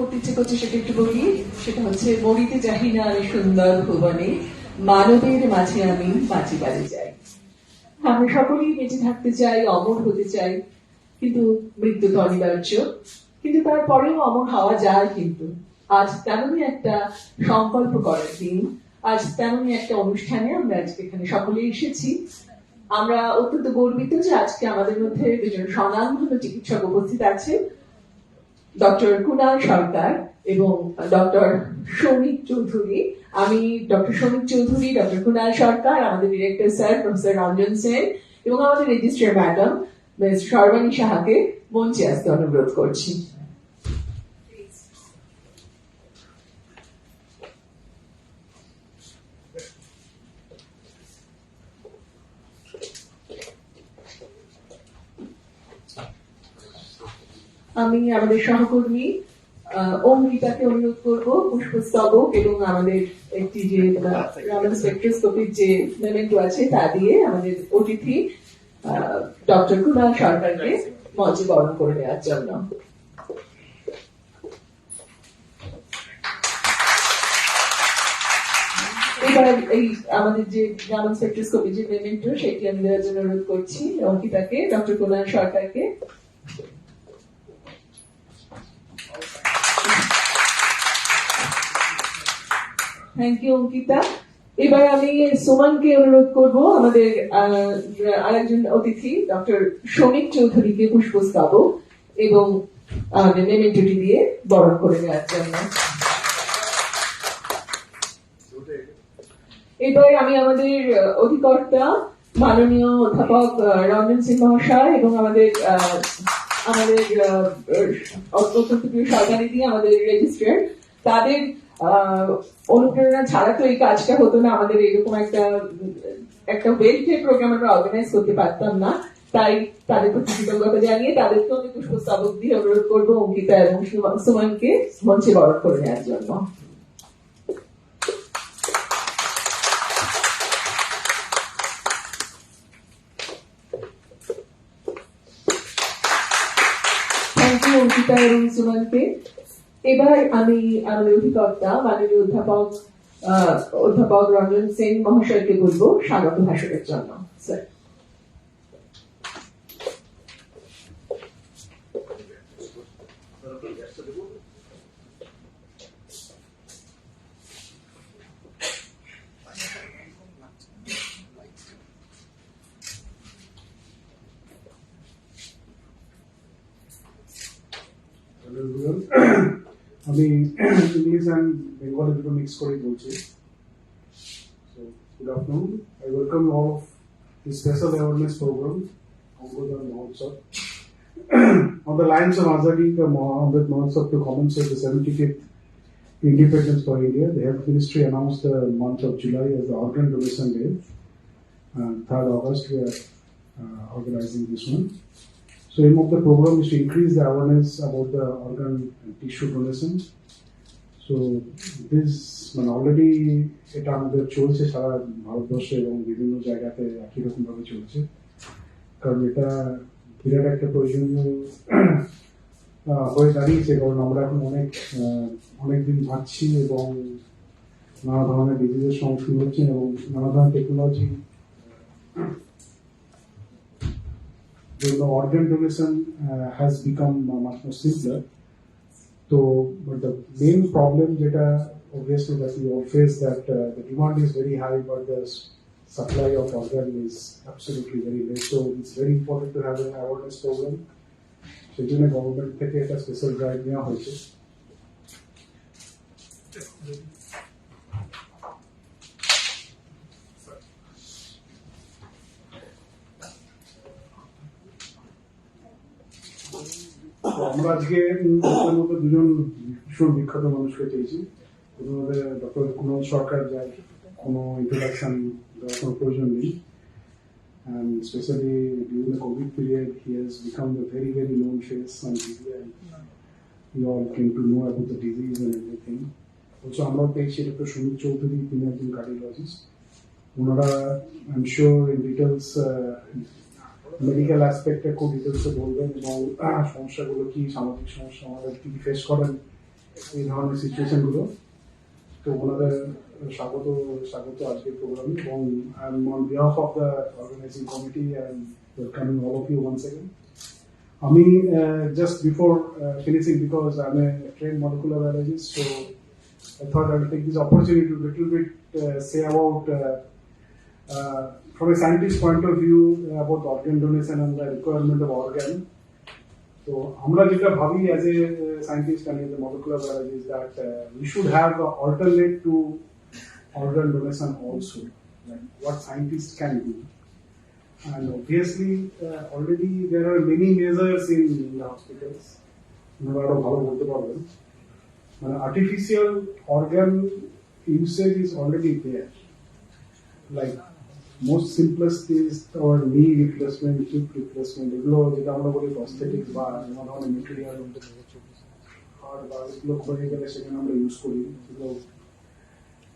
করতে ইচ্ছে করছে সেটা একটু বলি। সেটা হচ্ছে মরিতে যাহি না আমি সুন্দর ভুবনে, মানবের মাঝে আমি বাঁচিবারে যাই। আমরা সকলেই বেঁচে থাকতে চাই, অমর হতে চাই, কিন্তু মৃত্যু তো অনিবার্য। কিন্তু তারপরেও অমর হওয়া যায়। কিন্তু আজ তেমনই একটা সংকল্প করার দিন, আজ তেমনই একটা অনুষ্ঠানে আমরা আজকে এখানে সকলেই এসেছি। আমরা অত্যন্ত গর্বিত যে আজকে আমাদের মধ্যে দুজন স্বনামধন্য চিকিৎসক উপস্থিত আছেন, ডক্টর কুনাল সরকার এবং ডক্টর শৌমিক চৌধুরী। আমি ডক্টর শৌমিক চৌধুরী, ডক্টর কুনাল সরকার, আমাদের director sir professor Ranjan Sen এবং আমাদের রেজিস্ট্রার ম্যাডাম মিস সর্বাণী সাহাকে মঞ্চে আসতে অনুরোধ করছি। আমি আমাদের সহকর্মী অঙ্গিতাকে অনুরোধ করবো পুষ্পস্তবক এবং আমাদের একটি যে আমাদের স্পেকট্রোস্কোপির যে মেমেন্টো আছে তা দিয়ে আমাদের অতিথি ডক্টর কুনাল সরকারকে মঞ্চে বরণ করে নেওয়ার জন্য। এবার এই আমাদের যে গ্রামীণ স্পেকট্রোস্কোপির যে মেমেন্টো সেটি আমি দেওয়ার জন্য অনুরোধ করছি অঙ্কিতাকে, ডক্টর কুনাল সরকারকে। Thank you Ankita. এবার আমি সুমনকে অনুরোধ করব আমাদের আরেকজন অতিথি ডক্টর শৌমিক চৌধুরীকে পুষ্পস্তবক এবং মেমেন্টোটি দিয়ে বরণ করে নেওয়ার জন্য। এবার আমি আমাদের অধিকর্তা মাননীয় অধ্যাপক রঞ্জন সিং মহাশয় এবং আমাদের অত্যন্ত প্রিয় সরকারি দিয়ে আমাদের রেজিস্ট্রার, তাদের অনুপ্রেরণা ছাড়া তো এই কাজটা হতো না। আমাদের এরকম একটা ওয়েলফেয়ার প্রোগ্রাম আমরা অর্গানাইজ করতে পারতাম না। তাই তাদের প্রতি কৃতজ্ঞতা জানিয়ে তাদেরকেও আমি পুষ্পস্তবক দিয়ে অনুরোধ করবো অঙ্কিতা এবং সুমনকে মঞ্চে বরণ করে নেওয়ার জন্য। থ্যাংক ইউ অঙ্কিতা এবং সুমনকে। এবার আমি আমাদের অধিকর্তা মাননীয় অধ্যাপক রঞ্জন সেন মহাশয়কে বলবো স্বাগত ভাষণের জন্য। স্যার। আমি ইংলিশ অ্যান্ড বেঙ্গলি দুটো মিক্স করে বলছি। So, good afternoon. I welcome all of this special awareness program, Angdaan Mahotsav. On the lines of Azadi ka Amrit Mahotsav to commemorate the 75th independence for India, the Health Ministry announced the month of July as the Organ Donation Day. 3rd August we are organizing this one. So aim of the program is to increase the awareness about the organ and tissue donation. So this already এটা আমাদের চলছে সারা ভারতবর্ষে এবং বিভিন্ন জায়গাতে একই রকম ভাবে চলছে, কারণ এটা বিরাট একটা প্রয়োজনীয় হয়ে দাঁড়িয়েছে। কারণ আমরা এখন অনেকদিন ভাবছি এবং নানা ধরনের ডিজিজের সম্মুখীন হচ্ছে এবং নানা ধরনের technology the organ donation has become much more simpler. So, but the main problem obviously that we all face that the demand is very high, but the supply of organ is absolutely very less. So it's very important to have an awareness program. So, the government take a special drive near also. আমরা আজকে দুজন ভীষণ বিখ্যাত মানুষকে পেয়েছি। প্রথমত doctor Kunal সরকার, যার কোনো ইন্ট্রোডাকশন দেওয়ার কোনো প্রয়োজন নেই, and especially during the COVID period he has become a very very known face on TV and we all came to know about the disease and everything. Also আমরা পেয়েছি ডক্টর শৌমিক চৌধুরী, তিনি একজন কার্ডিওলজিস্ট। ওনারা I am sure in details medical অ্যাসপেক্টে খুব ডিটেলসে বলবেন এবং সমস্যাগুলো কি, সামাজিক সমস্যা আমাদের কি ফেস করেন এই ধরনের সিচুয়েশনগুলো। তো ওনাদের স্বাগত স্বাগত আজকের প্রোগ্রামে, এবং I am on behalf of the organising committee and welcoming all of you once again. আমি just before finishing, because I'm a trained molecular biologist, so I thought I would take this opportunity to little bit say about from a scientist point of view about organ donation and the requirement of organ. So আমরা যেটা ভাবি as a scientist and as a molecular biologist that we should have an alternate to organ donation also, like what scientists can do. And obviously, already there are many measures in the hospitals. Artificial organ usage is already there. Like most simplest is our knee replacement, hip replacement. Prosthetics bar, material, hard bar, সেখানে আমরা use করি।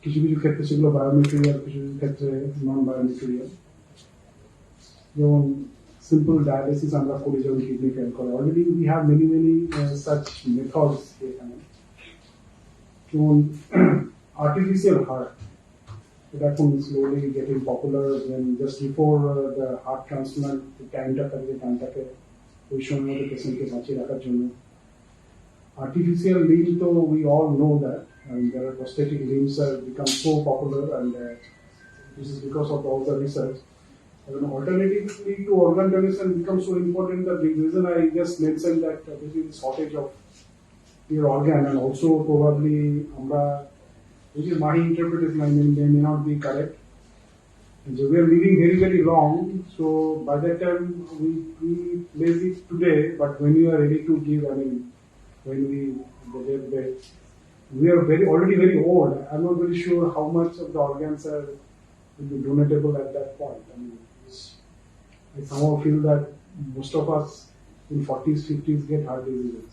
কিছু কিছু ক্ষেত্রে সেগুলো biomaterial, কিছু কিছু ক্ষেত্রে নন বায়োমেটেরিয়াল। যেমন সিম্পল ডায়ালিসিস আমরা করি যখন কিডনি ফেল করে, already we have many such methods এখানে। যেমন আর্টিফিশিয়াল হার্ট, এটা এখন slowly getting popular. Just before the heart transplant টাইমটাকে ওই সময়ের মধ্যে পেশেন্টকে বাঁচিয়ে রাখার জন্য artificial limb, so we all know that, and there are prosthetic limbs have become so popular, and this is because of all the research. And alternatively to organ donation becomes so important. The big reason I just mentioned that this is shortage of your organ, and also probably which is my interpretation, I mean, they may not be correct. And so we are living very long, so by that time we place it today, but when you are ready to give, I mean, when we are already very old. I'm not very sure how much of the organs will be donatable at that point. I mean, I somehow feel that most of us in 40s, 50s get heart diseases.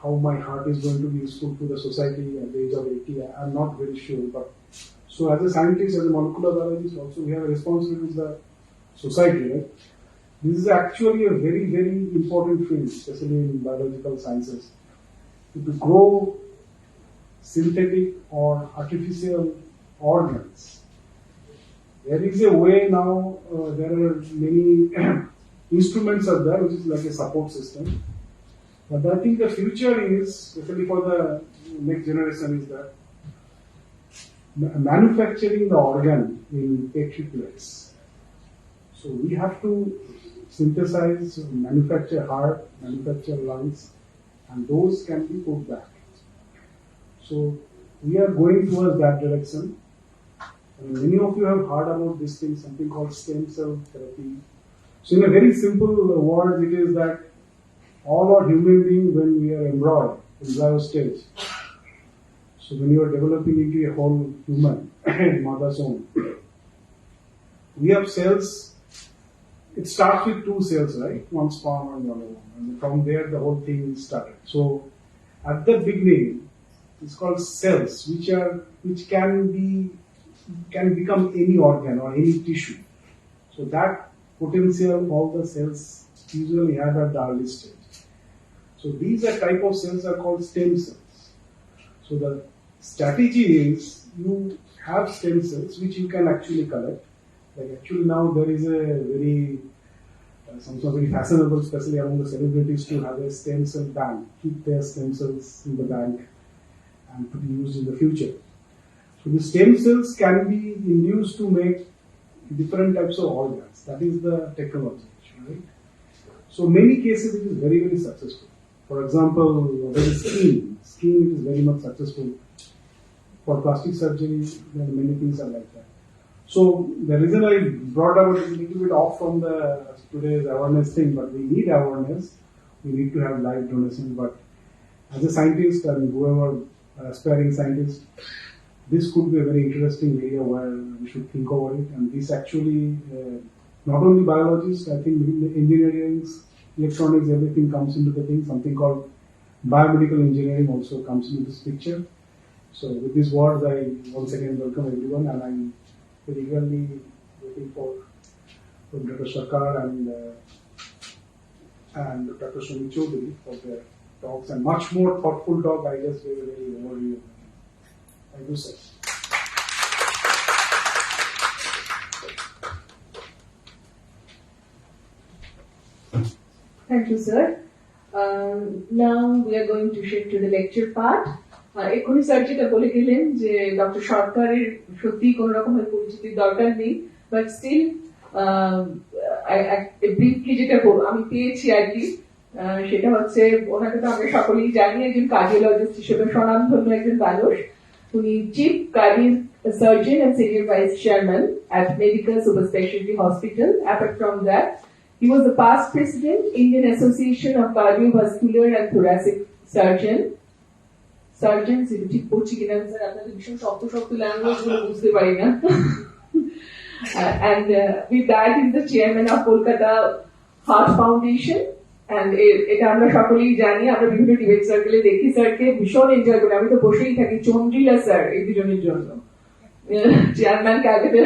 How my heart is going to be useful to the society at the age of 80, I'm not very sure. But so as a scientist, as a molecular biologist, also we have a responsibility to the society, right? This is actually a very important field, especially in biological sciences. To grow synthetic or artificial organs. There is a way now, there are many instruments are there, which is like a support system. But I think the future is, especially for the next generation, is that manufacturing the organ in petri plates. So we have to synthesize, manufacture heart, manufacture lungs, and those can be put back. So we are going towards that direction. And many of you have heard about this thing, something called stem cell therapy. So in a very simple word, it is that all our human beings, when we are embryo stage, so when you are developing into a whole human in mother's womb, we have cells. It starts with two cells, right? One sperm and one ovum. And from there, the whole thing started. So, at the beginning, it's called cells, which can become any organ or any tissue. So that potential all the cells usually have at the early stage. So these are type of cells are called stem cells. So the strategy is you have stem cells which you can actually collect. Like actually now there is a something very fashionable, especially among the celebrities, to have a stem cell bank, keep their stem cells in the bank and to be used in the future. So the stem cells can be induced to make different types of organs. That is the technology, right? So many cases it is very successful. For example, there is skiing. Skiing is very much successful. For plastic surgery, there are many things are like that. So the reason I brought out is a little bit off from the today's awareness thing, but we need awareness. We need to have live donation. But as a scientist and whoever aspiring scientist, this could be a very interesting area where we should think about it. And this actually, not only biologists, I think engineering, electronics, everything comes into the thing. Something called biomedical engineering also comes into this picture. So with these words, I once again welcome everyone, and I'm very eagerly waiting for Dr. Sarkar and Dr. Sumit Chaudhary for their talks and much more thoughtful talk. I just gave a very overview. Thank you, sir. Thank you, sir. Now we are going to shift to the lecture part. এক্ষুনি sir যেটা বলে গেলেন যে doctor সরকারের সত্যি কোন রকমের পরিচিতির দরকার নেই, বাট স্টিল ব্রিফলি যেটা আমি পেয়েছি আর কি, সেটা হচ্ছে ওনাকে তো আমরা সকলেই জানি একজন কার্ডিওলজিস্ট হিসেবে স্বনামধন্য একজন মানুষ। উনি chief cardiac surgeon and senior vice chairman at Medical Super Specialty Hospital. Apart from that, he was the past president, Indian Association of Cardiovascular and Thoracic Surgeons, ঠিক পড়ছি কিনা স্যার, আপনাদের ভীষণ শক্ত ল্যাঙ্গুয়েজ গুলো বুঝতে পারি না। And with that, he is the chairman of Kolkata Heart Foundation. And এটা আমরা সকলেই জানি, আমরা বিভিন্ন ডিবেট সার্কেলে দেখি স্যারকে ভীষণ এনজয় করি। আমি তো বসেই থাকি চন্দ্রিলা স্যার এই দুজনের জন্য। Chairman Calcutta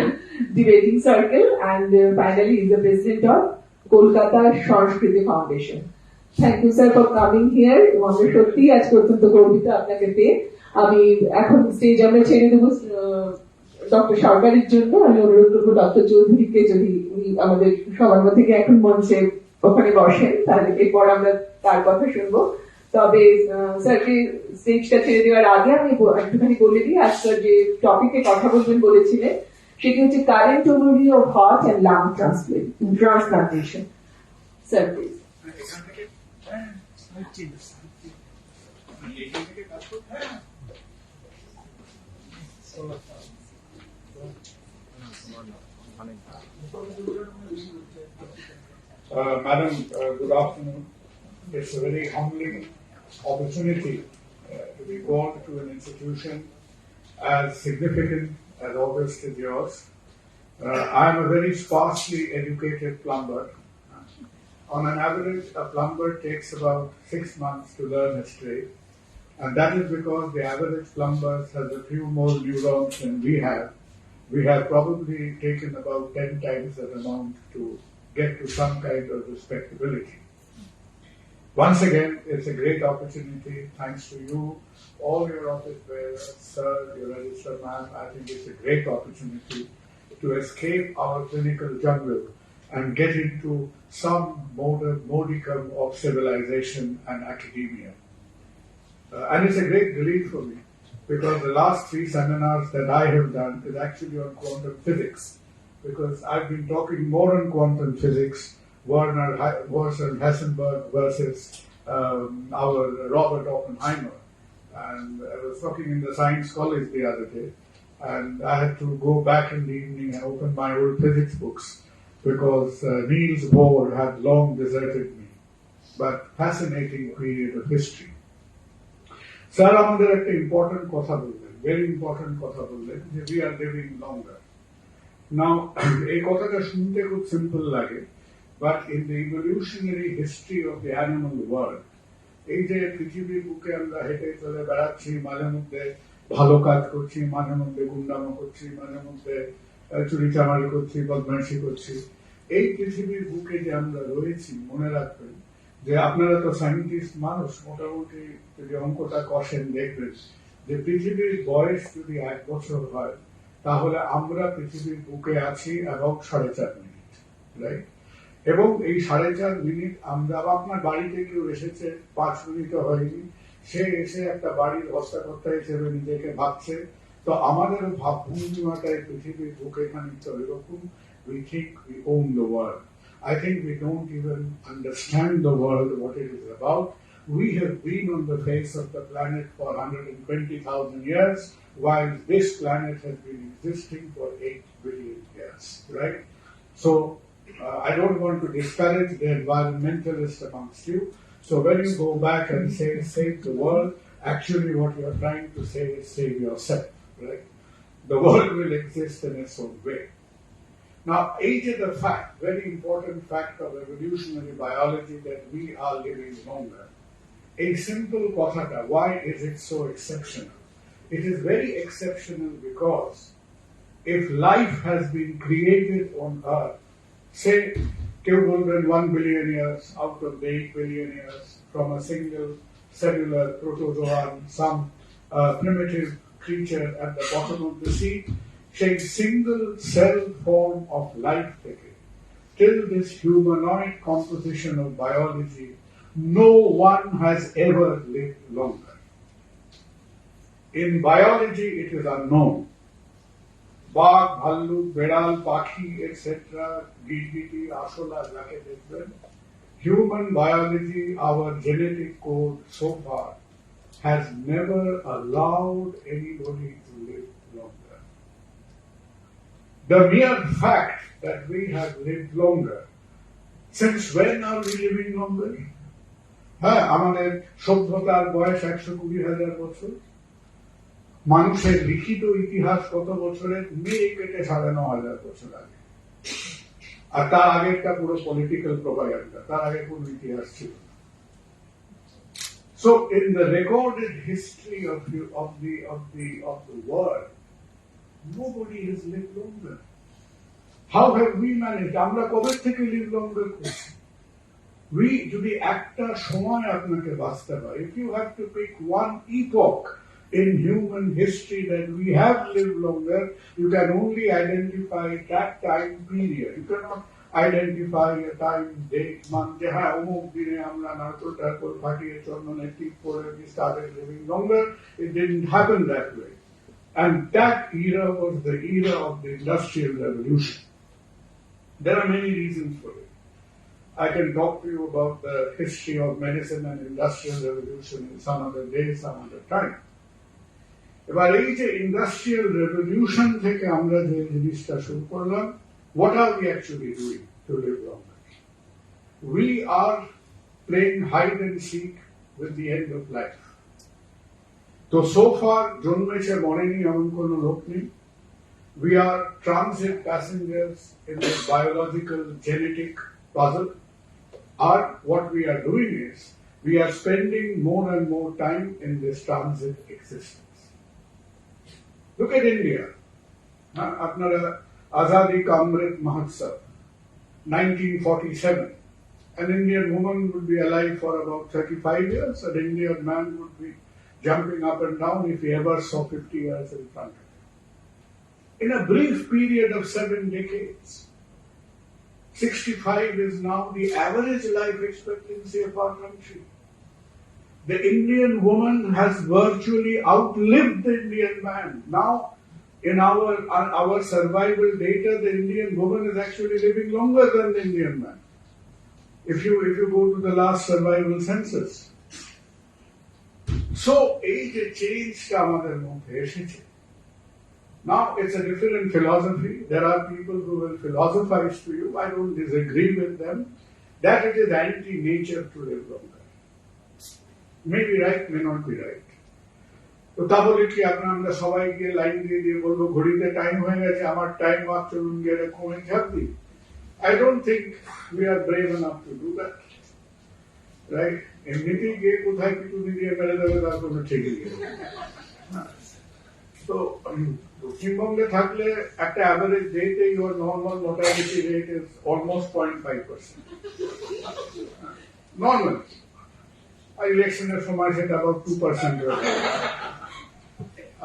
debating circle and finally he is the president of Kolkata Sanskriti Foundation. Thank you sir for coming here. আমরা সত্যি আজকে অত্যন্ত গর্বিত আপনাকে পেয়ে। আমি এখন স্টেজ আমরা ছেড়ে দেবো ডক্টর সরকারের জন্য। আমি অনুরোধ করবো ডক্টর চৌধুরীকে যদি উনি আমাদের সবার মধ্যে থেকে এখন মঞ্চে ওখানে বসেন, তাহলে এরপর আমরা তার কথা শুনবো। তবে স্যারকে স্টেজটা ছেড়ে দেওয়ার আগে আমি একটুখানি বলে দিই, আজকাল যে টপিকে কথা বলবেন বলেছিলেন সেটি হচ্ছে current overview of heart and lung transplantation. Sir please. Madam, good afternoon. It's a very humbling opportunity to be called to an institution as significant as August is yours. I am a very sparsely educated plumber. On an average, a plumber takes about 6 months to learn his trade, and that is because the average plumber has a few more neurons than we have. We have probably taken about 10 times that amount to get to some kind of respectability. Once again, it's a great opportunity. Thanks to you, all your office bearers, sir, your registrar ma'am. I think it's a great opportunity to escape our clinical jungle and get into some modicum of civilization and academia. And it's a great relief for me, because the last 3 seminars that I have done is actually on quantum physics, because I've been talking more on quantum physics, Werner Heisenberg versus our Robert Oppenheimer. And I was talking in the science college the other day, and I had to go back in the evening and open my old physics books, because Niels Bohr had long deserted me. But fascinating period of history. Sir, আমাদের একটা important কথা বললেন, very important কথা বললেন যে we are living longer. Now, এই কথাটা শুনতে খুব সিম্পল লাগে, but in the evolutionary history of the animal world, এই যে পৃথিবীর বুকে আমরা হেঁটে চলে বেড়াচ্ছি, মাঝে মধ্যে ভালো কাজ করছি, মাঝে মধ্যে গুন্ডামো করছি, মাঝে মধ্যে চুরি চামারি করছি, বদমাইশি করছি, এই পৃথিবীর বুকে যে আমরা রয়েছি, মনে রাখবেন যে আপনারা তো সায়েন্টিস্ট মানুষ, মোটামুটি যদি অঙ্কটা কষেন দেখবেন যে পৃথিবীর বয়স যদি 1 বছর হয়, তাহলে আমরা পৃথিবীর বুকে আছি এবং 4.5 মিনিট, রাইট? এবং এই 4.5 মিনিট আমরা, আপনার বাড়িতে কেউ এসেছে 5 মিনিটও হয়নি, সে এসে একটা বাড়ির হস্তাকর্তা হিসেবে নিজেকে ভাবছে। তো আমাদের ভাবভঙ্গিমাটাই পৃথিবীর বুকে খানিকটা এরকম, we think we own the world. I think we don't even understand the world, what it is about. We have been on the face of the planet for 120,000 years, while this planet has been existing for 8 billion years, right? So, I don't want to discourage the environmentalists amongst you. So when you go back and say, save the world, actually what you are trying to say is save yourself, right? The world will exist in its own way. Now, age is a fact, very important fact of evolutionary biology, that we are living longer. A simple kothata, why is it so exceptional? It is very exceptional because if life has been created on Earth, say, kew bolben 1 billion years out of the 8 billion years, from a single cellular protozoan, some primitive creature at the bottom of the sea, সেই single cell form of life থেকে till this humanoid composition of biology, no one has ever lived longer. In biology, it is unknown. বাঘ, ভাল্লুক, বেড়াল, পাখি, etc., গিরগিটি, আরশোলা, যাকে দেখবেন, human biology, our genetic code so far, has never allowed anybody to live longer. The mere fact that we have lived longer, since when are we living longer? হ্যাঁ, আমাদের সভ্যতার বয়স 120,000 বছর। মানুষের লিখিত ইতিহাস কত বছরের? মেয়ে কেটে 9,500 বছর আগে। আর তার আগেরটা পুরো পলিটিক্যাল প্রোপাগান্ডা, তার আগে কোনো ইতিহাস ছিল না। So in the recorded history of the world, nobody has lived longer. How have we managed? আমরা কবে থেকে live longer করছি? We যদি একটা সময় আপনাকে বাঁচতে হয়, if you have to pick one epoch in human history that we have lived longer, you can only identify that time period. You cannot identify a time, date, month, হ্যাঁ অমুক দিনে আমরা নারকল টারকল ফাটিয়ে চন্দনের টিপ পরে we started living longer. It didn't happen that way. And that era was the era of the Industrial Revolution. There are many reasons for it. I can talk to you about the history of medicine and Industrial Revolution in some other day, some other time. এবার এই যে industrial revolution থেকে আমরা যে জিনিসটা শুরু করলাম, what are we actually doing to live longer? We are playing hide and seek with the end of life. তো so far জন্মেছে মরেনি এমন কোন লোক নেই. We are transit passengers in the biological genetic puzzle. Or what we are doing is we are spending more and more time in this transit existence. Look at India. Apnara Azadi Ka Amrit Mahotsav, 1947. An Indian woman would be alive for about 35 years. An Indian man would be jumping up and down if he ever saw 50 years in front of him. In a brief period of 7 decades, 65 is now the average life expectancy of our country. The Indian woman has virtually outlived the Indian man. Now, in our survival data, the Indian woman is actually living longer than the Indian man. If you go to the last survival census. So, age change আমাদের মধ্যে এসেছে. Now, it's a different philosophy. There are people who will philosophize to you. I don't disagree with them. That it is anti-nature to live longer. May be right, may not be right. তো তা বলে কি আমরা সবাই গিয়ে line দিয়ে বলবো ঘড়িতে টাইম হয়ে গেছে, আমার টাইম মাপ চলুন গিয়ে কমে ঝাঁপ দিই? I don't think we are brave enough to do that. Right? এমনিতেই গিয়ে কোথায় পিটুনি দিয়ে মেরে দেবে তার কোনো ঠিকই নেই। তো পশ্চিমবঙ্গে থাকলে একটা অ্যাভারেজ ডেতে your normal mortality rate is almost 0.5%. Normal ইলেকশনের সময় সেটা about 2% হয়ে যায়।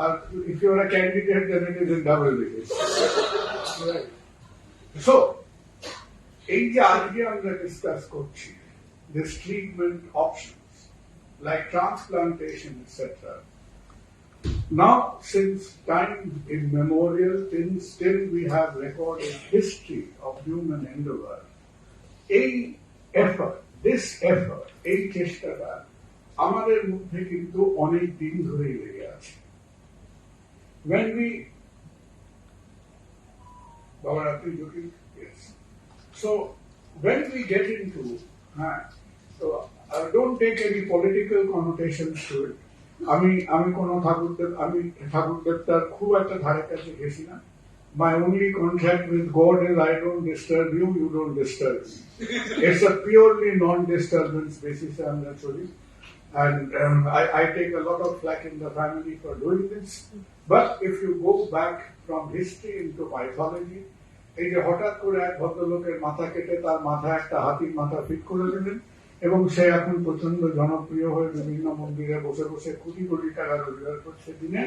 আর if you are a candidate then it is in double digits. So এই যে আজকে আমরা ডিসকাস করছি this treatment options like transplantation etc. Now, since time immemorial, still we have recorded history of human endeavor. This effort, এই চেষ্টাটা আমাদের মধ্যে কিন্তু অনেক দিন ধরেই লেগে আছে। When we, Baba, are you looking? Yes. So, when we get into, so don't take any political connotations to it. আমি কোন ঠাকুরদেবতার খুব একটা ধারে কাছে গেছি না। My only contact with God is I don't disturb you, you don't disturb me. It's a purely non-disturbance basis আমরা চলি, and I take a lot of flack in the family for doing this. But if you go back from history into mythology, এই যে হঠাৎ করে এক ভদ্রলোকের মাথা কেটে তার মাথা একটা হাতির মাথা ফিট করে দিলেন, এবং সে এখন প্রচন্ড জনপ্রিয় হয়ে বিভিন্ন মন্দিরে বসে বসে কোটি কোটি টাকা রোজগার করছে দিনে।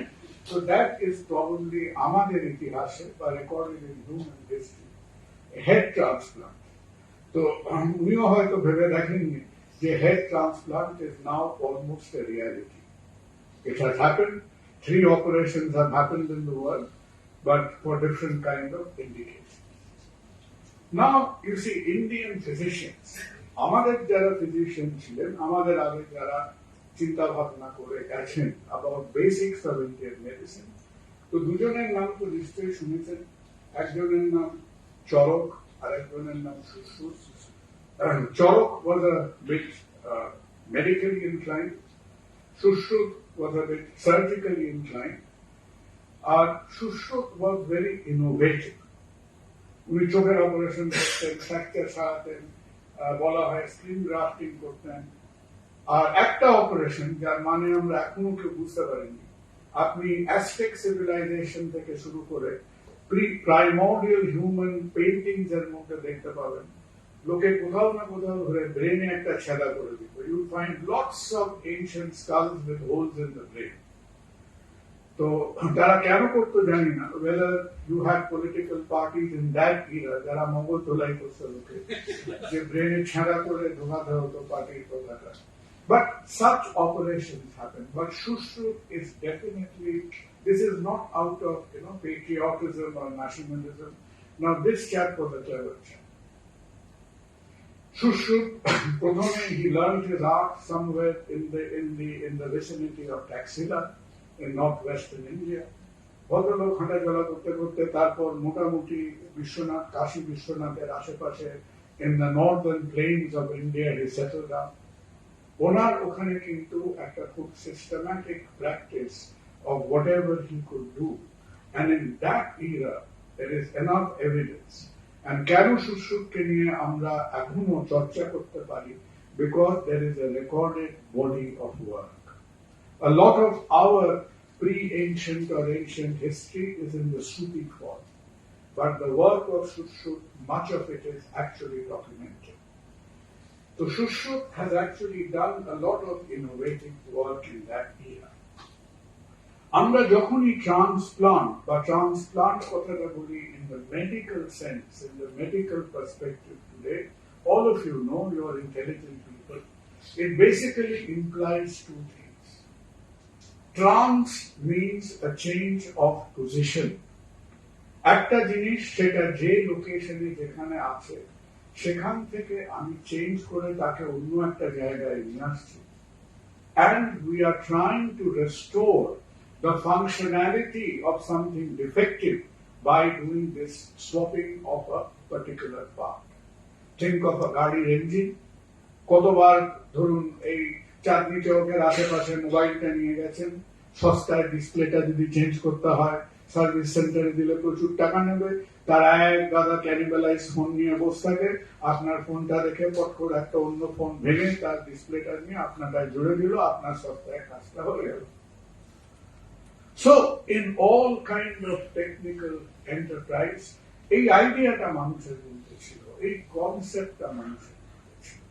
তো দ্যাট ইজ প্রবাবলি আমাদের ইতিহাসে বা recorded in human history head transplant. তো উনিও হয়তো ভেবে দেখেননি যে head transplant is now almost A reality. It has happened. 3 operations have happened in the world, but for different kind of indications. Now, you see, Indian physicians, আমাদের যারা physician ছিলেন, আমাদের আগে যারা চিন্তা ভাবনা করে গেছেন about basics of Indian medicine, তো দুজনের নাম তো নিশ্চয়ই শুনেছেন। একজনের নাম চরক আর একজনের নাম Sushruta. Charak was a bit medically inclined. Sushrut was a bit surgically inclined. Sushrut was very innovative. উনি চোখের অপারেশন করতেন, ফ্র্যাকচার সারাতেন, বলা হয় স্ক্রিন গ্রাফটিং করতেন। আর একটা অপারেশন যার মানে আমরা এখনো কেউ বুঝতে পারিনি, আপনি অ্যাজটেক সিভিলাইজেশন থেকে শুরু করে প্রাইমর্ডিয়াল হিউম্যান পেইন্টিংস এর মধ্যে দেখতে পাবেন, লোকে কোথাও না কোথাও ধরে ব্রেনে একটা ছেদা করে দিত। You find lots of ancient skulls with holes in the brain. তো তারা কেন করতো জানি না, whether you had political parties in that era যারা মঙ্গল তোলাই করছে লোকে, যে ব্রেনে ছেঁড়া করে ঢোকাতে হতো পার্টির কথাটা। But such operations happen. But Sushrut is definitely, this is not out of patriotism or nationalism. Now this chap was a clever chap. Sushrut, he learned his art somewhere in the vicinity of Taxila in northwestern India. ভদ্রলোক হাঁটাচলা করতে করতে তারপর মোটামুটি বিশ্বনাথ, কাশী বিশ্বনাথের আশেপাশে in the northern plains of India he settled down. ওনার ওখানে কিন্তু একটা খুব systematic practice of whatever he could do, and in that era there is enough evidence. And কেন সুশ্রুতকে নিয়ে আমরা এখনো চর্চা করতে পারি? Because there is a recorded body of work. A lot of our pre-ancient or ancient history is in the Shruti form, but the work of Sushrut, much of it is actually documented. So Sushrut has actually done a lot of innovative work in that era. আমরা যখনই transplant কথাটা বলি in the medical sense, in the medical perspective today, all of you know, you are intelligent people, it basically implies 2 things. Trans means a change of position. একটা জিনিস সেটা যে লোকেশনে যেখানে আছে সেখান থেকে আমি চেঞ্জ করে তাকে অন্য একটা জায়গায় নিয়ে আসছি, and we are trying to restore the functionality of something defective by doing this swapping of a particular part. Think of a গাড়ির ইঞ্জিন। কতবার ধরুন এই চাঁদনি চৌকের আশেপাশে মোবাইলটা নিয়ে গেছেন, সস্তায় ডিসপ্লেটা যদি চেঞ্জ করতে হয় সার্ভিস সেন্টারে দিলে প্রচুর টাকা নেবে, তার এক গাদা ক্যানিবালাইজ ফোন নিয়ে বসে থাকে, আপনার ফোনটা রেখে পট করে একটা অন্য ফোন ভেঙে তার ডিসপ্লেটা নিয়ে আপনারটায় জুড়ে দিল, আপনার সস্তায় কাজটা হয়ে গেল। So in all kind of technical enterprise, এই আইডিয়াটা মানুষের মধ্যে ছিল, এই কনসেপ্টটা মানুষের মধ্যে ছিল।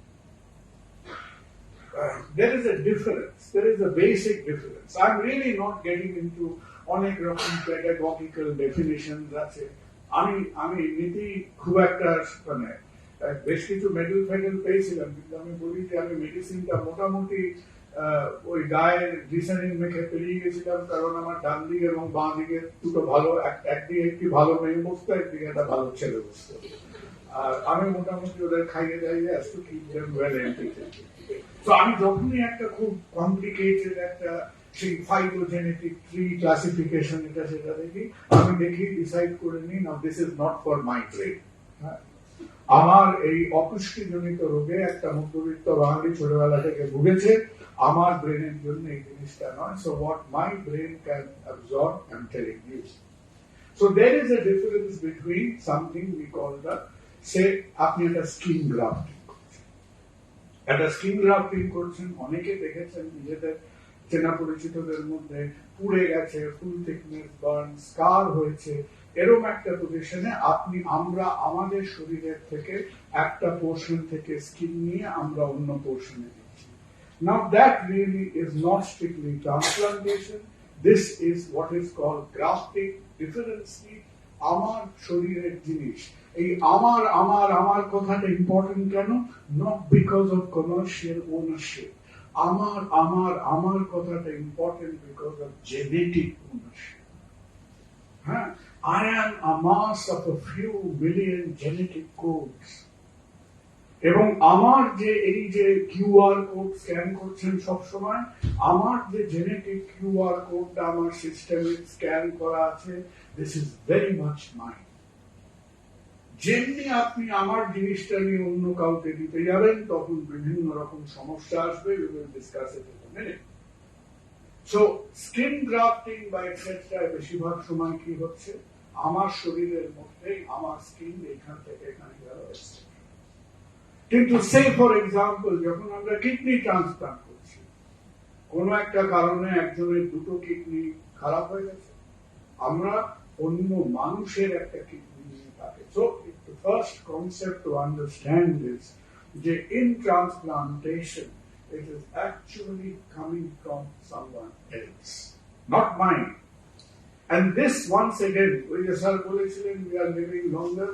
There is a difference, there is a basic difference. I'm really not getting into অনেক রকম pedagogical definitions আছে। আমি নীতি খুব একটা মানে বেশ কিছু মেডেল ফেডেল পেয়েছিলাম, কিন্তু আমি বলি যে আমি মেডিসিনটা মোটামুটি ওই গায়ে গ্লিসারিন মেখে পেরিয়ে গেছিলাম, কারণ আমার ডান দিকে এবং বাঁ দিকে দুটো ভালো, একদিকে একটি ভালো মেয়ে বসতো, একদিকে একটা ভালো ছেলে বসতো, আর আমি মোটামুটি ওদের খাইয়ে দাইয়ে আসতো keep them well educated. তো আমি যখনই একটা খুব কমপ্লিকেটেড একটা সেই phylogenetic tree classification এটা সেটা দেখি, আমি দেখি ডিসাইড করে নিই না this is not for my brain. আমার এই অপুষ্টিজনিত রোগে একটা মধ্যবিত্ত বাঙালি ছোটবেলা থেকে ভুগেছে, আমার ব্রেনের জন্য এই জিনিসটা নয়। So what my brain can absorb I am telling you. So there is a difference between something we call the, say আপনি একটা স্কিন গ্রাফটিং করছেন, একটা স্কিন গ্রাফটিং করছেন, অনেকে দেখেছেন নিজেদের চেনা পরিচিতদের মধ্যে পুড়ে গেছে, ফুল থিকনেস বার্ন, স্কার হয়েছে, এরকম একটা পজিশনে আমরা আমাদের শরীরের থেকে একটা পোর্শন থেকে স্কিন নিয়ে আমরা অন্য পোর্শনে দিচ্ছি। Now that really is not strictly transplantation. This is what is called grafting. Differently, আমার শরীরের জিনিস, এই আমার কথাটা ইম্পর্টেন্ট কেন? Not because of commercial ownership. আমার কথাটা important because of genetic ownership. হ্যাঁ, I am a mass of a few million genetic codes. এবং আমার যে এই যে কিউআর কোড স্ক্যান করছেন সবসময়, আমার যে জেনেটিক কিউআর কোডটা আমার সিস্টেমে স্ক্যান করা আছে, this is very much mine. যেমনি আপনি আমার জিনিসটা নিয়ে অন্য কাউকে দিতে যাবেন, তখন বিভিন্ন রকম সমস্যা আসবে। We will discuss it in a minute. So, skin grafting বা এক্সেট্রা বেশিরভাগ সময় কি হচ্ছে, আমার শরীরের মধ্যে আমার স্কিন এখান থেকে এখানে গেল। কিন্তু সে ফর এক্সাম্পল যখন আমরা কিডনি ট্রান্সপ্লান্ট করছি, কোন একটা কারণে একজনের দুটো কিডনি খারাপ হয়ে গেছে, আমরা অন্য মানুষের একটা কিডনি নিয়ে থাকে। So the first concept to understand is যে in transplantation it is actually coming from someone else, not mine. And this once again, we are living longer.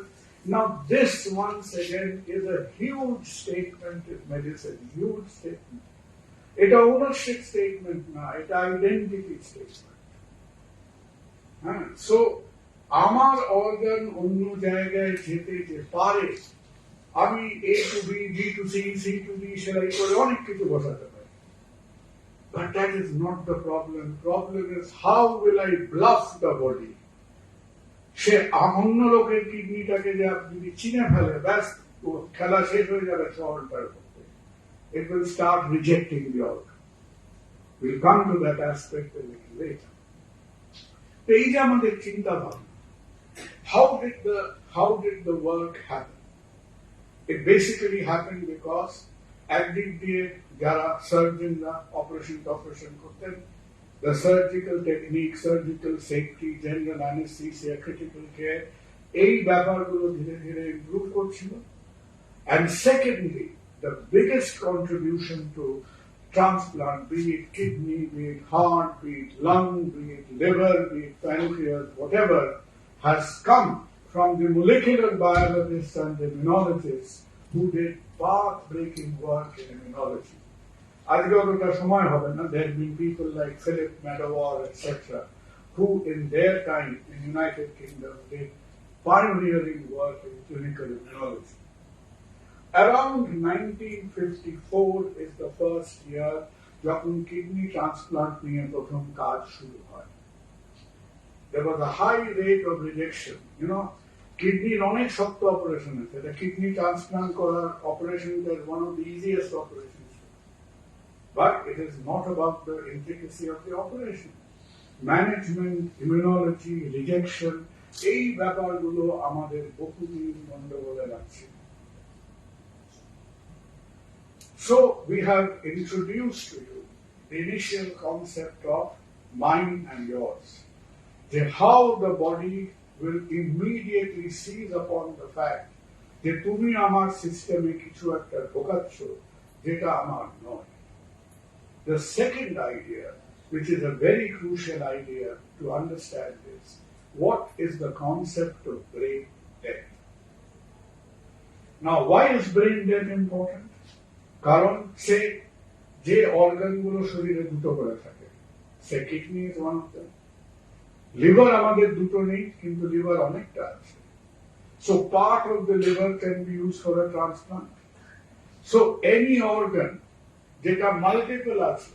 Now this once again is a huge statement in medicine, huge statement. It's an ownership statement now, it's an identity statement. So, আমার organ অন্য জায়গায় যেতে যে পারে, আমি A to B, B to C, C to D সেলাই করে অনেক কিছু বসাতে পারি। But that is not the problem. Problem is how will I bluff the body? সে অন্য লোকের কিডনিটাকে যে যদি চিনে ফেলে, ব্যাস খেলা শেষ হয়ে যাবে শহরটার মধ্যে। It will start rejecting the organ. We'll come to that aspect a little later. এই যে আমাদের চিন্তা ভাবনা, how did the work happen? It basically happened because একদিক দিয়ে যারা সার্জনরা অপারেশন করতেন, the surgical technique, surgical safety, general anesthesia, critical care, এই ব্যাপারগুলো ধীরে ধীরে ইমপ্রুভ করছিল। And secondly, the biggest contribution to transplant, be it kidney, be it heart, be it lung, be it liver, be it pancreas, whatever, has come from the molecular biologists and immunologists who did path-breaking work in immunology. আজকে অতটা সময় হবে না। There have been people like Philip Medawar, etc., who in their time in United Kingdom did pioneering work in clinical immunology. Around 1954 is the first year যখন kidney transplant নিয়ে প্রথম কাজ শুরু হয়। There was a high rate of rejection. কিডনির অনেক শক্ত operation আছে। কিডনি ট্রান্সপ্লান্ট করার operation is one of the easiest operations. But it is not about the intricacy of the operation. Management, immunology, rejection, এই ব্যাপারগুলো আমাদের বহুদিন গন্ডগোলে রাখছে। So we have introduced to you the initial concept of mine and yours. How the body will immediately seize upon the fact যে তুমি আমার সিস্টেমে কিছু একটা ঢোকাচ্ছ যেটা আমার নয়। The second idea, which is a very crucial idea to understand, is what is the concept of brain death? Now, why is brain death important? কারণ সে যে অর্গানগুলো শরীরে দুটো করে থাকে, say kidney is one of them. Liver আমাদের দুটো নেই, কিন্তু লিভার অনেকটা আছে। So part of the liver can be used for a transplant. So any organ যেটা মাল্টিপল আছে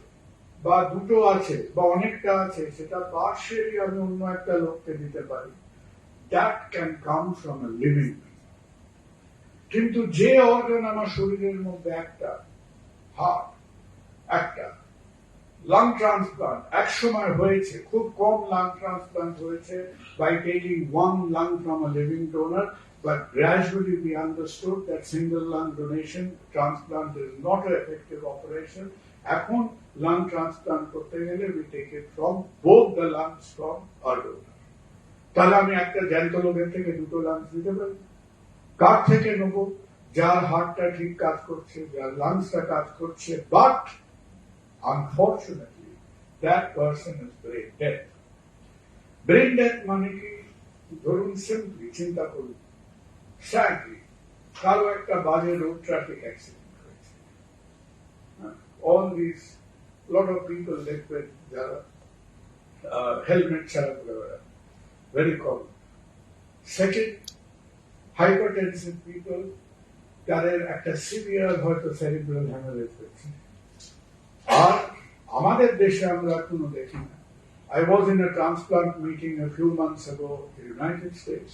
বা দুটো আছে বা অনেকটা আছে, সেটা পার্শিয়ালি আমি অন্য একটা লোককে দিতে পারি। That can come from a living being. কিন্তু যে অর্গান আমার শরীরের মধ্যে একটা, হার্ট একটা, লাং ট্রান্সপ্লান্ট এক সময় হয়েছে, খুব কম লাং ট্রান্সপ্লান্ট হয়েছে by taking one lung from a living donor, but gradually we understood that single lung donation transplant is not an effective operation. এখন lung transplant করতে গেলে we take it from both the lungs from our donor. তাহলে আমি একটা জ্যান্ত লোকের থেকে দুটো লাংস দিতে পারি? কার থেকে নেব? যার হার্টটা ঠিক কাজ করছে, যার লাংসটা কাজ করছে, but unfortunately that person is brain death. Brain death মানে কি? ধরুন সিম্পলি চিন্তা করুন, স্যাডলি কারো একটা বাজে রোড ট্রাফিক অ্যাক্সিডেন্ট হয়েছে। All this lot of people দেখবেন যারা হেলমেট ছাড়া ঘুরে বেড়ায়, very common. Second, hypertensive people, তাদের একটা সিভিয়ার হয়তো সেরিব্রাল হ্যামারেজ হয়েছে। আর আমাদের দেশে আমরা এখনো দেখি না। I was in a transplant meeting a few months ago in the United States.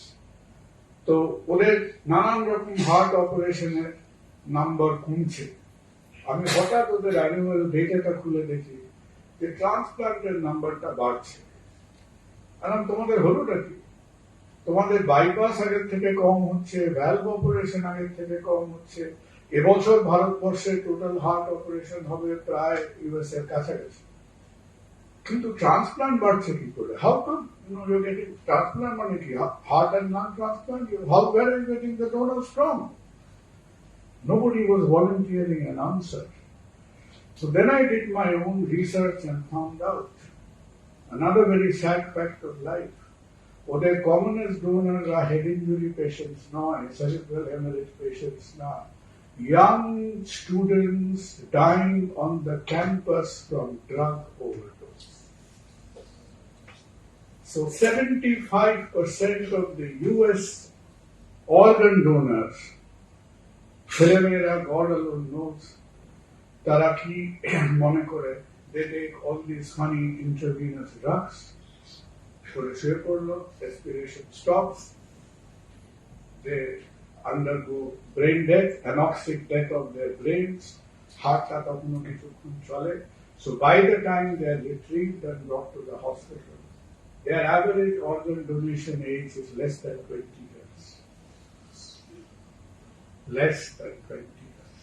তো ওদের নানান রকম হার্ট অপারেশনের নাম্বার কমছে। আমি হঠাৎ ওদের অ্যানুয়াল ডেটাটা খুলে দেখি যে ট্রান্সপ্লান্টের নাম্বারটা বাড়ছে। আর তোমাদের হলোটা কি? তোমাদের বাইপাস আগের থেকে কম হচ্ছে, ভ্যালভ অপারেশন আগের থেকে কম হচ্ছে। এবছর ভারতবর্ষে টোটাল হার্ট অপারেশন হবে প্রায় ইউএস এর কাছাকাছি, কিন্তু ট্রান্সপ্লান্ট বাড়ছে কি করে? How come you getting transplant? মানে কি heart and lung transplant? How where are you getting the donors from? Nobody was volunteering an answer. So then I did my own research and found out another very sad fact of life. ওদের commonest donors are head injury patients নয়, cerebral hemorrhage patients নয়, young students dying on the campus from drug overdose. So 75% of the US organ donors, ছেলেমেয়েরা, God alone knows, তারা কি মনে করে? They take all these funny intravenous drugs. শুয়ে পড়লো, respiration stops, they undergo brain death, anoxic death of their brains, heartটা তখনও কিছুক্ষণ চলে। So by the time they are retrieved and brought to the hospital, their average organ donation age is less than 20 years. Less than 20 years.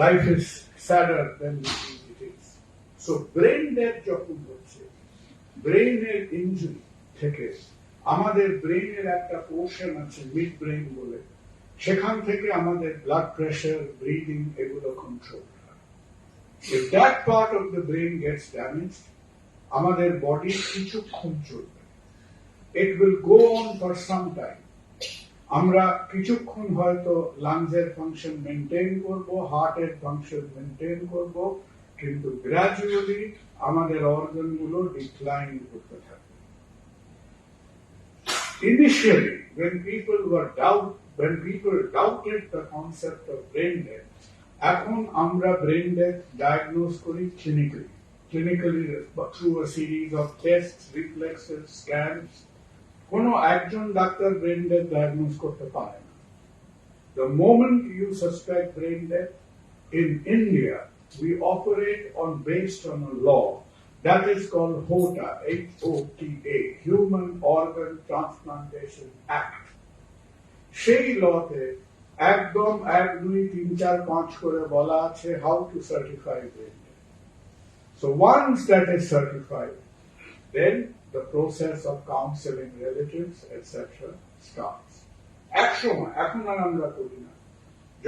Life is sadder than we think it is. So brain death যখন হচ্ছে, ব্রেইনের injury থেকে আমাদের ব্রেইনের একটা portion আছে mid brain বলে, সেখান থেকে আমাদের ব্লাড প্রেশার, ব্রিদিং এগুলো কন্ট্রোল হয়। If that part of the brain gets damaged, আমাদের বডি কিছুক্ষণ চলবে। It will go on for some time. আমরা কিছুক্ষণ হয়তো লাংসের ফাংশন মেনটেন করব, হার্টের ফাংশন মেনটেন করব, কিন্তু গ্র্যাজুয়ালি আমাদের অর্গানগুলো ডিক্লাইন করতে থাকবে। Initially, when people doubted the concept of brain death, এখন আমরা brain death diagnose করি clinically through a series of tests, reflexes, scans. কোনো একজন ডাক্তার brain death diagnose করতে পারে না। The moment you suspect brain death in India, we operate based on a law that is called HOTA, H-O-T-A, Human Organ Transplantation Act. সেই লতে একদম 1, 2, 3, 4, 5 করে বলা আছে how to certify brain death. So once that is certified, then the process of counseling relatives, etc. starts. একসময়, এখন আর আমরা করি না।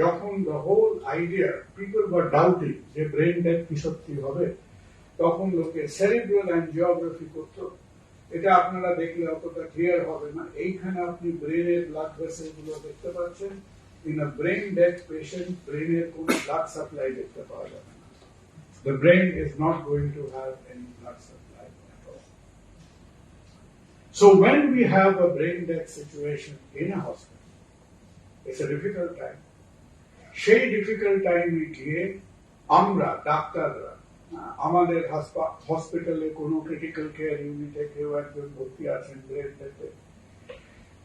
যখন the whole idea, people were doubting যে brain death কি সত্যি হবে, তখন লোকে cerebral angiography করত। এটা আপনারা দেখলে অতটা ক্লিয়ার হবে না। এইখানে আপনি ব্রেনের ব্লাড ভেসেল গুলো দেখতে পাচ্ছেন। In a brain death patient, ব্রেনের কোনো ব্লাড সাপ্লাই দেখতে পাওয়া যাবে না। The brain is not going to have any blood supply at all. So when we have a brain death situation in a hospital, it's a difficult time. সেই difficult টাইমে গিয়ে আমরা ডাক্তাররা আমাদের হসপিটালে কোনো ক্রিটিক্যাল কেয়ার ইউনিটে কেউ একজন ভর্তি আছেন ব্রেন ডেথে,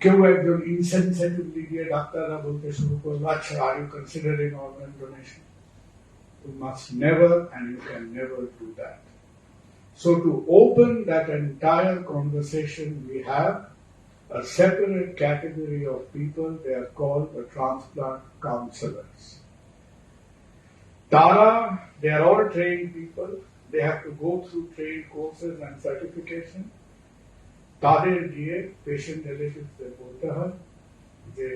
কেউ একজন ইনসেনসিটিভলি গিয়ে ডাক্তাররা বলতে শুরু করলো, আচ্ছা, are you considering organ donation? You must never and you can never do that. So to open that entire conversation, we have a separate category of people. They are called the transplant counselors. they are all trained people. They have to go through trained courses and certification. তাদের গিয়ে patient relatives বলতে হয় যে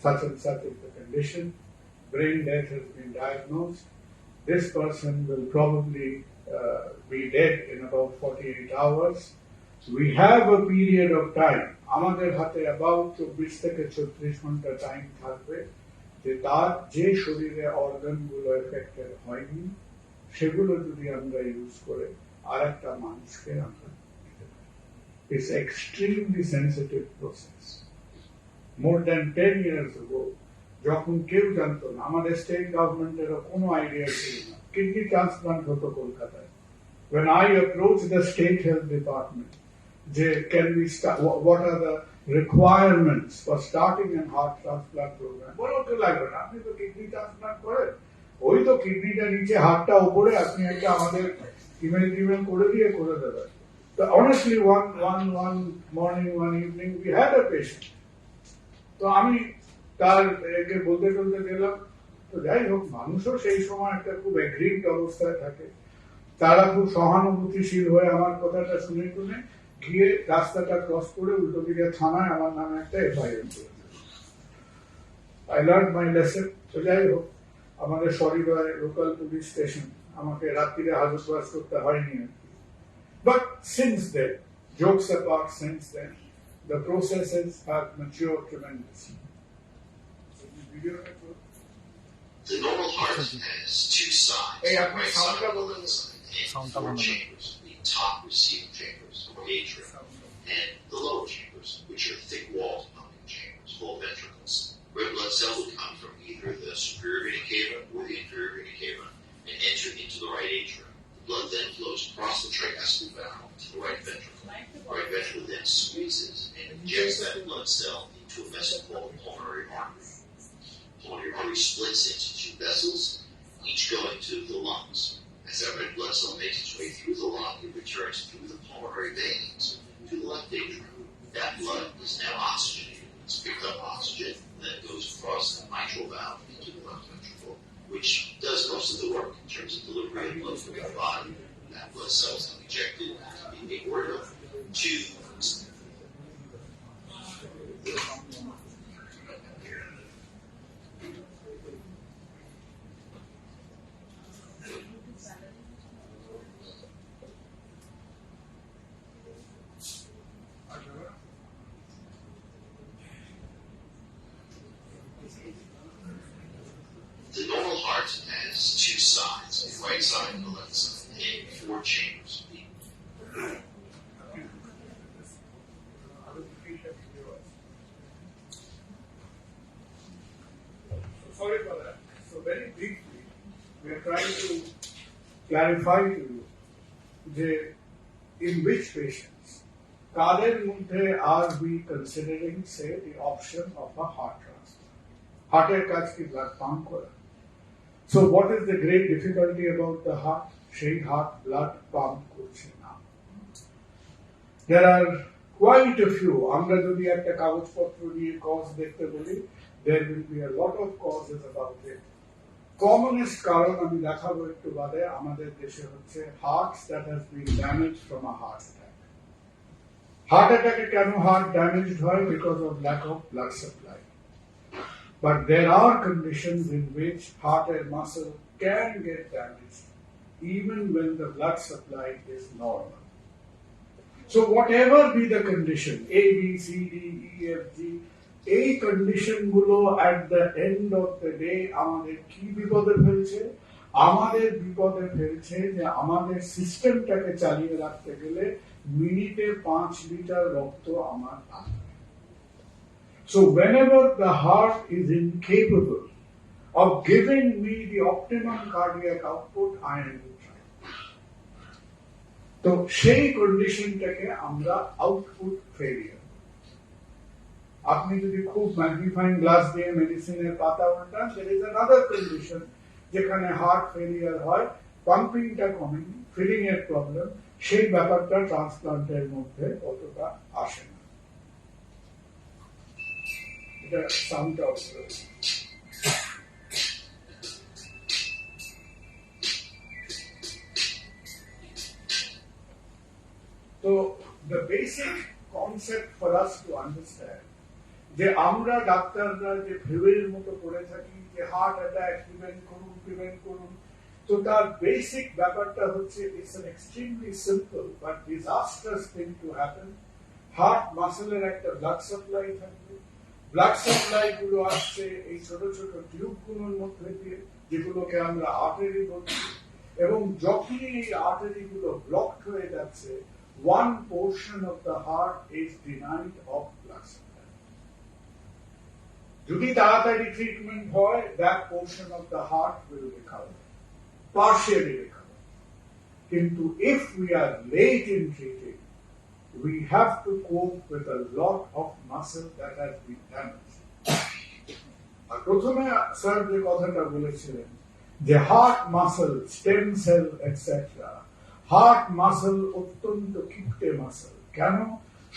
such and such is the condition, brain death has been diagnosed, this person will probably be dead in about 48 hours. We have a period of time, আমাদের হাতে about 24 থেকে 36 ঘন্টা time থাকবে যে তার যে শরীরে অর্গান গুলো এফেক্টেড হয়নি সেগুলো যদি আমরা ইউজ করে আরেকটা মানুষকে আমরা দিতে পারি। It's extremely sensitive process. More than 10 years ago, যখন কেউ জানতো না, আমাদের স্টেট গভর্নমেন্টের কোনো আইডিয়া ছিল না, কিডনি ট্রান্সপ্লান্ট হতো কলকাতায়। When I approached the state health department, can we start, what are the requirements for starting a heart transplant program? বলো তো লাগবে না, আপনি তো কিডনি ট্রান্সপ্লান্ট করেন, ওই তো কিডনিটা নিচে হাতটা উপরে, আপনি একটা আমাদের ইমেল করে দিয়ে করে দেবেন। So honestly, one morning, one evening, we had a patient. তো আমি তার একে বলতে গেলাম, তো যাই হোক মানুষও সেই সময় একটা খুব এগ্রিড অবস্থায় থাকে, তারা খুব সহানুভূতিশীল হয়ে আমার কথাটা শুনে গিয়ে রাস্তাটা ক্রস করে উল্টো দিকে থানায় আমার নামে একটা এফআইআর করে দিল। I learned my lesson. তো যাই হোক আমাদের সরিদয় লোকাল পুলিশ স্টেশন, আমাকে রাত্রিরে হাজতবাস করতে হয়নি। But since then, jokes apart, since then, the processes have matured tremendously. The normal heart has two sides, the right side and the left side, and four chambers, the top receiving chambers, or atrium, and the lower chambers, which are thick-walled pumping chambers, full of ventricles. Red blood cells will come from either the superior vena cava or the inferior vena cava and enter into the right atrium. The blood then flows across the tricuspid valve to the right ventricle. The right ventricle then squeezes and injects that blood cell into a vessel called a pulmonary artery. The pulmonary artery splits into two vessels, each going to the lungs. As that red blood cell makes its way through the lung, it returns through the pulmonary veins to the left atrium. That blood is now oxygenated. It's picked up oxygen, and then goes across the mitral valve into the left ventricle, which does most of the work in terms of delivery of blood from the body. That blood cell is injected to be made word of to The normal heart has two sides, the right side and the left side, and four chambers. Sorry for that. So very briefly, we are trying to clarify to you in which patients, কাদের মধ্যে are we considering, say, the option of a heart transplant? Hearter কাজ কি blood pump করা? So what is the great difficulty about the heart? সেই heart blood pump করছে না। There are quite a few, আমরা যদি একটা কাগজপত্র নিয়ে cause দেখতে বলি, there will be a lot of causes about it. Commonest কারণ আমি দেখাবো একটু বাদে আমাদের দেশে হচ্ছে hearts that has been damaged from a heart attack. Heart attack কেন heart damaged হয়? Because of lack of blood supply. But there are conditions in which heart and muscle can get damaged even when the blood supply is normal. So whatever be the condition, A, B, C, D, E, F, G, এই condition গুলো at the end of the day আমাদের কি বিপদে ফেলছে? আমাদের বিপদে ফেলছে যে আমাদের সিস্টেমটাকে চালিয়ে রাখতে গেলে মিনিটে 5 লিটার রক্ত আমার লাগবে। So whenever the heart is incapable of giving me the optimum cardiac output, I am in trouble. তো সেই কন্ডিশনটাকে আমরা আউটপুট ফেলিয়ার। আপনি যদি খুব ম্যাগনিফাইং গ্লাস দিয়ে মেডিসিনের পাতা উল্টান, there is another condition যেখানে হার্ট ফেলিয়ার হয়, পাম্পিংটা কমেনি, ফিলিং এর প্রবলেম, সেই ব্যাপারটা ট্রান্সপ্লান্টের মধ্যে অতটা আসে না। এটা সাউন্ডটা তো the basic concept for us to understand যে আমরা ডাক্তাররা যে ভেবের মতো করে থাকি যে হার্ট অ্যাটাক প্রিভেন্ট করুন, তো তার বেসিক ব্যাপারটা হচ্ছে it's an extremely simple but disastrous thing to happen. Heart মাসেলের একটা ব্লাড সাপ্লাই থাকবে, ব্লাড সাপ্লাই গুলো আসছে এই ছোট ছোট টিউব গুলোর মধ্যে দিয়ে, যেগুলোকে আমরা আর্টারি বলছি, এবং যখনই এই আর্টারি গুলো ব্লকড হয়ে যাচ্ছে, one portion of the heart is denied of blood supply. যদি তাড়াতাড়ি ট্রিটমেন্ট হয়, that portion of the heart will recover, partially recover. কিন্তু if we are late in treating, we have to cope with a lot of muscle that has been damaged. আর প্রথমে sir যে কথাটা বলেছিলেন যে heart muscle, stem cell etcetera, heart muscle অত্যন্ত কিপ্টে muscle. কেন?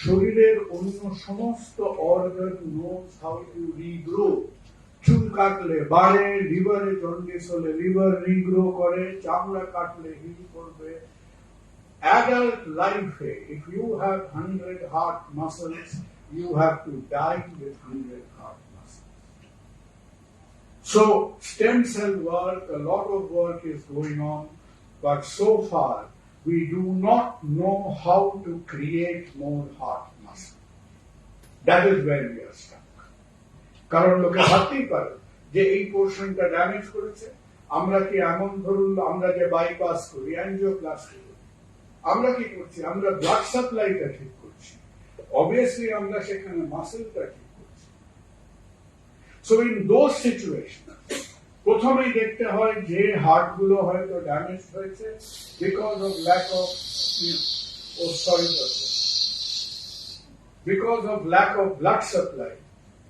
শরীরের অন্য সমস্ত organ knows how to regrow. চুল কাটলে বাড়ে, লিভারে জন্ডিস হলে লিভার রিগ্রো করে, চামড়া কাটলে হিল করবে। Adult life, if you have 100 heart muscles, you have to die with 100 heart muscles. So stem cell work, a lot of work is going on, but so far we do not know how to create more heart muscle. That is where we are stuck. কারণ লোকে ভাবতেই পারে যে এই পোর্শনটা damage করেছে, আমরা কি এমন ধরুন আমরা যে বাইপাস করি, অ্যাঞ্জিওপ্লাস্টি করি, আমরা কি করছি? আমরা ব্লাড সাপ্লাইটা ঠিক করছি, অবভিয়াসলি আমরা সেখানে মাসেলটা ঠিক করছি। সো ইন দোজ সিচুয়েশন প্রথমেই দেখতে হয় যে হার্ট গুলো হয়তো ড্যামেজ হয়েছে because of lack of blood supply.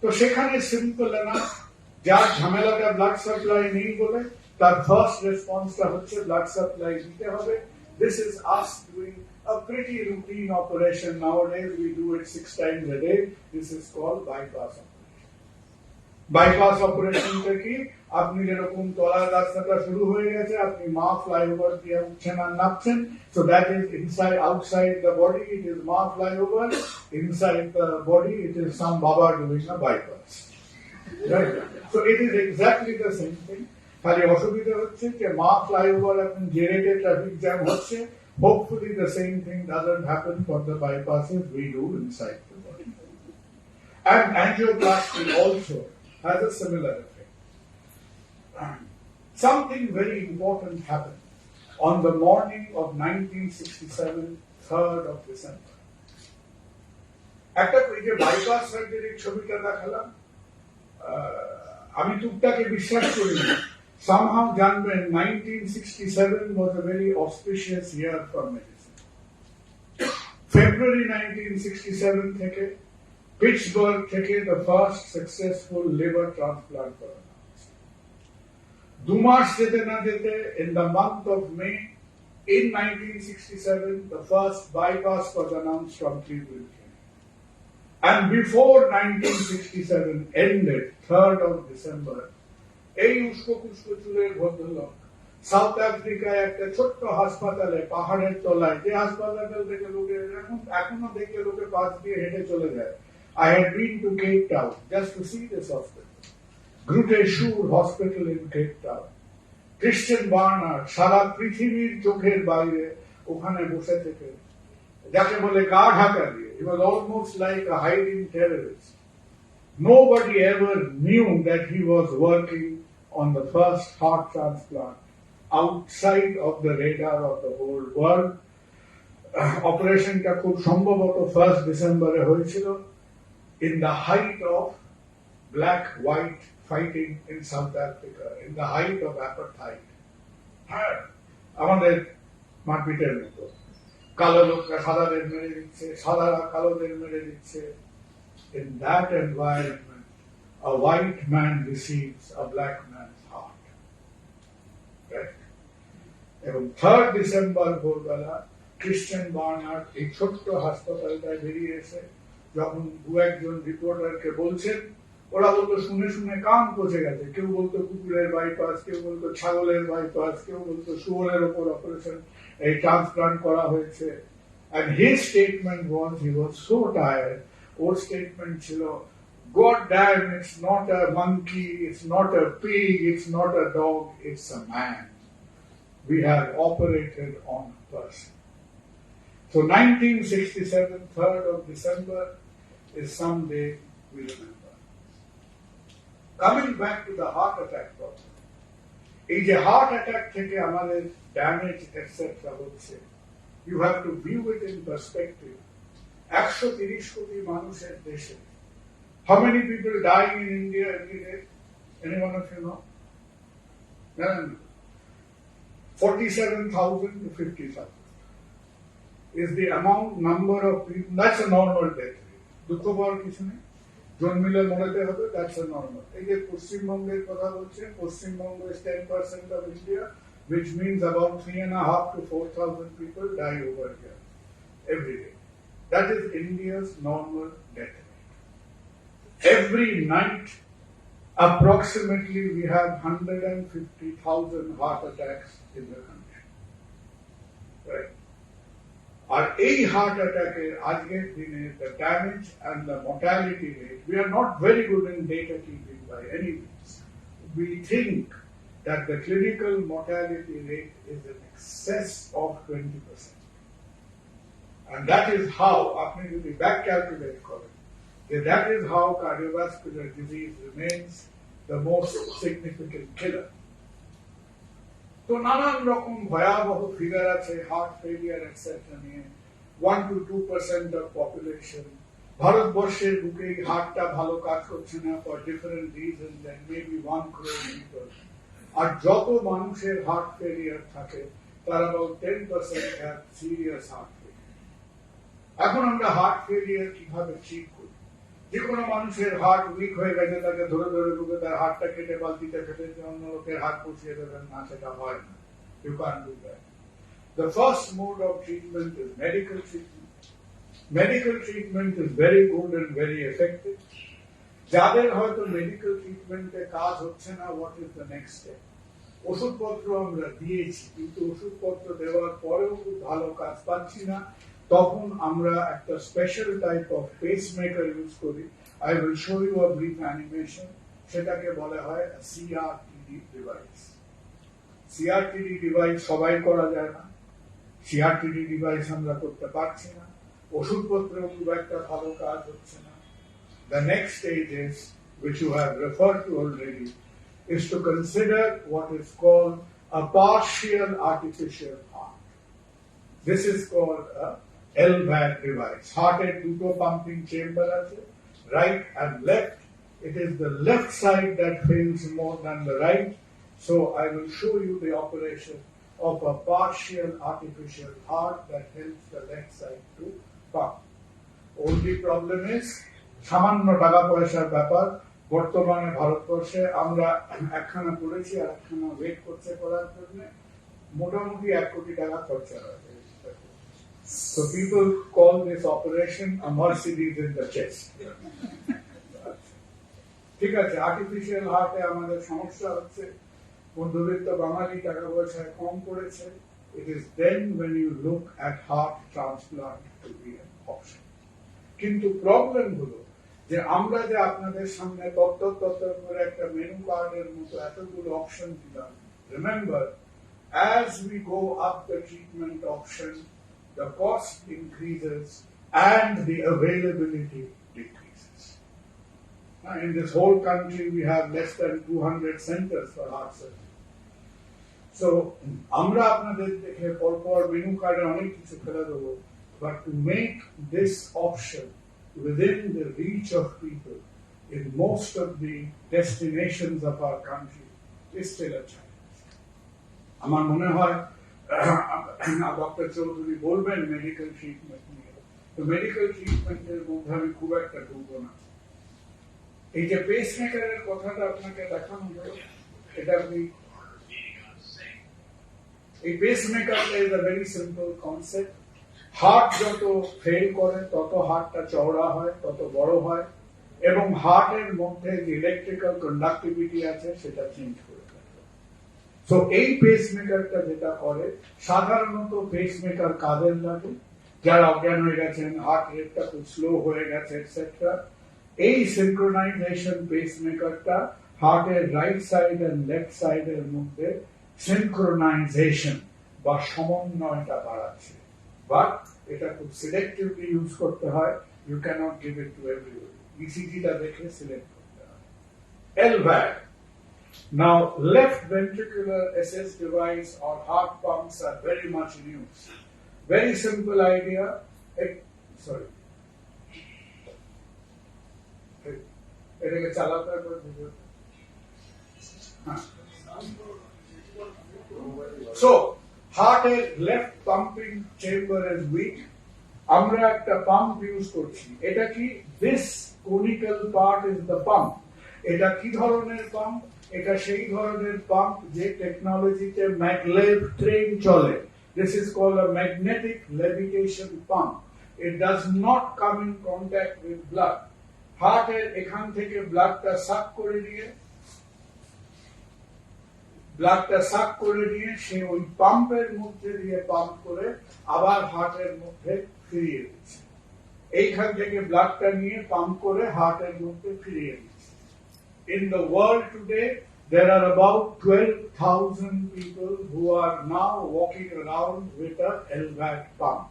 তো সেখানে সিম্পল না, যার ঝামেলাটা ব্লাড সাপ্লাই নেই বলে তার ফার্স্ট রেসপন্সটা হচ্ছে ব্লাড সাপ্লাই দিতে হবে। This is us doing a pretty routine operation nowadays. We do it 6 times a day. This is called bypass operation. Bypass operation টা কি? আপনি যেরকম তলার রাস্তাটা শুরু হয়ে গেছে, আপনি মা ফ্লাইওভার দিয়ে উঠছেন আর নামছেন, so that is inside, outside the body it is মা flyover, inside the body it is some baba doing a bypass, right? So it is exactly the same thing. খালি অসুবিধা হচ্ছে যে মা ফ্লাইওভার এখন যে রেটে ট্রাফিক জ্যাম হচ্ছে, hopefully the same thing doesn't happen for the bypasses we do inside the body. And angioplasty also has a similar effect. Something very important happened on the morning of 1967, 3rd of December. একটা এই যে bypass সার্জারির ছবিটা দেখালাম, আমি টুকটাকে বিশ্বাস করি না। Somehow জানবেন 1967 was a very auspicious year for medicine. February 1967 থেকে পিটসবার্গ থেকে the first successful liver transplant করা। 2 মাস যেতে না যেতে in the month of May in 1967 the first bypass was announced from Cleveland Clinic. And before 1967 ended, 3rd of December, এই উস্কোখুস্কো চুলের ভদ্রলোক south আফ্রিকায় একটা ছোট্ট হাসপাতালে পাহাড়ের তলায়, যে হাসপাতাল থেকে লোকে এখনো দেখে লোকে পাশ দিয়ে হেঁটে চলে যায়। I had been to Cape Town just to see this hospital. Groote Schuur Hospital in Cape Town. Christian Barnard সারা পৃথিবীর চোখের বাইরে ওখানে বসে থেকে, যাকে বলে গা ঢাকা দিয়ে, he was almost like a hiding terrorist. Nobody ever knew that he was working on the first heart transplant outside of the radar of the whole world. Operationটা খুব সম্ভবত 1st December হয়েছিল in the height of black-white fighting in South Africa, in the height of apartheid. হ্যাঁ, আমাদের মারপিটের মতো কালো লোকরা সাদাদের মেরে দিচ্ছে, সাদারা কালোদের মেরে দিচ্ছে। In that environment, a white man receives a black man's heart. Right? এবং 3rd December ভোরবেলা ক্রিশ্চিয়ান বার্নার্ড এই ছোট্ট হাসপাতালটায় বেরিয়ে এসে যখন 2-1 রিপোর্টারকে বলছেন, ওরা বলতো শুনে শুনে কান পচে গেছে। কেউ বলতো কুকুরের বাইপাস, কেউ বলতো ছাগলের বাইপাস, কেউ বলতো শুয়োরের ওপর অপারেশন এই ট্রান্সপ্লান্ট করা হয়েছে। And his statement was, he was so tired, old statement chilo, God damn, it's not a monkey, it's not a pig, it's not a dog, it's a man. We have operated on a person. So 1967, 3rd of December is someday we remember. Coming back to the heart attack problem. এই যে heart attack থেকে আমাদের damage etc. হচ্ছে, you have to view it in perspective. 130 কোটি মানুষের দেশে, how many people die in India every day? Anyone of you know? None. 47,000 to 50,000 is the number of people. That's a normal death rate. দুঃখ পাওয়ার কিছু নেই, জন্মিলে মরতে হবে, that's a normal. এই যে পশ্চিমবঙ্গের কথা বলছেন, Paschimbanga is 10% of India, which means about 3,500 to 4,000 people die over here every day. That is India's normal death rate. Every night, approximately, we have 150,000 heart attacks in the country. Right? Our heart attack, the damage and the mortality rate, we are not very good in data keeping by any means. We think that the clinical mortality rate is in excess of 20%. And that is how, after you back calculate correct, that is how cardiovascular disease remains the most significant killer. তো নানান রকম ভয়াবহ figure আছে heart failure etcetera নিয়ে, 1 to 2% of population. ভারতবর্ষের বুকে হার্টটা ভালো কাজ করছে না for different reasons, and maybe 1 crore people. আর যত মানুষের হার্ট ফেলিয়ার থাকে, তার about 10% have serious heart failure. এখন আমরা হার্ট ফেলিয়ার কিভাবে ঠিক করি? যে কোনো মানুষের হার্ট উইক হয়ে গেছে, তাকে ধরে ধরে ঢুকে তার হার্টটা কেটে বালতিতে ফেলে অন্য লোকের হার্ট বসিয়ে দেবেন না, সেটা হয় না. You can't do that. The first mode of treatment is medical treatment. Medical treatment is very good and very effective. যাদের হয়তো মেডিকেল ট্রিটমেন্টে কাজ হচ্ছে না, what is the next step? ওষুধপত্র আমরা দিয়েছি, কিন্তু ওষুধপত্র দেওয়ার পরেও খুব ভালো কাজ পাচ্ছি না, তখন আমরা একটা special type of pacemaker use করি. I will show you a brief animation. সেটাকে বলা হয় CRTD ডিভাইস. CRTD ডিভাইস সবাই করা যায় না, CRTD ডিভাইস আমরা করতে পারছি না, ওষুধপত্রেও খুব একটা ভালো কাজ হচ্ছে না. The next stage is, which you have referred to already, is to consider what is called a partial artificial heart. This is called a LVAD device. Hearted duto pumping chamber আছে, right and left. It is the left side that fails more than the right. So I will show you the operation of a partial artificial heart that helps the left side to pump. Only problem is, সামান্য টাকা পয়সার ব্যাপার. বর্তমানে ভারতবর্ষে আমরা একখানা করেছি আর একখানা ওয়েট করছে করার জন্য, মোটামুটি 1 কোটি টাকা খরচা হয়. So people call this operation a Mercedes in the chest. ঠিক আছে, আর্টিফিশিয়াল হার্টে আমাদের সমস্যা হচ্ছে, মধ্যবিত্ত বাঙালি টাকা পয়সায় কম করেছে. It is then when you look at heart transplant to be an option. কিন্তু প্রবলেম হলো যে আমরা যে আপনাদের সামনে তত্ত্ব করে একটা মেনু কার্ডের মতো এতগুলো অপশন দিলাম. Remember, as we go up the treatment option, the cost increases and the availability decreases. Now, in this whole country, we have less than 200 centers for heart surgery. So, আমরা আপনাদের দেখে পরপর menu কার্ডে অনেক কিছু ফেলে দেবো, but to make this option within the reach of people in most of the destinations of our country is still a challenge. আমার মনে হয় ডক্টর চৌধুরী বলবেন মেডিকেল ট্রিটমেন্ট নিয়ে, তো মেডিকেল ট্রিটমেন্টের মধ্যে আমি খুব একটা ঢুকবো না. এই যে পেসমেকারের কথাটা আপনাকে দেখানো হলো, এটা এই পেসমেকারটা is a very simple concept. Heart যত ফেল করে তত হার্টটা চওড়া হয়, তত বড় হয়, এবং হার্টের মধ্যে যে ইলেকট্রিক্যাল কন্ডাক্টিভিটি আছে সেটা চেঞ্জ করে দেয়. তো এই পেসমেকারটা যেটা করে, সাধারণত পেসমেকার কাদের লাগে? যারা অজ্ঞান হয়ে গেছেন, হার্ট রেটটা খুব স্লো হয়ে গেছে এটসেট্রা, এই সিনক্রোনাইজেশন পেসমেকারটা হার্টের রাইট সাইড এন্ড লেফট সাইডের মধ্যে সিনক্রোনাইজেশন বা সমন্বয়টা বাড়াচ্ছে। বাট এটা খুব সিলেক্টিভলি ইউজ করতে হয়, you cannot give it to everybody, ইসিজিটা দেখে সিলেক্ট করতে হয়। LVAD. Now, left ventricular assist device or heart pumps are very much in use. Very simple idea. Sorry. এটাকে চালাতে হবে ভিডিও। So, heart এর left pumping chamber is weak. আমরা একটা পাম্প ইউজ করছি। এটা কি? This conical part is the pump. এটা কি ধরনের পাম্প? এটা সেই ধরনের পাম্প যে টেকনোলজিতে ম্যাগলেভ ট্রেন চলে। This is called a magnetic levitation pump. It does not come in contact with blood. হার্টের এখান থেকে ব্লাডটা সাক করে নিয়ে সে ওই পাম্পের মধ্যে দিয়ে পাম্প করে আবার হার্টের মধ্যে ফিরিয়ে দিচ্ছে। এইখান থেকে ব্লাডটা নিয়ে পাম্প করে হার্টের মধ্যে ফিরিয়ে দিচ্ছে। In the world today, there are about 12,000 people who are now walking around with a LVAD pump.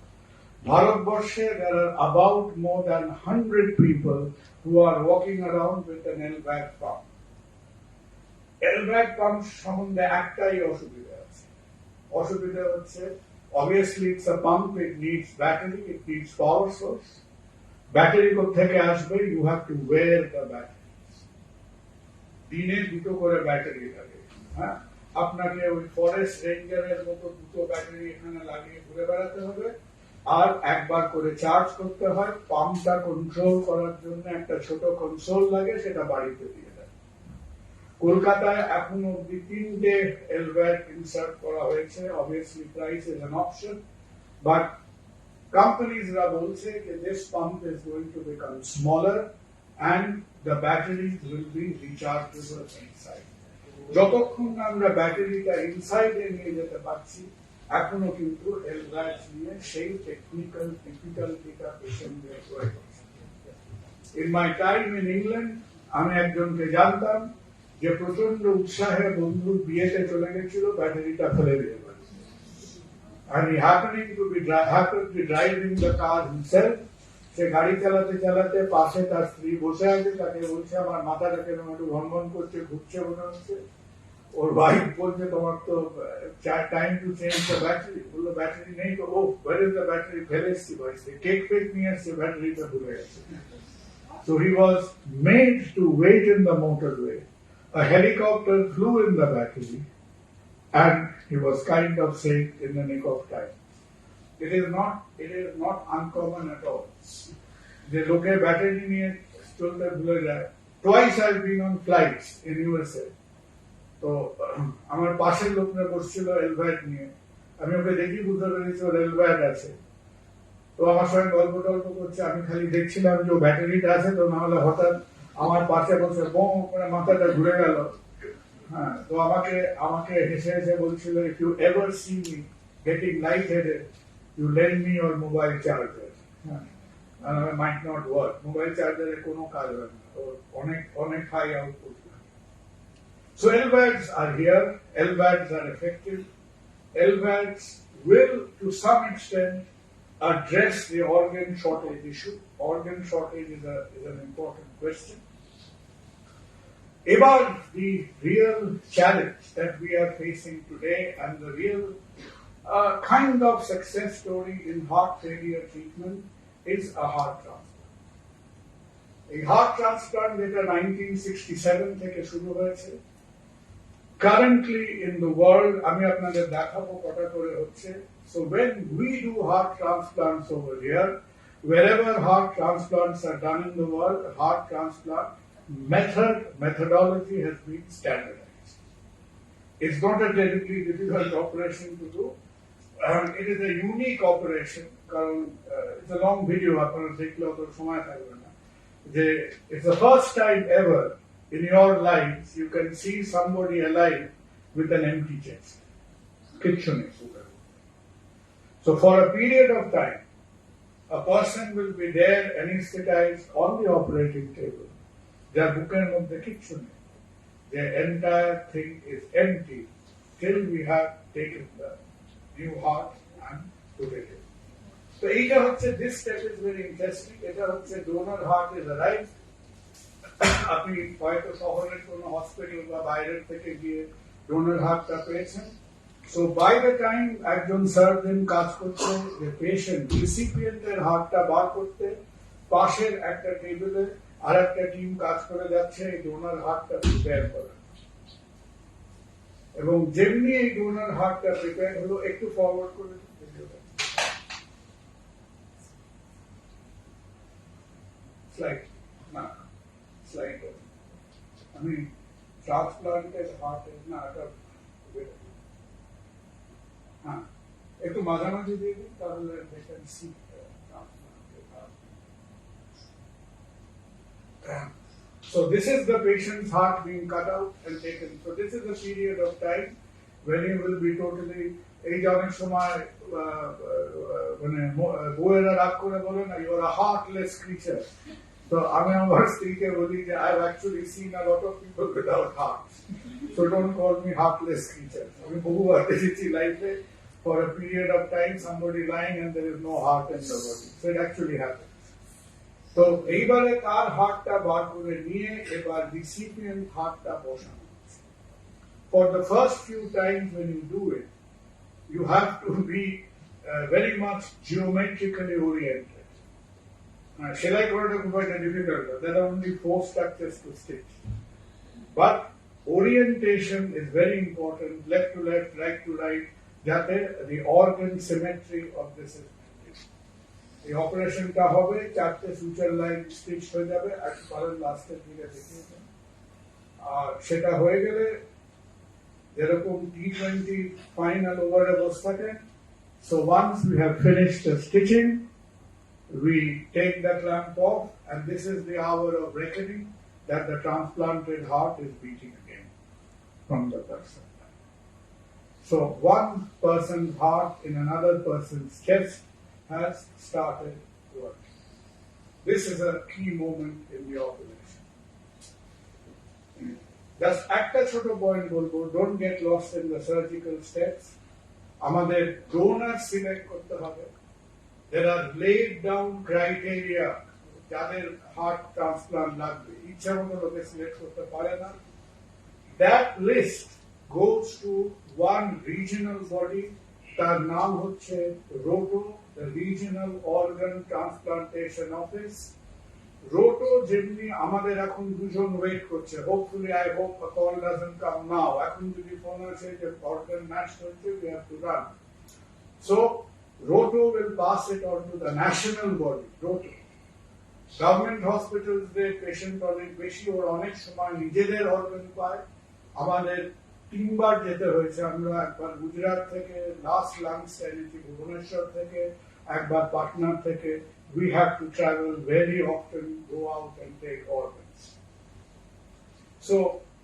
Bharatbarshe, there are about more than 100 people who are walking around with an LVAD pump. LVAD pump সম্বন্ধে একটাই অসুবিধা আছে। অসুবিধা হচ্ছে, obviously it's a pump, it needs battery, it needs power source. Battery কোথেকে আসবে? You have to wear the battery. দিনে দুটো করে ব্যাটারি লাগে। হ্যাঁ, আপনাকে ওই ফরেস্ট রেঞ্জারের মতো দুটো ব্যাটারি এখানে লাগিয়ে ঘুরে বেড়াতে হবে, আর একবার করে চার্জ করতে হয়। পাম্পটা কন্ট্রোল করার জন্য একটা ছোট কনসোল লাগে, সেটা বাড়িতে দিয়ে দেয়। কলকাতায় এখন অব্দি 3টে LVAD ইনসার্ট করা হয়েছে। Obviously price is an option, but কোম্পানিজরা বলছে যে this pump is going to become smaller and the batteries will be rechargeable inside. যতক্ষণ না আমরা ব্যাটারিটা ইনসাইডে নিয়ে যেতে পারছি, এখনো কিন্তু LVAD নিয়ে সেই টেকনিক্যাল ডিফিকাল্টিটা পেশেন্টদের হয়ে গেছে। In my time in England, আমি একজনকে জানতাম যে প্রচন্ড উৎসাহে বন্ধুর বিয়েতে চলে গেছিল, ব্যাটারিটা ফেলে দিয়ে গেছে। And he happened to be driving the car himself. সে গাড়ি চালাতে চালাতে পাশে তার স্ত্রী বসে আছে, তাকে বলছে আমার মাথাটা কেন একটু ভনভন করছে, ঘুরছে মনে হচ্ছে। ওর ওয়াইফ বলছে তোমার তো time to change the battery. বললো ব্যাটারি নেই তো। ও ওয়ার ইজ দ্য ব্যাটারি? ফেলে এসছি বলছে, কেক ফেক নিয়ে এসছে, ব্যাটারিটা ভুলে গেছে। So he was made to wait in the motorway. A helicopter flew in the battery and he was kind of saved in the nick of time. It is not uncommon at all. যে লোকে battery নিয়ে চলতে ভুলে যায়। Twice I've been on flights in USA. তো আমার পাশের লোকরা বসছিল LVAD নিয়ে, আমি ওকে দেখি বুঝতে পেরেছি ওর LVAD আছে। তো আমার সঙ্গে গল্প টল্প করছে, আমি খালি দেখছিলাম যে ব্যাটারিটা আছে, তো না হলে হঠাৎ আমার পাশে বসে বম করে মাথাটা ঘুরে গেল। হ্যাঁ, তো আমাকে হেসে হেসে বলছিল, if you ever see me getting lightheaded, you lend me your mobile charger. And it might not work. Mobile charger এর কোনো কাজ হবে না, অনেক high output. So LVADs are here, LVADs are effective. LVADs will to some extent address the organ shortage issue. Organ shortage is an important question. About the real challenge that we are facing today and the real kind of success story in heart failure treatment is a heart transplant. A heart transplant যেটা 1967 থেকে শুরু হয়েছে। Currently in the world, আমি আপনাদের দেখাবো কটা করে হচ্ছে। So when we do heart transplants over here, wherever heart transplants are done in the world, heart transplant methodology has been standardized. It's not a terribly difficult operation to do. It is a unique operation. It's a long video, আপনারা দেখলে অত সময় থাকবে না। It's the first time ever in your lives you can see somebody alive with an empty chest. So for a period of time, a person will be there anesthetized on the operating table. Their buker moddhe kichu nei. The entire thing is empty till we have taken the new heart and put it in. So this step is very interesting. Donor heart is arrived. আপনি হয়তো শহরের কোনো hospital বা বাইরের থেকে গিয়ে donor হার্টটা পেয়েছেন। So by the time একজন সার্জন কাজ করছে, the patient রিসিপিয়েন্টের হার্টটা বার করতে পাশের একটা টেবিলে আর একটা টিম কাজ করে যাচ্ছে এই ডোনার হার্টটা প্রিপেয়ার করার। এবং যেমনি এই ডোনার হার্টটা প্রিপেয়ার হলো, একটু ফরওয়ার্ড করে স্লাইড না স্লাইড আমি ট্রান্সপ্লান্টেড হার্টের না এটা হ্যাঁ একটু মাঝামাঝি দিয়ে দিন তাহলে দেখেন C So this is the patient's heart being cut out and taken. So this is a period of time when you will be totally এই যে অনেক সময় মানে বউয়েরা রাগ করে বলে না, you are a heartless creature. So আমি আমার স্ত্রীকে বলি যে I have actually seen a lot of people without hearts. So don't call me heartless creature. আমি বহুবার দেখেছি লাইফে for a period of time somebody lying and there is no heart in the body. So it actually happens. তো এইবারে তার হার্টটা বার করে নিয়ে এবার রিসিপিয়েন্ট হার্টটা বসানো। For the first few times when you do it, you have to be very much geometrically oriented. সেলাই করাটা খুব একটা difficult, there are only 4 structures to stitch. But orientation is very important, left to left, right to right, যাতে the organ symmetry of this is maintained. এই অপারেশনটা হবে, 4টে suture line stitch হয়ে যাবে, একবার লাস্টের দিকে দেখিয়েছেন। আর সেটা হয়ে গেলে যেরকম T20 ফাইনাল ওভারে বসে থাকেন, so once we have finished the stitching, we take the clamp off, and this is the hour of reckoning that the transplanted heart is beating again from the person. So one person's heart in another person's chest has started working. This is a key moment in the operation. Just একটা ছোট point বলবো, don't get lost in the surgical steps. আমাদের donor select করতে হবে. There are laid down criteria যাদের heart transplant লাগবে, ইচ্ছা মতো লোকে সিলেক্ট করতে পারে না। That list goes to one regional body, তার নাম হচ্ছে ROTO, the Regional Organ Transplantation Office. ROTO যেমনি আমাদের এখন দুজন ওয়েট করছে, hopefully I hope a call doesn't come now. এখন যদি ফোন আসে যে organ match হচ্ছে, we have to run. So ROTO will pass it on to the national body, ROTO. Government hospitals রে পেশেন্ট অনেক বেশি, ওর অনেক সময় নিজেদের অর্গান পায়। আমাদের 3 বার যেতে হয়েছে, আমরা একবার গুজরাট থেকে লাস্ট লাংস এনেছি, ভুবনেশ্বর থেকে একবার পাটনার থেকে। We have to travel very often, go out and take organs. So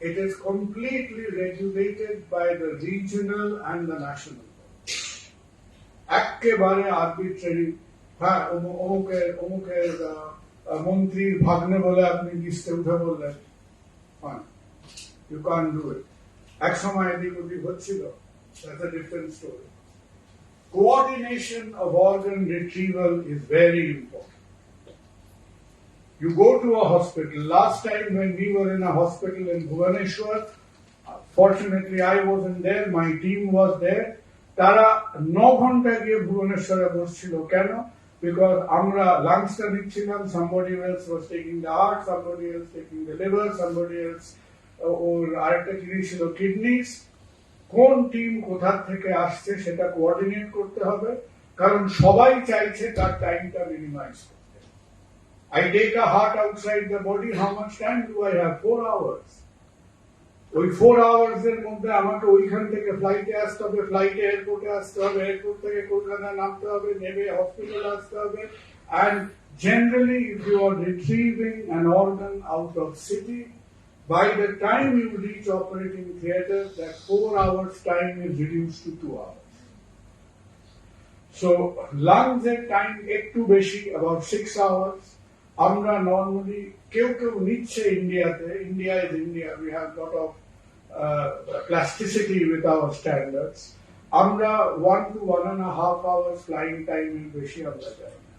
it is completely regulated by the regional and the national body. একেবারে আরবিট্রারি, হ্যাঁ অমুকের মন্ত্রীর ভাগ্নে বলে আপনি লিস্টে উঠে বললেন, fine, you can't do it. এক সময় এদিক ওদিক হচ্ছিল, that's a different story. Coordination of organ retrieval is very important. You go to a hospital. Last time when we were in a hospital in Bhubaneswar, fortunately I wasn't there, my team was there. তারা 9 ঘন্টা গিয়ে ভুবনেশ্বরে বসছিল। কেন? Because আমরা লাংসটা নিচ্ছিলাম, somebody else was taking the heart, somebody else taking the liver, somebody else ওর আরেকটা জিনিস ছিল kidneys. কোন টিম কোথা থেকে আসছে সেটা কোঅর্ডিনেট করতে হবে, কারণ সবাই চাইছে তার টাইমটা মিনিমাইজ করতে। I take a heart outside the body, how much time do I have? 4 hours. ওই 4 hours এর মধ্যে আমাকে ওইখান থেকে ফ্লাইটে আসতে হবে, ফ্লাইটে এয়ারপোর্টে আসতে হবে, এয়ারপোর্ট থেকে কলকাতা নামতে হবে, নেমে হসপিটাল আসতে হবে। And generally if you are retrieving an organ out of city, by the time you reach operating theatre, that 4 hours time is reduced to 2 hours. So lungs এর টাইম একটু বেশি, about 6 hours. আমরা normally কেউ নিচ্ছে ইন্ডিয়াতে, India is India, we have lot of plasticity with our standards. আমরা 1 to 1.5 hours flying time এর বেশি আমরা যাই না।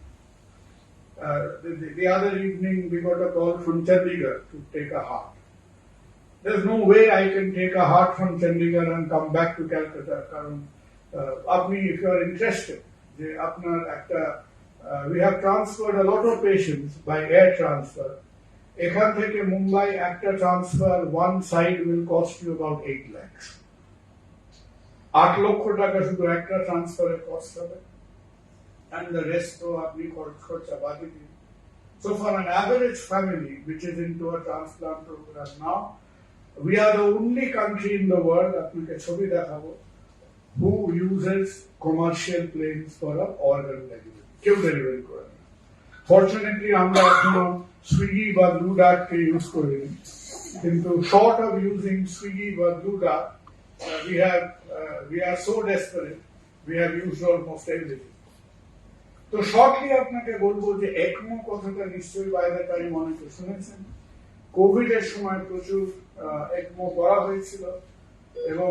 The other evening we got a call from Chandigarh to take a heart. There's no way I can take a heart from Chandigarh and come back to Calcutta. কারণ আপনি, if you are interested, যে আপনার একটা we have transferred a lot of patients by air transfer. এখান থেকে মুম্বাই একটা transfer one side will cost you about 8 lakhs. 8 লক্ষ টাকা শুধু একটা ট্রান্সফারের কস্ট হবে, and the rest তো আপনি খরচা বাকি দিন। So for an average family which is into a transplant program now, we are the only country in the world, আপনাকে ছবি দেখাবো, who uses commercial planes for a organ delivery. কেউ delivery করে না। Fortunately আমরা এখনো সুইগি বা blue ডার্টকে use করিনি, কিন্তু short of using সুইগি বা Blue Dart, we are so desperate, we have used almost everything. তো শর্টলি আপনাকে বলবো যে একমো কথাটা নিশ্চয়ই বাই দ্য টাইম অনেকে শুনেছেন। কোভিড এর সময় প্রচুর একমো করা হয়েছিল, এবং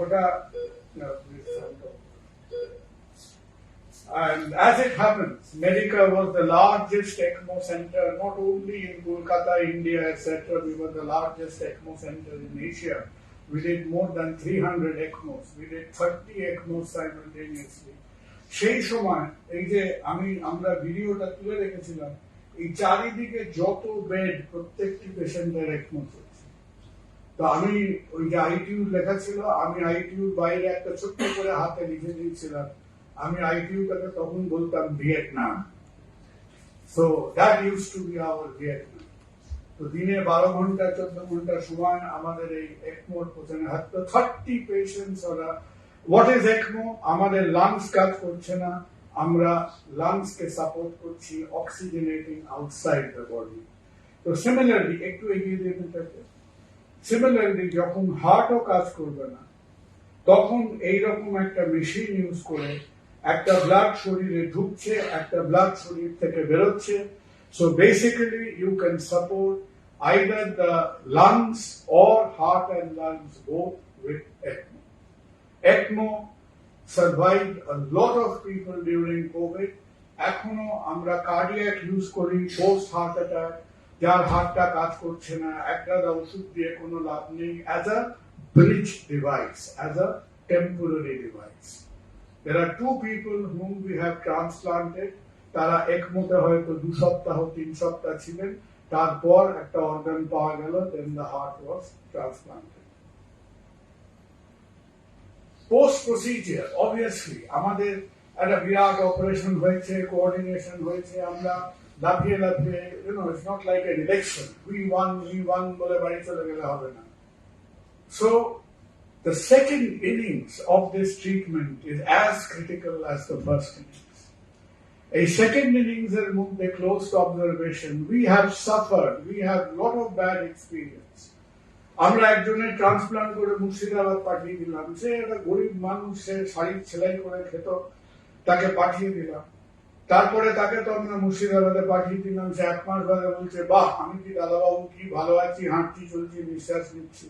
ওটা and as it happens, Medica was the largest ECMO center, not only in Kolkata, India, etc. We were the largest ECMO center in Asia. We did more than 300 ECMOs. We did 30 ECMOs simultaneously. সেই সময় এই যে আমরা ভিডিওটা তুলে রেখেছিলাম, এই চারিদিকে যত বেড, প্রত্যেকটি পেশেন্টের একমো চলছে। তো আমি ওই যে আইটিইউ লেখা ছিল, আমি আইটিইউর বাইরে একটা ছোট্ট করে হাতে লিখে দিয়েছিলাম, আমি আইটিইউটাকে তখন বলতাম Vietnam. So that use to B hour Vietnam. তো দিনে 12 ঘন্টা 14 ঘন্টা সময় আমাদের এই একমোর পেছনে হাঁটতো। 30 পেশেন্টস ওরা। What is ECMO? আমাদের লাংস কাজ করছে না, আমরা লাংসকে সাপোর্ট করছি অক্সিজেনেটিং আউটসাইড দ্য বডি। তো সিমিলারলি একটু এগিয়ে দিতে থাকে, সিমিলারলি যখন হার্টও কাজ করবে না, তখন এইরকম একটা মেশিন ইউজ করে একটা ব্লাড শরীরে ঢুকছে, একটা ব্লাড শরীর থেকে বেরোচ্ছে। So basically you can support either the lungs or heart and lungs both with ECMO. ECMO survived a lot of people during COVID. এখনো আমরা কার্ডিয়াক ইউজ করি পোস্ট হার্ট অ্যাটাক, যার হার্টটা কাজ করছে না, একটা ওষুধ দিয়ে কোনো লাভ নেই, as a bridge device, as a temporary device. There are 2 people whom we have transplanted. তারা একমতে হয়তো 2 সপ্তাহ 3 সপ্তাহ ছিলেন, তারপর একটা অর্গান পাওয়া গেল, then the heart was transplanted. Post procedure, obviously আমাদের একটা বিরাট অপারেশন হয়েছে, কোঅর্ডিনেশন হয়েছে, আমরা লাফিয়ে লাফিয়ে, it's not like an election, we won বলে বাড়ি চলে গেলে হবে না। So the second innings of this treatment is as critical as the first innings. A second innings er moddhe closed observation, we have suffered, we have lot of bad experience. আমরা একজনের transplant করে মুর্শিদাবাদ পাঠিয়ে দিলাম, সে একটা গরিব মানুষ, সে শাড়ি সেলাই করে খেত, তাকে পাঠিয়ে দিলাম। তারপরে তাকে তো আমরা মুর্শিদাবাদে পাঠিয়ে দিলাম, সে 1 মাস বাদে বলছে, বাহ আমি কি দাদাবাবু কি ভালো আছি, হাঁটছি চলছি নিঃশ্বাস নিচ্ছি।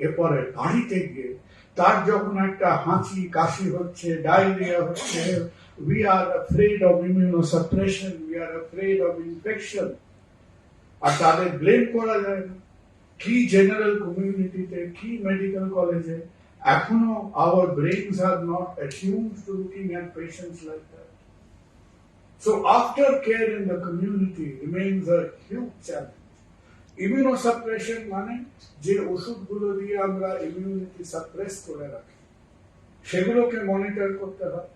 এরপরে বাড়িতে গিয়ে তার যখন একটা হাঁচি কাশি হচ্ছে, ডায়রিয়া হচ্ছে, we are afraid of immunosuppression, we are afraid of infection, আর তাদের ব্লেম করা যায় না। কি জেনারেল কমিউনিটিতে, কি মেডিকেল কলেজে এখনো our brains are not attuned to looking at patients like that. So aftercare in the community remains a huge challenge. ইমিউনোসাপ্রেশন মানে যে ওষুধগুলো দিয়ে আমরা ইমিউনিটি সাপ্রেস করে রাখি, সেগুলোকে মনিটর করতে হয়।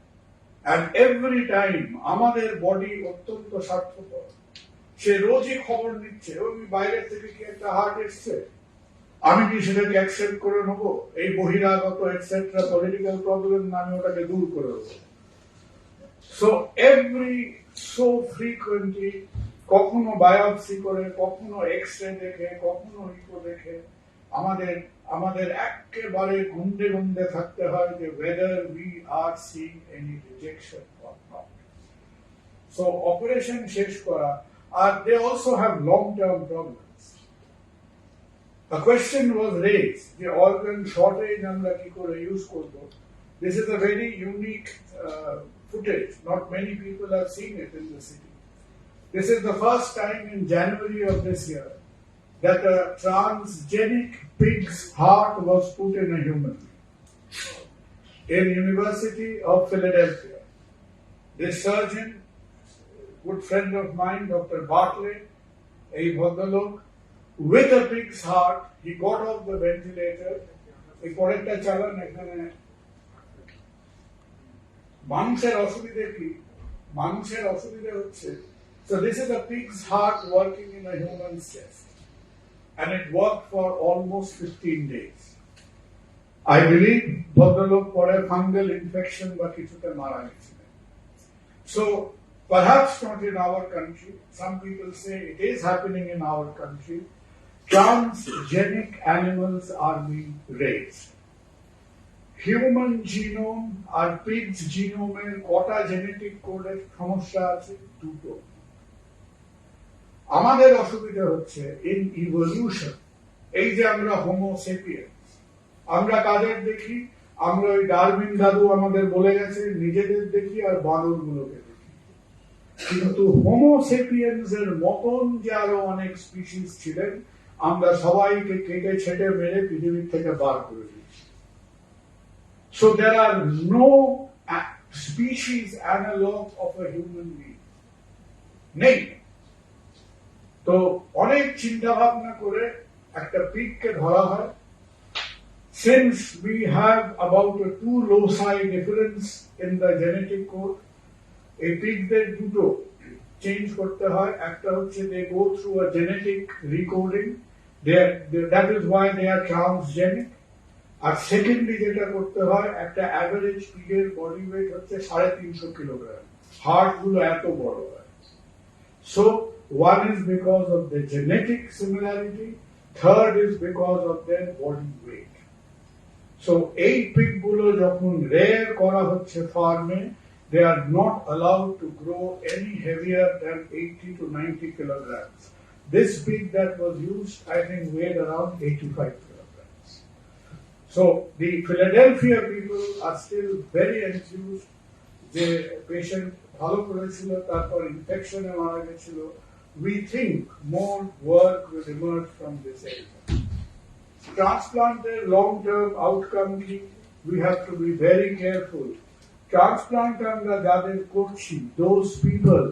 and every time আমাদের বডি অত্যন্ত স্বার্থপর, সে রোজই খবর নিচ্ছে, ওই বাইরে থেকে কি একটা হার্ট এসছে, আমি কি সেটাকে অ্যাকসেপ্ট করে নেবো, এই বহিরাগত এটসেট্রা পলিটিক্যাল প্রবলেম না, আমি ওটাকে দূর করে দেবো। সো so frequently কখনো বায়োপসি করে, কখনো এক্সরে দেখে, কখনো ইকো দেখে আমাদের আমাদের একেবারে গুন্ডে গুন্ডে থাকতে হয় যে whether we are seeing any rejection or not. So operation শেষ করা, and they also have long-term problems. A question was raised, the organ shortage আমরা কি করে use করব. This is a very unique footage. Not many people have seen it in the city. This is the first time in January of this year that a transgenic pig's heart was put in a human in University of Philadelphia. This surgeon, good friend of mine, Dr. Bartlett, a Bhadalok, with a pig's heart, he got off the ventilator. এই পরেরটা চালান এখানে মানুষের অসুবিধা কি? মানুষের অসুবিধা হচ্ছে, so this is a pig's heart working in a human's chest. And it worked for almost 15 days. I believe Bhadalok pore fungal infection বা কিছুতে মারা গেছিলেন. So perhaps not in our country. Some people say it is happening in our country. Transgenic animals are being raised. Human genome R pigs genome এর কটা genetic কোডের সমস্যা আছে? দুটো. আমাদের অসুবিধা হচ্ছে ইন ইভলিউশন, এই যে আমরা হোমো সেপিয়েন্স, আমরা কাদের দেখি? আমরা ওই ডারউইন দাদু আমাদের বলে গেছে, নিজেদের দেখি আর বাঁদরগুলোকে দেখি। কিন্তু হোমো সেপিয়েন্স এর মতন যে আরো অনেক স্পিসিস ছিলেন, আমরা সবাইকে কেটে ছেটে মেরে পৃথিবীর থেকে বার করে দিচ্ছি। So there are no species analog of a human being. নেই। তো অনেক চিন্তা ভাবনা করে একটা পিগকে ধরা হয়। Since we have about a 2 loci difference in the genetic code, এই পিগদের দুটো চেঞ্জ করতে হয়। একটা হচ্ছে they go through a genetic recoding, that is why they are transgenic. আর সেকেন্ডলি যেটা করতে হয়, একটা অ্যাভারেজ পিগের বডি ওয়েট হচ্ছে 350 কিলোগ্রাম, হার্ট গুলো এত বড় হয়। So one is because of the genetic similarity, third is because of their body weight. So এই pig গুলো যখন rear করা হচ্ছে ফার্মে, they are not allowed to grow any heavier than 80 to 90 kilograms. This pig that was used, I think, weighed around 85 kilograms. So the Philadelphia people are still very enthused. The patient ভালো করেছিল, তারপর ইনফেকশনে মারা গেছিল. We think more work will emerge from this area. Transplanted long-term outcome key, we have to be very careful. Transplant আমরা যাদের করছি, those people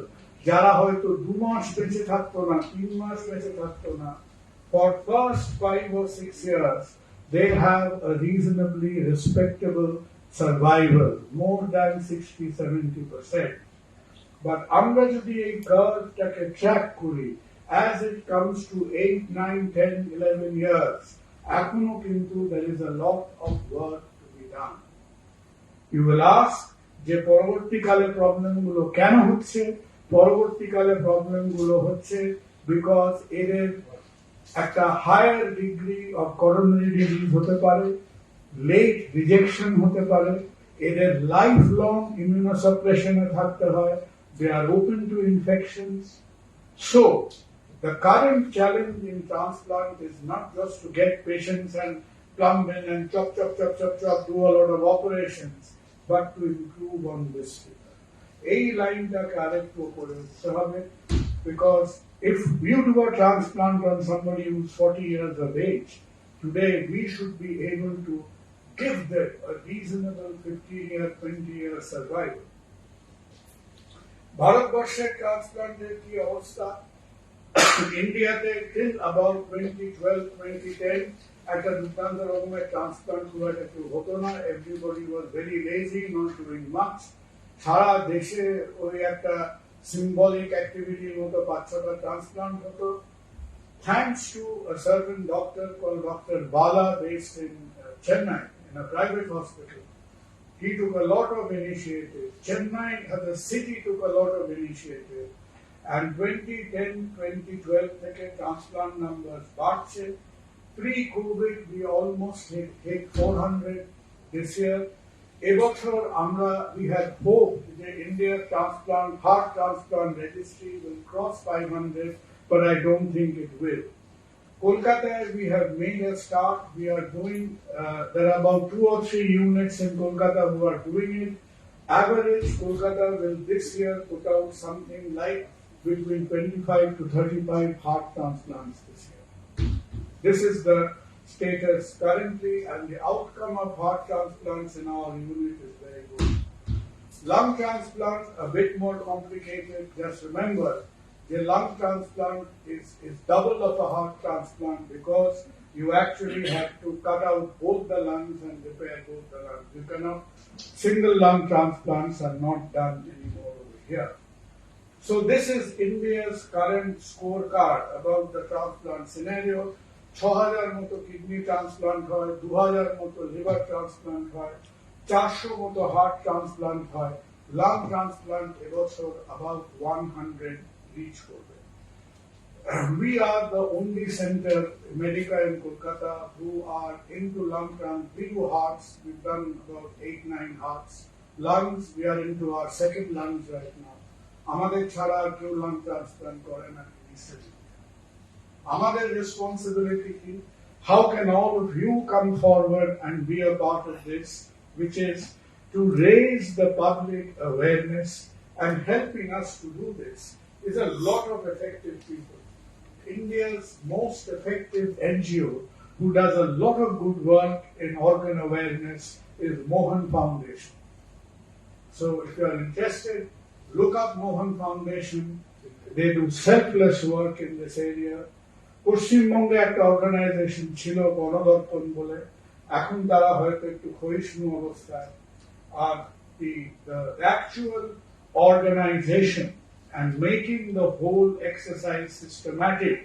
যারা হয়তো 2 মাস বেঁচে থাকতো না, 3 মাস বেঁচে থাকতো না, for first 5 or 6 years, they have a reasonably respectable survival, more than 60-70%. But আমরা যদি এই কার্ভটাকে ট্র্যাক করি, as it comes to 8, 9, 10, 11 years, এখনো কিন্তু there is a lot of work to be done. You will ask যে পরবর্তীকালে প্রবলেমগুলো কেন হচ্ছে? পরবর্তীকালে প্রবলেমগুলো হচ্ছে because এদের একটা higher degree of coronary disease হতে পারে, লেট রিজেকশন হতে পারে, এদের লাইফ লং ইমিউনোসাপ্রেশনে থাকতে হয়, they are open to infections. So the current challenge in transplant is not just to get patients and plumb in and chop, do a lot of operations, but to improve on this figure. এই লাইনটাকে আরেকটু উপরে উঠতে হবে, because if you do a transplant on somebody who's 40 years of age, today we should be able to give them a reasonable 15-year, 20-year survival. ভারতবর্ষের ট্রান্সপ্লান্টের কি অবস্থা? ইন্ডিয়াতে till about 2012-2010 একটা দুর্দান্ত রকমের ট্রান্সপ্লান্ট খুব একটা কেউ হতো না, everybody was very lazy, not doing much. সারা দেশে ওই একটা symbolic activity মতো 5-6টা ট্রান্সপ্লান্ট হতো. Thanks to a certain doctor called Dr. Bala based in Chennai, in a private hospital, he took a lot of initiative. Chennai as a city took a lot of initiative. And 2010-2012 থেকে transplant numbers বাড়ছে. pre-COVID we almost hit 400 this year. এবছর আমরা we had hoped that India's heart transplant registry will cross 500, but I don't think it will. Kolkata, we have made a start. We are doing, there are about 2 or 3 units in Kolkata who are doing it. Average, Kolkata will this year put out something like between 25 to 35 heart transplants this year. This is the status currently, and the outcome of heart transplants in our unit is very good. Lung transplant, a bit more complicated. Just remember, the lung transplant is double of a heart transplant because you actually have to cut out both the lungs and repair both the lungs. You cannot, single lung transplants are not done anymore over here. So this is India's current scorecard about the transplant scenario. 6,000 মতো kidney transplant হয়, 2,000 মতো liver transplant হয়, 400 মতো heart transplant হয়, lung transplant এবছর about 100 reach করবে. We are the only center, Medica in Kolkata, who are into lung transplant. We do hearts, we've done about 8-9 hearts. Lungs, we are into our second lungs right now. আমাদের ছাড়া আর কেউ lung transplant করে না recently. Our responsibility is how can all of you come forward and be a part of this, which is to raise the public awareness, and helping us to do this is a lot of effective people. India's most effective NGO who does a lot of good work in organ awareness is Mohan Foundation. So if you are interested, look up Mohan Foundation. They do selfless work in this area. পশ্চিমবঙ্গে একটা organisation ছিল গণদর্পণ বলে, এখন তারা হয়তো একটু ক্ষয়িষ্ণু অবস্থায়। আর the actual organization and making the whole exercise systematic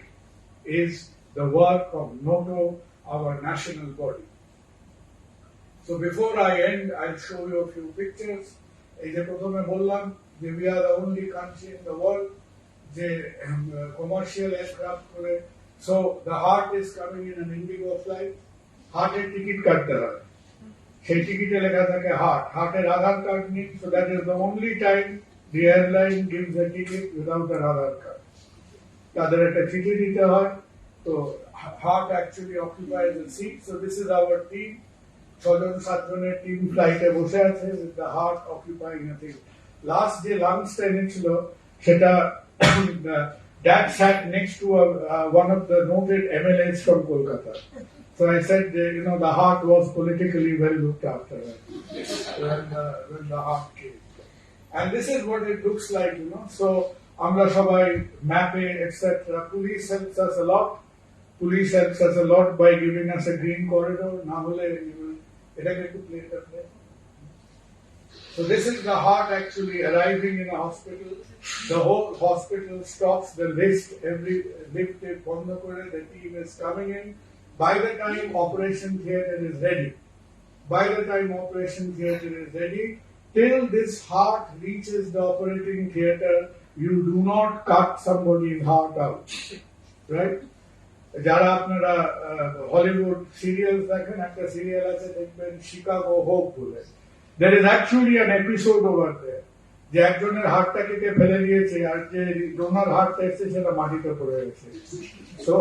is the work of NOTO, our national body. So before I end, I'll show you a few pictures. এই যে প্রথমে বললাম যে we are the only country in the world যে commercial aircraft করে. So the heart is coming in an Indigo flight. Hearted ticket কাটতে হয়, সেই টিকিটে লেখা থাকে হার্ট, হার্টের আধার কার্ড নেই. So that is the only time the airline gives a ticket without an Aadhaar card. তাদের একটা চিঠি দিতে হয়. তো heart actually occupies the seat. So this is our team. 6-7 জনের টিম ফ্লাইটে বসে আছে with the heart occupying a thing. Last যে লাঞ্চটা এনেছিল সেটা that sat next to one of the noted MLAs from Kolkata. So I said, the heart was politically well looked after when the heart came. And this is what it looks like, So, amra sabai mappe, etc. Police helps us a lot. Police helps us a lot by giving us a green corridor. Na hole, etake to play that way. So this is the heart actually arriving in a hospital. The whole hospital stops the lift, every lift is bondho kore, the team is coming in. By the time operation theatre is ready, till this heart reaches the operating theatre, you do not cut somebody's heart out. Right? যারা আপনারা Hollywood serial দেখেন, একটা serial আছে দেখবেন Chicago hope বলে, there is actually an episode over there যে একজনের হার্টটা কেটে ফেলে দিয়েছে আর যে ডোনার হার্টটা এসেছে সেটা মাটিতে পড়ে গেছে. So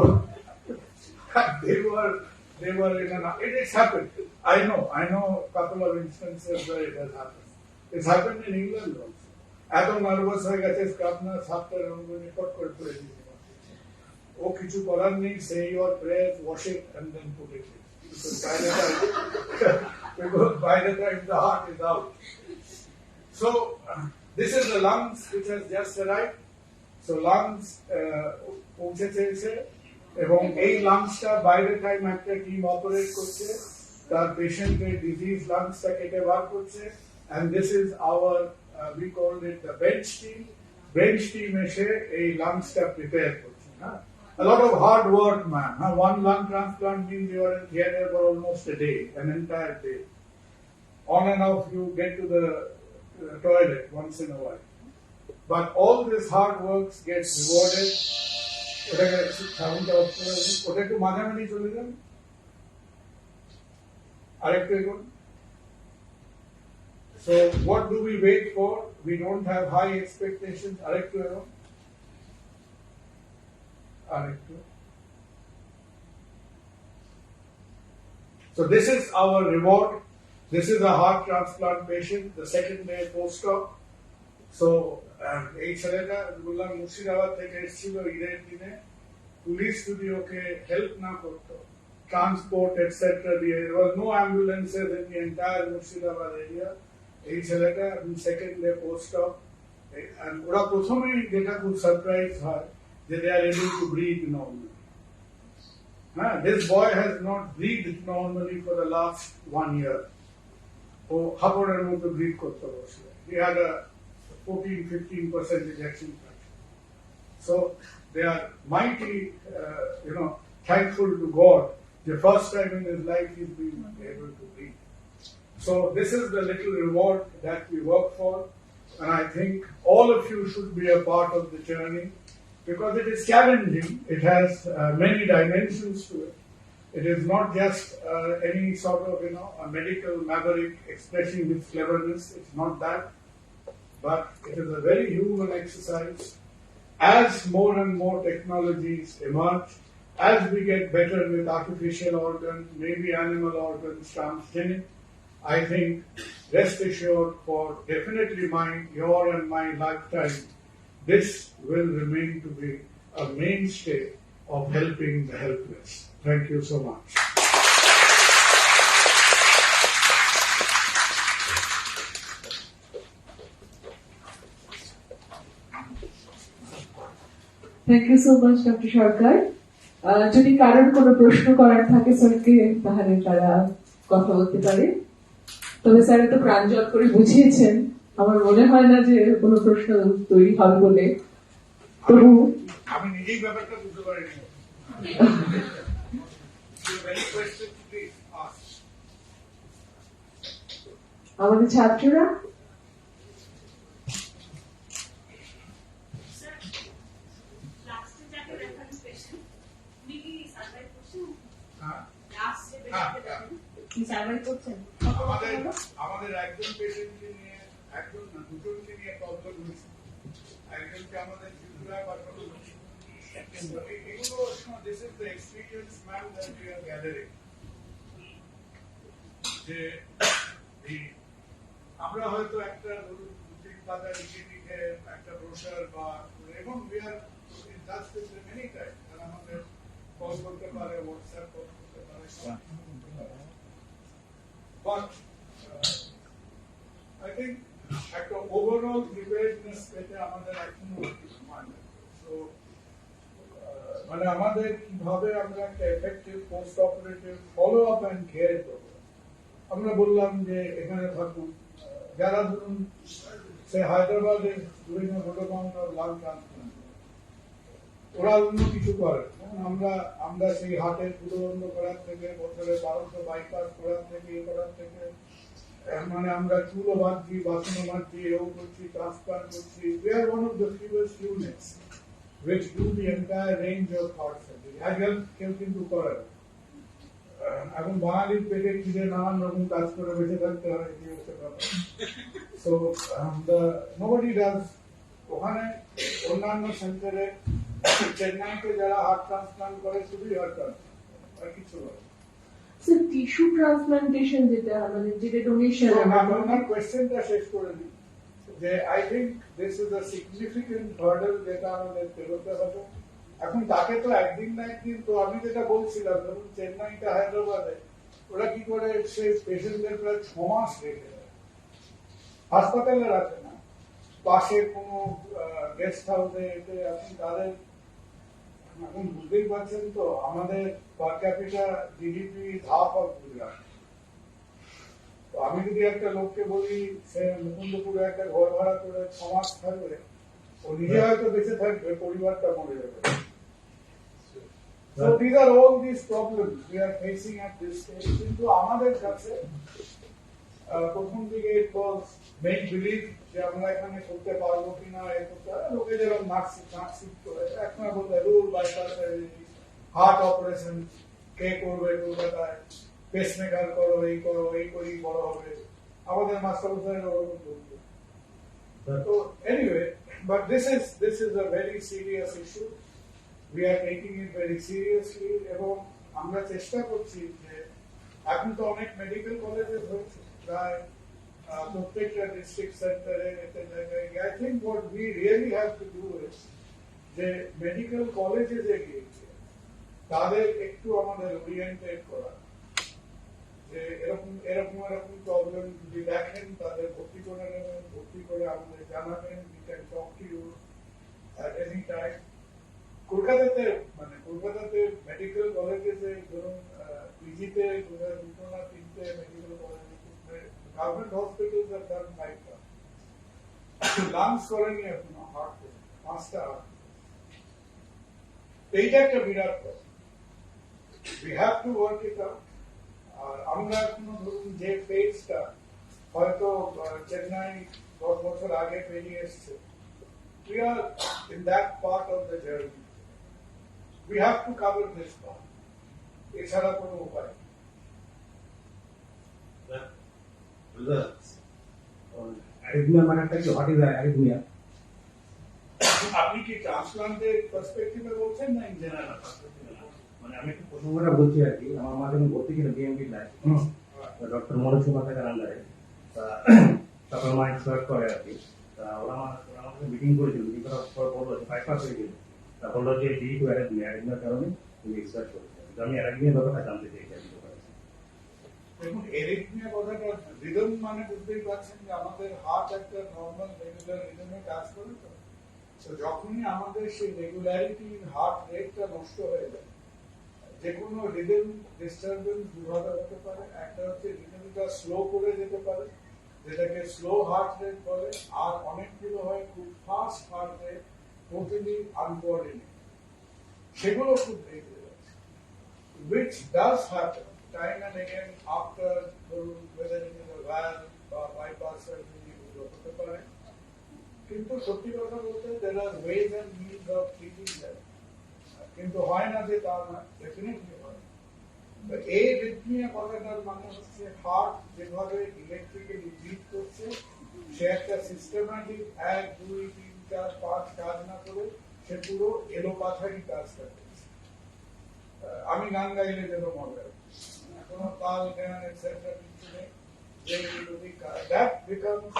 they were in an, it has happened. I know a couple of instances where it has happened. It's happened in England also. এত নার্ভাস হয়ে গেছে আপনার হাতটা রিপোর্ট করে পড়ে দিয়েছে. ও কিছু করার নেই, say your prayers, wash it and then put it in. Because by the time the heart is out. So this is the lungs which has just arrived. So lungs পৌঁছেছে এসে, এবং এই লাংসটা বাই দ্য টাইম একটা team operate করছে, তার পেশেন্টের disease লাংসটা কেটে বার করছে. and this is our we call it the bench team এসে এই লাংসটা প্রিপেয়ার করছে. A lot of hard work, man. One lung transplant means you are in theatre for almost a day, an entire day. On and off you get to the toilet once in a while. But all this hard work gets rewarded. ওটাকে সাউন্ডটা of করে দিন, ওটা একটু মাঝামাঝি চলে যান, আরেকটু এগোন। So what do we wait for? We don't have high expectations. আরেকটু এগোন, আরেকটু। So this is our reward. This is a heart transplant patient, the second day post-op. So এই ছেলেটা বললাম মুর্শিদাবাদ থেকে এসেছিল ঈদের দিনে, পুলিশ যদি ওকে হেল্প না করতো, ট্রান্সপোর্ট এটসেট্রা দিয়ে, there was no ambulances in the entire Murshidabad area. এই ছেলেটা সেকেন্ড ডে পোস্ট-op, ওরা প্রথমেই যেটা খুব সারপ্রাইজ হয় যে they are able to breathe normally. This boy has not breathed normally for the last 1 year. ও হাঁপড়ের মতো ব্রিথ করতে বসে। He had a 14-15% ejection fraction. So they are mighty, thankful to God. The first time in his life he's been able to breathe. So this is the little reward that we work for, and I think all of you should be a part of the journey because it is challenging. It has many dimensions to it. It is not just any sort of, a medical maverick expressing his cleverness. It's not that. But it is a very human exercise. As more and more technologies emerge, as we get better with artificial organs, maybe animal organs, transgenic, I think, rest assured for definitely your and my lifetime, this will remain to be a mainstay of helping the helpless. Thank you so much. Thank you so much doctor Sarkar. যদি কারোর কোনো প্রশ্ন করার থাকে স্যারকে, তাহলে তারা কথা বলতে পারে। তবে স্যার এত প্রাঞ্জল করে বুঝিয়েছেন, আমার মনে হয় না যে কোনো প্রশ্ন তৈরি হবে বলে। তবু আমি নিজেই ব্যাপারটা বুঝতে পারিনি। আমাদের ছাত্ররা আমাদের একজন পেশেন্টকে নিয়ে, একজন না দুজনকে নিয়ে প্রবলেম হয়েছে। একজনকে আমাদের ত্রিপুরায় পাঠানো হয়েছে। এগুলো this is the experience ma'am that we are gathering. যে আমরা হয়তো একটা ধরুন 2-3 পাতা লিখে একটা ব্রোশার বা, এবং we are in touch with them any time. তারা আমাদের কল করতে পারে, হোয়াটসঅ্যাপ করতে পারে। But I think একটা overall preparedness পেতে আমাদের এখনো সময় লাগে। So মানে আমাদের কিভাবে আমরা একটা effective post operative follow up and care করব। আমরা বললাম যে এখানে থাকুন, যারা ধরুন সে হায়দ্রাবাদে বিভিন্ন ভোটোকাউন্ট লাল ট্রান্সপ্লান্ট, ওরা অন্য কিছু করে। আমরা সেই হাটের পুরো বন্ধ করার থেকে, বছরে 1200 বাইপাস করার থেকে, করার থেকে, মানে আমরা চুলও বাঁধছি, বাসনও বাঁধছি, এও করছি, ট্রান্সপ্লান্ট করছি। We are one of the fewest units which do the entire range of heart surgery. কেউ কিন্তু করে। এখন বাঙালির পেটে খিদে নানান রকম কাজ করে বেঁচে থাকতে হয়। So nobody does. ওখানে অন্যান্য সেন্টারে, চেন্নাইতে যারা হার্ট ট্রান্সপ্লান্ট করে শুধুই হার্ট ট্রান্সপ্লান্ট, আর কিছু করে। স্যার টিস্যু ট্রান্সপ্লান্টেশন যেটা মানে যেটা ডোনেশন, আমার কোয়েশ্চেনটা শেষ করে দিই যে I think this is a significant hurdle যেটা আমাদের পেরোতে হবে। এখন তাকে তো একদিন না একদিন, তো আমি যেটা বলছিলাম ধরুন চেন্নাইটা হায়দ্রাবাদে ওরা কি করে সেই পেশেন্টদের প্রায় 6 মাস রেখে দেয়, হাসপাতালে রাখে না, পাশে কোনো গেস্ট হাউসে এতে। আপনি তাদের এখন বুঝতেই পারছেন তো, আমাদের পার capital GDP half of Gujarat. তো আমি যদি একটা লোককে বলি সে মুকুন্দপুরে একটা ঘর ভাড়া করে 6 মাস থাকবে, ও নিজে হয়তো বেঁচে থাকবে, পরিবারটা মরে যাবে। So these are all these problems we are facing at this stage. কিন্তু আমাদের কাছে প্রথম দিকে ইট ওয়াজ মেক বিলিভ যে আমরা এখানে করতে পারবো কিনা এ করতে লোকে যেরকম মার্কশিট করে এখন বলতে রুল বাইপাস হার্ট অপারেশন কে করবে কলকাতায় পেসমেকার করো এই করি বড় হবে আমাদের মাস্টার ওরকম বলতো তো anyway but this is a very serious issue we are taking it very seriously এবং আমরা চেষ্টা করছি যে এখন তো অনেক মেডিকেল কলেজেস হয়েছে প্রায় প্রত্যেকটা ডিস্ট্রিক্ট সেন্টারে I think what we really have to do is যে মেডিকেল কলেজে গিয়েছে তাদের একটু আমাদের ওরিয়েন্টেড করা যে এরকম প্রবলেম যদি দেখেন তাদের ভর্তি করে নেবেন ভর্তি করে আমাদের জানাবেন we can talk to you at any time কলকাতাতে মেডিকেল কলেজে ধরুন পিজিতে দুটো না তিনটে মেডিকেল কলেজে গভর্নমেন্ট হসপিটালস হ্যাভ ডান 5টা লাংস করেনি এখনো হার্ট করে 5টা এইটা একটা বিরাট কথা we have to work it out আর আমরা এখনো ধরুন যে ফেজটা হয়তো চেন্নাই 10 বছর আগে পেরিয়ে এসছে we are in that part of the journey. We have to cover this part. এছাড়া কোনো উপায় arrhythmia মানে একটা কি হোয়াট ইজ arrhythmia আপনি কি ট্রান্সপ্লান্টের পার্সপেক্টিভে বলছেন না ইন জেনারেল মানে আমি একটু প্রসঙ্গটা বলছি আর কি আমার মা যখন ভর্তি ছিল বিএমপি লাইফ ডক্টর মনোজ মাতাকার আন্ডারে তারপর মা এক্সপায়ার করে আর কি ওরা আমাকে মিটিং করেছিল মিটিং করার পর বললো যে 5 হয়ে গেল তা বললো যে ডি টু অ্যারেঞ্জমেন্টের কারণে তুমি এক্সপায়ার করেছো আমি অ্যারেঞ্জমেন্ট ব্যাপারটা জানতে চাইছি দেখুন এরিথমিয়া কথাটা রিদম মানে বুঝতেই পারছেন যে আমাদের হার্ট একটা নর্মাল রেগুলার রিদমে কাজ করে তো যখনই আমাদের সেই রেগুলারিটি হার্ট রেটটা নষ্ট হয়ে যায় যে কোনো রিদম ডিস্টারবেন্স দুভাবে হতে পারে একটা হচ্ছে রিদমটা স্লো করে যেতে পারে যেটাকে স্লো হার্ট রেট বলে আর অনেকগুলো হয় খুব ফাস্ট হার্ট রেট টোটালি আনকোঅর্ডিনেটেড সেগুলো খুব বেড়ে যাচ্ছে which does happen time and again after whether it is a valve or bypass surgery এগুলো হতে পারে কিন্তু সত্যি কথা বলতে there are ways and means of treating them কিন্তু হয় না যে তা না ডেফিনেটলি হয় এই রিথমিয়া কথাটার মানে হচ্ছে হার্ট যেভাবে ইলেকট্রিক্যালি বিট করছে সে একটা সিস্টেম্যাটিক 1 2 3 4 5 কাজ না করে সে পুরো এলোপাথারি কাজটা করছে আমি গান গাইলে যেন মনে কোনো তাল জ্ঞান এটসেট্রা কিছু নেই যে যদি that becomes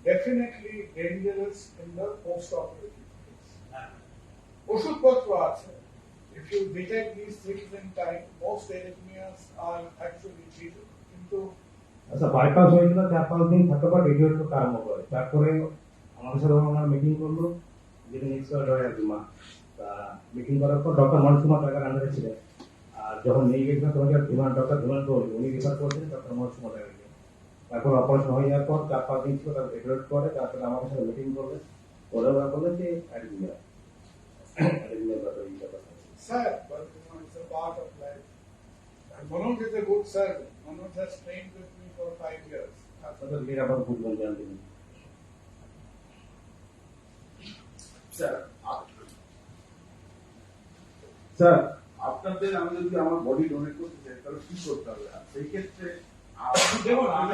definitely dangerous in the post-operative phase. ওষুধপত্র আছে if you detect these things in time most arrhythmias are actually treated কিন্তু আচ্ছা বাইপাস হয়েছিল 4-5 দিন থাকার পর রেডিও তো কারণ করে তারপরে আমাদের সাথে আমরা মিটিং করলো যেদিন এক্সপায়ার হয়ে আর মা তা মিটিং করার পর ডক্টর মনসুমা টাকার আন্ডারে ছিলেন আর যখন নিয়ে গেছিল তোমাকে ডক্টর ধীমান তো উনি রেফার করছেন ডক্টর মনসুমা টাকাকে তারপর অপারেশন হয়ে যাওয়ার পর 4-5 দিন ছিল তার রেগুলেট করে তারপরে আমাদের সাথে মিটিং করবে ওরা বললেন যে অ্যারিথমিয়া ব্যাপারে sir but it's a part of life and Manoj is a good surgeon Manoj has trained with me for 5 years আপনাদের মেয়েরা আবার বুঝবেন জানতেন স্যার আপনাদের আমি যদি আমার বডি ডোনেট করতে চাই তাহলে কি করতে হবে আর সেই ক্ষেত্রে দেখুন আমি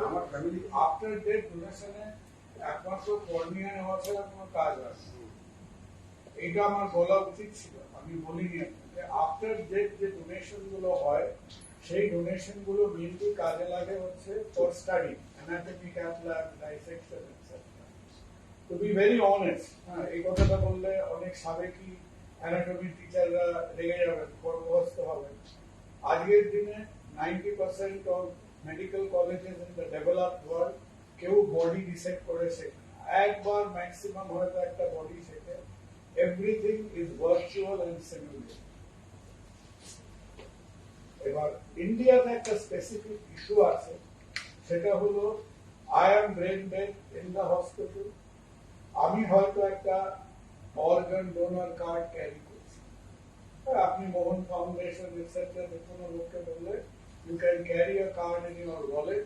আমার ফ্যামিলি আফটার ডেথ ডোনেশনে একমাত্র কর্নিয়া নেওয়া ছাড়া কোনো কাজ আছে এটা আমার বলা উচিত ছিল আমি বলিনি আফটার ডেথ যে ডোনেশন গুলো হয় সেই ডোনেশন গুলো মেইনলি কাজে লাগে হচ্ছে for study anatomy cath lab dissection et cetera to be very honest হ্যাঁ এই কথাটা বললে অনেক সাবেকি অ্যানাটমি টিচাররা রেগে যাবেন গর্বগ্রস্ত হবেন আজকের দিনে 90% of medical colleges in the developed world কেউ বডি ডিসেক্ট করে শেখে একবার ম্যাক্সিমাম হয়তো একটা বডি শেখে everything is virtual and simulated এবার ইন্ডিয়াতে একটা স্পেসিফিক ইস্যু আছে সেটা হলো I am brain dead in the hospital আমি হয়তো একটা অর্গান ডোনার কার্ড ক্যারি করছি আপনি মোহন ফাউন্ডেশন এটসেট্রা যে কোনো লোককে বললে you can carry a card in your wallet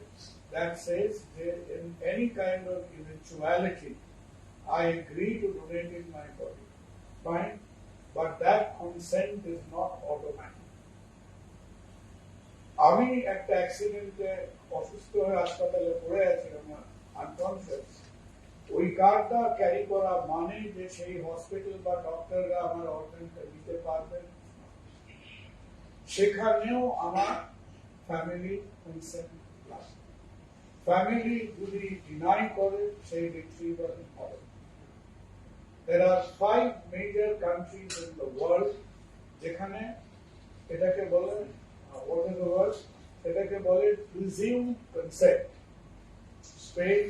that says that in any kind of eventuality, I agree to donate my body. Fine, but that consent is not automatic. আমি একটা অ্যাক্সিডেন্টে অসুস্থ হয়ে হাসপাতালে পড়ে আছি, আমার আনকনসিয়াস, ওই কার্ডটা ক্যারি করা মানে যে সেই হসপিটাল বা ডক্টররা আমার অর্গানটা দিতে পারবেন, সেখানেও আমার ফ্যামিলি কনসেন্ট লাগবে। ফ্যামিলি যদি ডিনাই করে সেই রিট্রিভাল হবে। There are 5 major countries in the world যেখানে এটাকে বলে what is the word? এটাকে বলে presumed consent. Spain,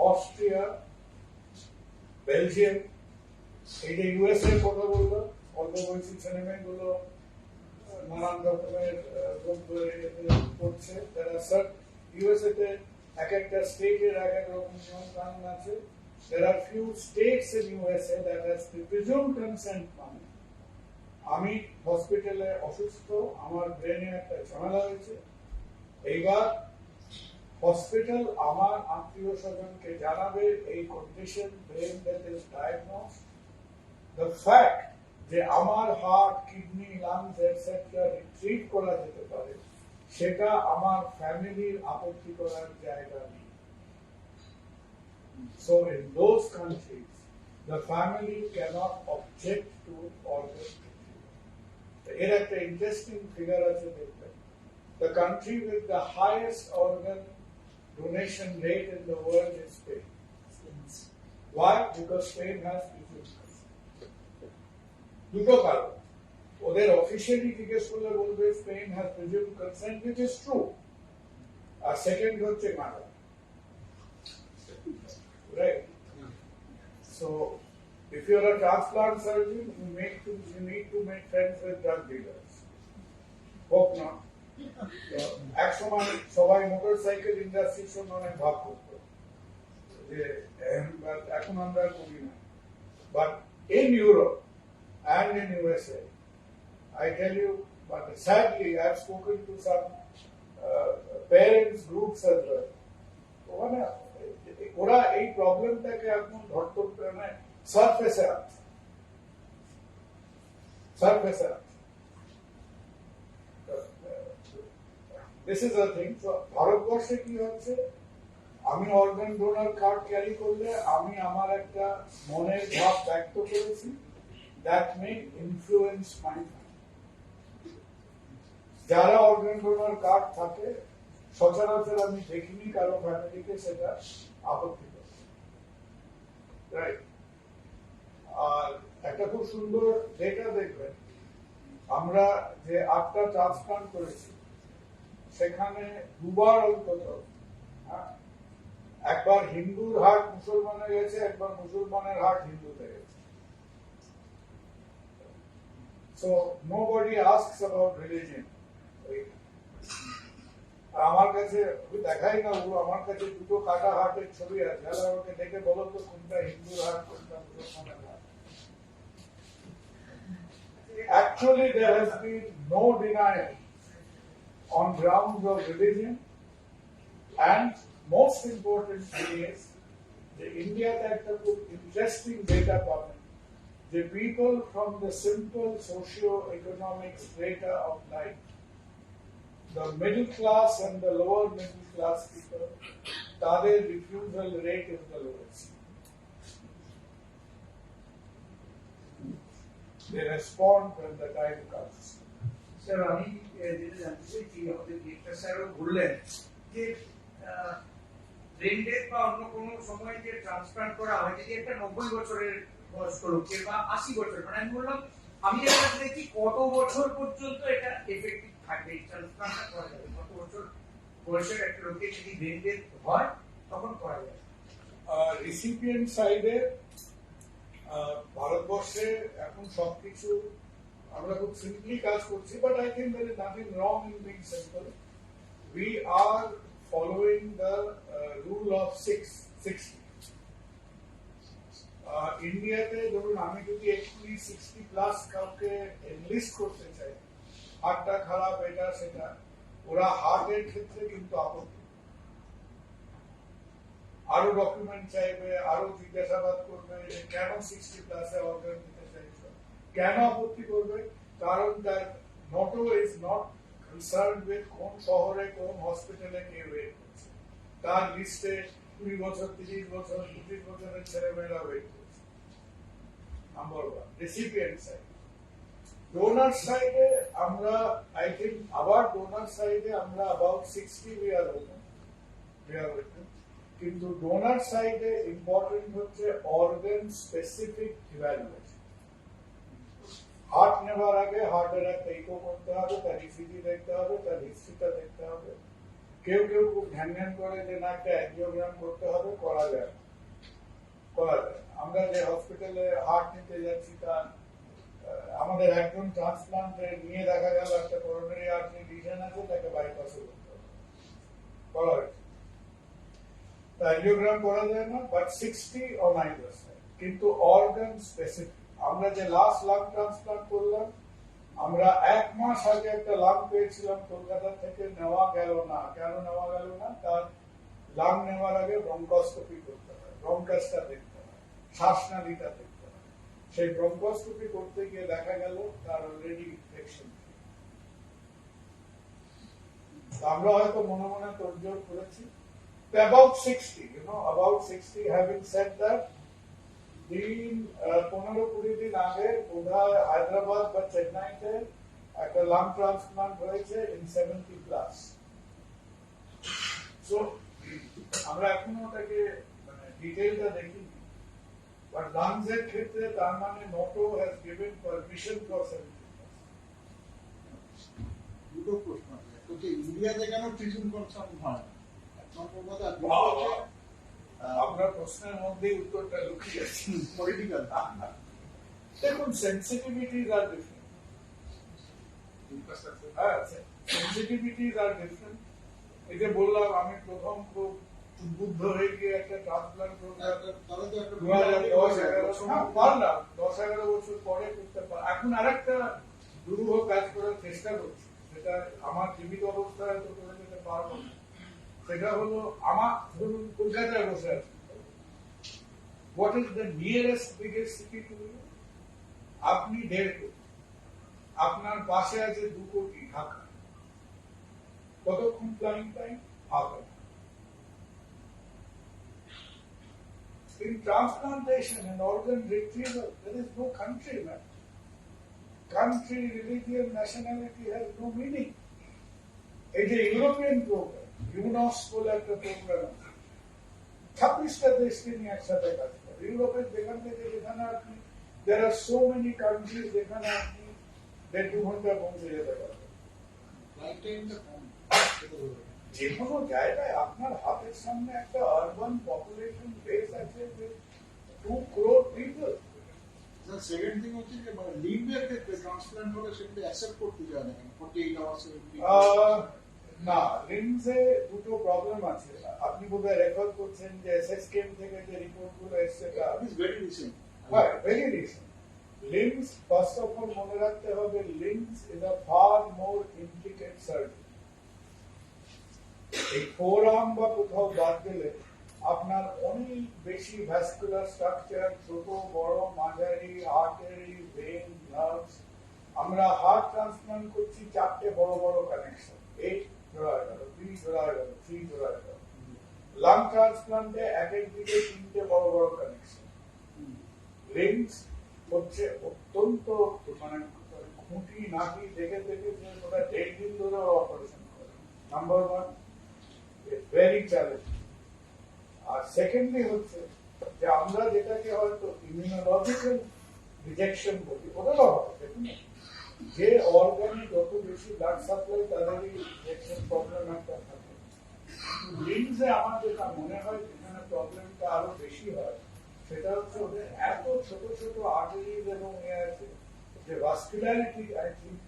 Austria, Belgium, এই যে ইউএস এর কথা বলবো, অল্প বয়সী ছেলেমেয়েগুলো নানান রকমের রোগ করছে, তারা স্যার ইউএসএ তে এক একটা স্টেটের এক এক রকম নিয়ম কানুন আছে। There are few states in USA that has the presumed consent মানে আমি হসপিটালে অসুস্থ, আমার ব্রেনে একটা ঝামেলা হয়েছে, এইবার হসপিটাল আমার আত্মীয় স্বজনকে জানাবে এই condition, brain death is diagnose. The fact যে আমার heart, kidney, lungs etcetera retrieve করা যেতে পারে, সেটা আমার ফ্যামিলির আপত্তি করার জায়গা নেই। So in those countries, the family cannot object to organ retrieval. এর একটা ইন্টারেস্টিং ফিগার আছে দেখবেন। The country with the highest organ donation rate in the world is Spain. Why? Because Spain has presumed consent. দুটো কারণ, ওদের officially জিজ্ঞেস করলে বলবে Spain has presumed consent, which is true, আর সেকেন্ড হচ্ছে murder, right? So if you are a transplant surgeon, you need to make friends with drug dealers. Hope not. এক সময় সবাই মোটরসাইকেল ইন্ডাস্ট্রির সঙ্গে অনেক ভাব করতো যে এখন আমরা করি না, but in Europe and in USA, I tell you, but sadly I have spoken to some parents groups as well. ওরা এই প্রবলেমটাকে এখন ধরতে মানে সারফেসে আছে। This is a thing. So ভারতবর্ষে কি হচ্ছে, আমি অর্গান ডোনার কার্ড ক্যারি করলে আমি আমার একটা মনের ভাব ব্যক্ত করেছি, that may influence my family. যারা অর্গান ডোনার কার্ড থাকে সচরাচর আমি দেখিনি কারো ফ্যামিলিকে সেটা আপত্তি করে, রাইট? আর একটা খুব সুন্দর ডেটা দেখবেন, আমরা যে 8টা ট্রান্সপ্লান্ট করেছি সেখানে দুবার অন্তত একবার হিন্দুর হার্ট মুসলমানে গেছে, একবার মুসলমানের হার্ট হিন্দুতে গেছে। So nobody asks about religion. আমার কাছে দেখাই না, আমার কাছে দুটো কাটা হার্টের ছবি আছে, আমাকে দেখে বলো তো কোনটা হিন্দুর হার্ট, কোনটা মুসলমানের heart. Actually there has been no denial on grounds of religion, and most importantly is the India that a interesting data pattern. The people from the simple socio-economic strata of life, the middle class and the lower middle class people, their refusal rate is the lowest. They respond when the time comes. Sir, আমি যেটা জানতে চাইছি, আমাদের director স্যারও বললেন যে brain death বা অন্য কোনো সময় যে ট্রান্সপ্লান্ট করা হয়, যদি একটা 90 বছরের বয়স্ক লোকের বা 80 বছর, মানে আমি বললাম আমি যেটা দেখি কত বছর পর্যন্ত এটা এফেক্টিভ থাকবে, এই ট্রান্সপ্লান্টটা করা যাবে, কত বছর বয়সের একটা লোকের যদি ব্রেন ডেথ হয় তখন করা যাবে? রিসিপিয়েন্ট সাইডে ভারতবর্ষে এখন সবকিছু আমরা খুব সিম্পলি কাজ করছি, but I think there is nothing wrong in being simple. We are following the rule of 60। ইন্ডিয়াতে ধরুন আমি যদি 60+ কাউকে এনলিস্ট করতে চাই, হার্টটা খারাপ, এটা সেটা, ওরা হার্টের ক্ষেত্রে কিন্তু আপত্তি, আরো ডকুমেন্ট চাইবে, আরো জিজ্ঞাসাবাদ করবে যে কেন 60+ অর্গান দিতে চাইছো, কেন আপত্তি করবে, কারণ তার নটো ইজ নট কনসার্ন উইথ কোন শহরে কোন হসপিটালে কে ওয়েট করছে, তার লিস্টে 20 বছর 30 বছর 25 বছরের ছেলেমেয়েরা ওয়েট করছে। Number one, recipient side. Donor সাইডে আমরা আই থিঙ্ক আবার ডোনার সাইডে আমরা অ্যাবাউট 60 we are open, কিন্তু ডোনার সাইডে ইম্পর্টেন্ট হচ্ছে অর্গান স্পেসিফিক ইভ্যালুয়েশন। হার্ট নেওয়ার আগে হার্টের একটা ইকো করতে হবে, তার ইসিজি দেখতে হবে, তার হিস্ট্রিটা দেখতে হবে। কেউ কেউ খুব ধ্যান করে যে না একটা অ্যাঞ্জিওগ্রাম করতে হবে, করা যায়। আমরা যে হসপিটালে হার্ট নিতে যাচ্ছি তার আমাদের একজন ট্রান্সপ্লান্টে নিয়ে দেখা গেল একটা করোনারি আর্টারি লিশন আছে, তাকে বাইপাস করতে হবে, করা হয়েছে, অ্যাঞ্জিওগ্রাম করা যায় না, বাট 60 or 90%। কিন্তু অর্গান স্পেসিফিক, আমরা যে লাস্ট লাং ট্রান্সপ্লান্ট করলাম, আমরা 1 মাস আগে একটা লাং পেয়েছিলাম কলকাতা থেকে, নেওয়া গেল না। কেন নেওয়া গেল না? তার লাং নেওয়ার আগে ব্রঙ্কোস্কোপি করতে হয়, ব্রঙ্কাসটা দেখতে হয়, শ্বাসনালীটা দেখতে হয়। সেই ব্রঙ্কোস্কোপি করতে গিয়ে দেখা গেল তার অলরেডি ইনফেকশন। আমরা হয়তো মনে মনে তোড়জোড় করেছি। About 60, about 60. Having said that, দিন 15-20 দিন আগে বোধহয় হায়দ্রাবাদ বা চেন্নাইতে একটা লাং ট্রান্সপ্লান্ট হয়েছে ইন 70+। সো আমরা এখনো ওটাকে মানে ডিটেইলটা দেখিনি, বাট লাংস এর ক্ষেত্রে তার মানে নোটো হ্যাজ গিভেন পারমিশন ফর 70+। দুটো প্রশ্ন আছে, তো ইন্ডিয়াতে কেন টিচিং কনসার্ন হয়? আপনার প্রশ্নের মধ্যেই উত্তরটা লুকিয়ে আছে, পলিটিক্যাল। দেখুন, সেন্সিটিভিটিজ আর ডিফারেন্ট, সেন্সিটিভিটিজ আর ডিফারেন্ট। এই যে বললাম আমি প্রথম খুব উদ্বুদ্ধ হয়ে গিয়ে একটা ট্রান্সপ্লান্ট প্রোগ্রাম 10-11 বছর পরে করতে পার। এখন আরেকটা দুরূহ কাজ করার চেষ্টা করছি, সেটা আমার জীবিত অবস্থায় তো করে যেতে পারবো না। সেটা হলো, আমার ধরুন কলকাতায় বসে আছি, what is the nearest biggest city to you? আপনি 1.5 কোটি, আপনার পাশে আছে 2 কোটি ঢাকা, কতক্ষণ flying time? Half an hour. In transplantation and organ retrieval, there is no country, man. Country, religion, nationality has no meaning. It is a European program, UNOS বলে একটা programme আছে, 26টা দেশকে নিয়ে একসাথে কাজ করে। ইউরোপের যেখান থেকে যেখানে আপনি, there are so many countries যেখানে আপনি 1.5-2 ঘন্টা পৌঁছে যেতে পারবেন। যে কোনো জায়গায় আপনার হাতের সামনে একটা আরবান পপুলেশন বেস আছে, 2 crore people। সেকেন্ড থিং হচ্ছে যে লিম্বের ক্ষেত্রে ট্রান্সপ্লান্ট হলে সেটা অ্যাকসেপ্ট করতে যায় না, 48 আওয়ার্স। না, লিম্বসে দুটো প্রবলেম আছে। আপনি বোধহয় রেফার করছেন যে এসএসকেএম থেকে যে রিপোর্টগুলো এসেছে, very recent. Very recent. Limbs, first of all মনে রাখতে হবে, limbs is a fur more intricate surgery. এই ফোরআর্ম বা কোথাও বাদ দিলে আপনার অনেক বেশি ভ্যাসকুলার স্ট্রাকচার, ছোট বড় মাঝারি আর্টারি, ভেন, নার্ভস। আমরা হার্ট ট্রান্সপ্লান্ট করছি 4টে বড় বড় কানেকশন, 8 জোড়া হয়ে গেল, 3 জোড়া হয়ে গেল, 3 জোড়া হয়ে গেল। লাং ট্রান্সপ্লান্টে এক দিকে 3টে বড় বড় কানেকশন। লিম্বস হচ্ছে অত্যন্ত মানে খুঁটি নাটি দেখে দেখে ওটা 1.5 দিন ধরে অপারেশন করে। Number 1, very challenging. আর সেকেন্ডলি হচ্ছে যে আমরা যেটাকে হয়তো ইমিউনোলজিক্যাল রিজেকশন বলি, ওটাও হবে। দেখুন, যে অর্গানে যত বেশি ব্লাড সাপ্লাই তাদেরই রিজেকশন প্রবলেম একটা থাকে। লিম্বসে আমার যেটা মনে হয় যেখানে প্রবলেমটা আরো বেশি হয়, সেটা হচ্ছে ওদের এত ছোট ছোট আর্টারিজ এবং এ আছে যে ভাস্কুলারিটি আই থিঙ্ক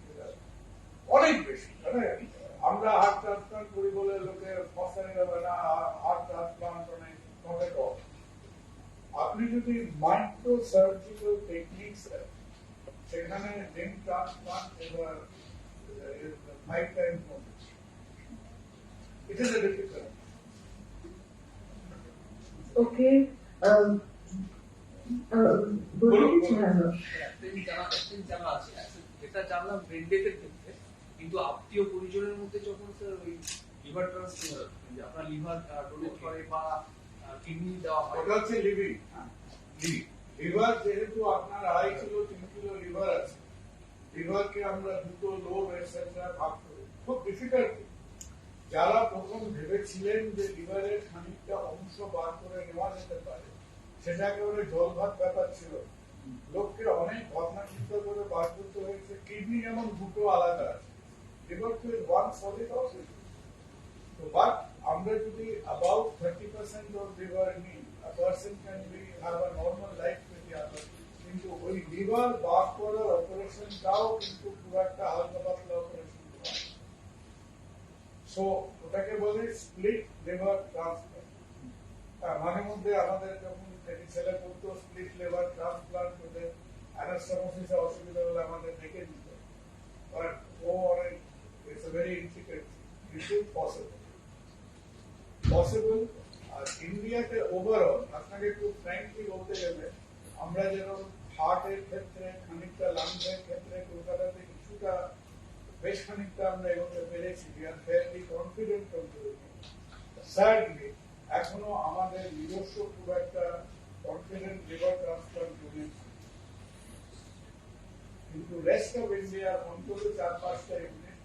অনেক বেশি। আমরা হার্ট ট্রান্সপ্লান্ট করি বলে লোকে মশারি হবে না, হার্ট ট্রান্সপ্লান্ট মানে নট কম। আপনি যদি মাইক্রো সার্জিক্যাল টেকনিক্স, সেখানে লিম্ব ট্রান্সপ্লান্ট এবার is 5 times more. It is a difficult. Okay. জানা আছে এটা জানলাম ব্রেন ডেথের ক্ষেত্রে, কিন্তু আত্মীয় পরিজনের মধ্যে যখন স্যার ওই লিভার ট্রান্সপ্লান্ট আপনার লিভার ডোনেট করে বা কিডনি দেওয়া হয়, ওটা হচ্ছে লিভিং। লিভার যেহেতু আপনার 2.5 কিলো 3 কিলো লিভার আছে, লিভারকে আমরা দুটো লোব এটসেট্রা ভাগ করি, খুব ডিফিকাল্ট। যারা প্রথম ভেবেছিলেন যে লিভারের খানিকটা অংশ বার করে নেওয়া যেতে পারে, সেটা একেবারে জল ভাত ব্যাপার ছিল। লোককে অনেক ভাবনা চিন্তা করে বার করতে হয়েছে। কিডনি যেমন দুটো আলাদা আছে, লিভার তো ওয়ান সলিড অফ। তো বাট আমরা যদি about 30% of liver নিই, a person can have a normal life with the other. কিন্তু ওই লিভার বার করার অপারেশনটাও কিন্তু খুব একটা হালকা পাতলা অপারেশন নয়। সো ওটাকে বলে স্প্লিট লিভার ট্রান্সপ্লান্ট। মাঝে মধ্যে আমাদের যখন ছেলে করতো স্প্লিট লিভার ট্রান্সপ্লান্ট, ওদের অ্যানাস্টোমোসিসে অসুবিধা হলে আমাদের ডেকে দিত। বাট ও অনেক, it's a very intricate, it is possible. আর ইন্ডিয়াতে ওভারঅল আপনাকে খুব ফ্র্যাঙ্কলি বলতে গেলে, আমরা যেরকম হার্টের ক্ষেত্রে খানিকটা, লাংসের ক্ষেত্রে কলকাতাতে কিছুটা বেশ খানিকটা আমরা এগোতে পেরেছি, we are fairly confident of doing it. Sadly, এখনো আমাদের নিজস্ব খুব একটা কনফিডেন্ট লিভার ট্রান্সপ্লান্ট ইউনিট, কিন্তু রেস্ট অফ ইন্ডিয়া অন্তত 4-5টা ইউনিট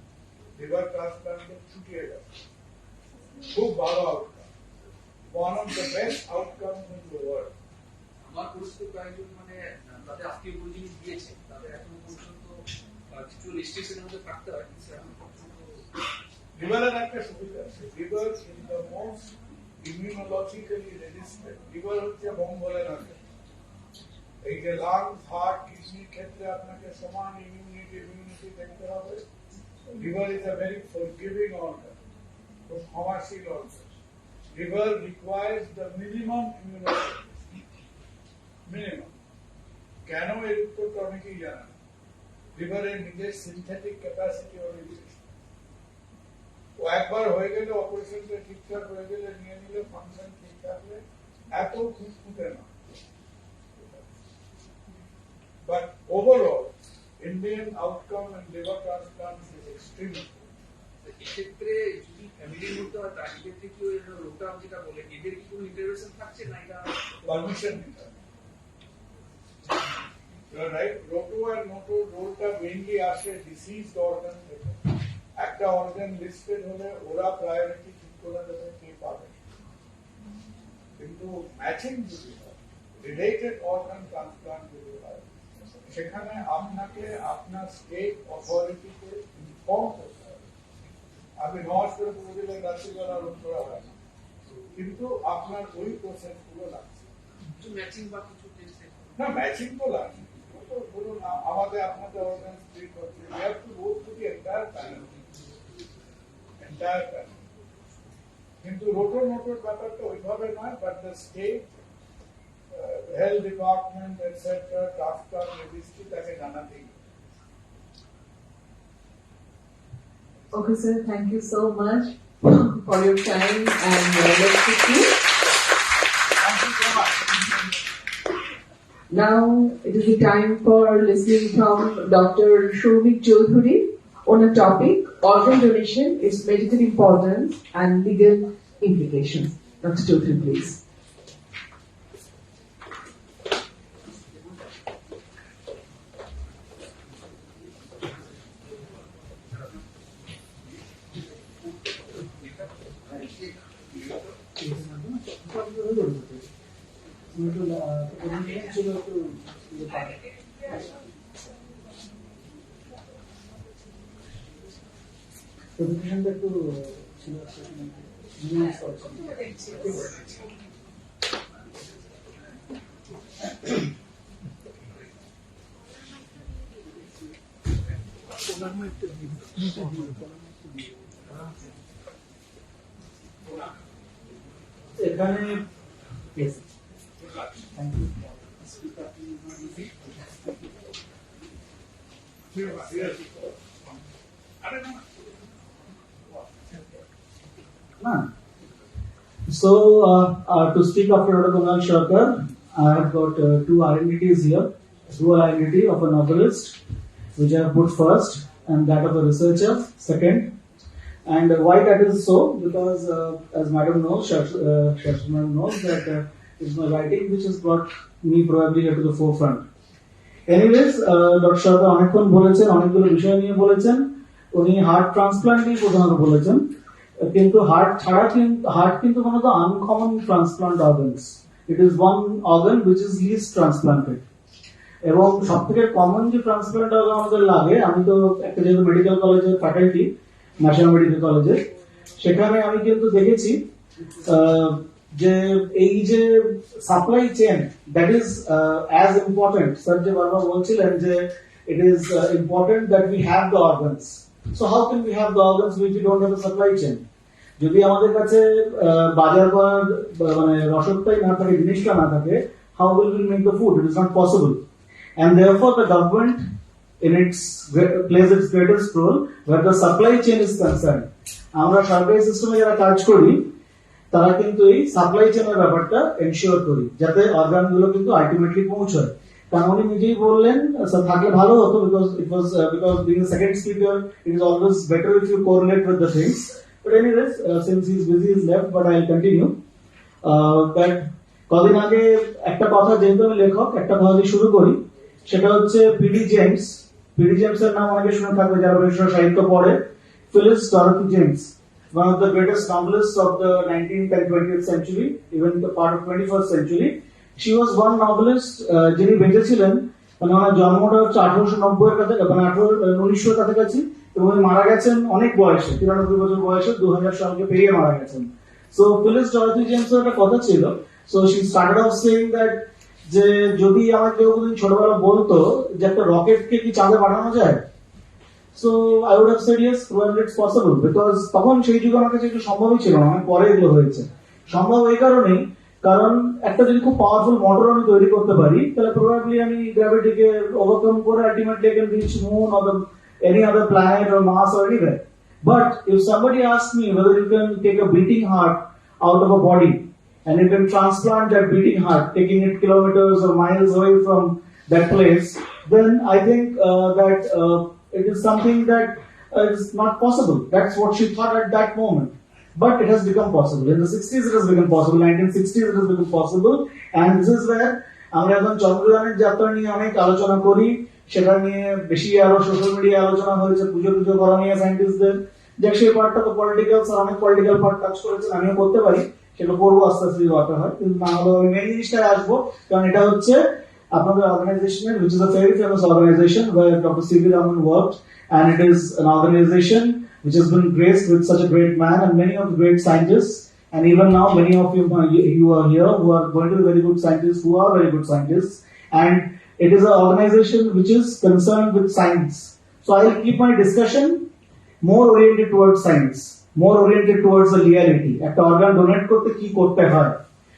লিভার ট্রান্সপ্লান্টে ছুটিয়ে গেছে। খুব ভালো outcome, one of the best outcome in the world. আমার পরিচিত কয়েকজন মানে তাদের আত্মীয় পরিজন দিয়েছে, তাদের এখনো পর্যন্ত কিছু রেস্ট্রিকশনের মধ্যে থাকতে হয়, কিন্তু এখন পর্যন্ত লিভারের একটা সুবিধা আছে, liver is the most immunologically resistant. Liver হচ্ছে বোম বলে রাখে। এই যে লাংস, হার্ট, কিডনির ক্ষেত্রে আপনাকে সমান ইমিউনিটি দেখতে হবে। Liver is a very forgiving organ, খুব ক্ষমাশীল organ. Liver requires the minimum immunology, minimum. কেন এর উত্তরটা অনেকেই জানে না। লিভারের নিজের সিনথেটিক ক্যাপাসিটি অনেক বেশি। ও একবার হয়ে গেলে, অপারেশনটা ঠিকঠাক হয়ে গেলে, নিয়ে নিলে, ফাংশন ঠিক থাকলে এত খুঁতখুঁতে না। But overall Indian outcome in liver transplant is extremely good. এক্ষেত্রে যদি ফ্যামিলির মধ্যে হয়, তার ক্ষেত্রে কি ওই রোগটা যেটা বলে, এদের কি কোনো ইন্টারভেনশন থাকছে না? এটা পারমিশন নিতে হবে। রাইট, রোটো আর নোটো রোলটা মেইনলি আসে ডিসিজড অর্গান থেকে। একটা অর্গান লিস্টেড হলে ওরা প্রায়োরিটি ঠিক করে দেবে কে পাবে। কিন্তু ম্যাচিং যদি হয়, রিলেটেড অর্গান ট্রান্সপ্লান্ট যদি হয়, সেখানে আপনাকে আপনার স্টেট অথরিটিকে ইনফর্ম করতে হবে। আপনি নজ করে পুরো দিলে রাত্রিবেলা রোধ করা হয় না, কিন্তু আপনার ওই প্রসেসগুলো লাগছে। ম্যাচিং বা কিছু না, ম্যাচিং তো লাগছে। ধরুন আমাদের আপনাদের অর্গান স্প্লিট হচ্ছে, we have to go through the entire panel. কিন্তু রোটোর নোটোর ব্যাপারটা ওইভাবে নয়, but the state health department etcetera transplant registry তাকে জানাতেই। Okay, sir. Thank you so much for your time and let's see. Thank you so much. Now it is the time for listening from Dr. Shouvik Choudhury on a topic: organ donation, its medical importance and legal implications. Dr. Choudhury, please. এখানে yes. Thank you. Yes. So, to speak after Dr. Kunal Sharkar, I have got two identities here. Dual identity of a novelist, which I have put first, and that of a researcher second. And why that is so? Because, as Madam knows, Shashma knows that it's my writing which has brought me probably here to the forefront. Anyways, Dr. Sharkar অনেকক্ষণ বলেছেন, অনেকগুলো বিষয় নিয়ে বলেছেন। উনি heart transplant নিয়ে প্রধানত বলেছেন, কিন্তু হার্ট কিন্তু one of the uncommon transplant organs. It is one organ which is least transplanted. এবং সব থেকে কমন যে ট্রান্সপ্লান্ট অর্গান আমাদের লাগে, আমি তো একটা যেহেতু মেডিকেল কলেজের ফ্যাকাল্টি, ন্যাশনাল মেডিকেল কলেজে, সেখানে আমি কিন্তু দেখেছি যে এই যে supply chain, that is as important. Sir যে বারবার বলছিলেন যে it is important that we have the organs. So how can we have the organs which we don't have the supply chain? যদি আমাদের কাছে বাজার করার মানে রসদটাই না থাকে, জিনিসটা না থাকে, how will we make the food? It is not possible. And therefore the government plays its greatest role where the supply chain is concerned. আমরা সরকারি সিস্টেমে যারা কাজ করি তারা কিন্তু এই সাপ্লাই চেনের ব্যাপারটা এনশিওর করি যাতে অর্গানগুলো কিন্তু আলটিমেটলি পৌঁছায়। কারণ উনি নিজেই বললেন থাকলে ভালো হতো, because being a second speaker it is always better if you correlate with the things. But anyways, since he is busy, he is left, but I will continue. That কদিন আগে একটা কথা, যেহেতু আমি লেখক, একটা কথা দিয়ে শুরু করি, সেটা হচ্ছে পিডি জেমস। পিডি জেমস এর নাম অনেকে শুনে থাকবে যারা বিশ্ব সাহিত্য পড়ে। Phyllis Dorothy James, one of the greatest novelists of the 19th and 20th century, even the part of 21st century. She was one novelist যিনি বেঁচেছিলেন, মানে ওনার জন্মটা হচ্ছে 1890 এর কাছে, মানে 1900 এর কাছাকাছি, এবং উনি মারা গেছেন অনেক বয়সে, 93 বছর বয়সে, 2000 সালকে পেরিয়ে মারা গেছেন। সো ফিলিস ডরোথি জেমস এর একটা কথা ছিল। So she started of saying that যে যদি আমার কেউ কোনদিন ছোটবেলা বলতো যে একটা রকেটকে কি চাঁদে পাঠানো যায়, so I would have said yes, probably it's possible, because তখন সেই যুগে আমার কাছে একটু সম্ভবই ছিল না, অনেক পরে এগুলো হয়েছে। সম্ভব এই কারণেই, কারণ একটা যদি খুব পাওয়ারফুল মোটর আমি তৈরি করতে পারি, তাহলে প্রবাবলি আমি গ্র্যাভিটিকে ওভারকাম করে ultimately I can reach moon or any other planet or Mars or anywhere. But if somebody asks me whether you can take a beating heart out of a body and you can transplant that beating heart, taking it kilometers or miles away from that place, then I think that it is something that is not possible. That's what she thought at that moment. But it has become possible. In the 60s it has become possible, 1960s it has become possible, and this is where আমরা এখন চন্দ্রযানের যাত্রা নিয়ে অনেক আলোচনা করি, সেটা নিয়ে বেশি আরো সোশ্যাল মিডিয়া আলোচনা হয়েছে, পুজো করা নিয়ে সায়েন্টিস্টদের, যে সেই পার্টটা তো পলিটিক্যাল, অনেক পলিটিক্যাল পার্ট টাচ করেছেন, আমিও করতে পারি, সেটা করবো আস্তে আস্তে দরকার হয়, কিন্তু না হলে আমি মেইন জিনিসটায় আসবো, কারণ এটা হচ্ছে আপনাদের অর্গানাইজেশনের, which is a very famous organization where Dr. C.V. Raman worked, and it is an organization which has been graced with such a great man and many of the great scientists, and even now many of you are here who are going to be very good scientists, who are very good scientists, and it is an organization which is concerned with science. So I will keep my discussion more oriented towards science, more oriented towards the reality. একটা organ donate করতে কি করতে হয়,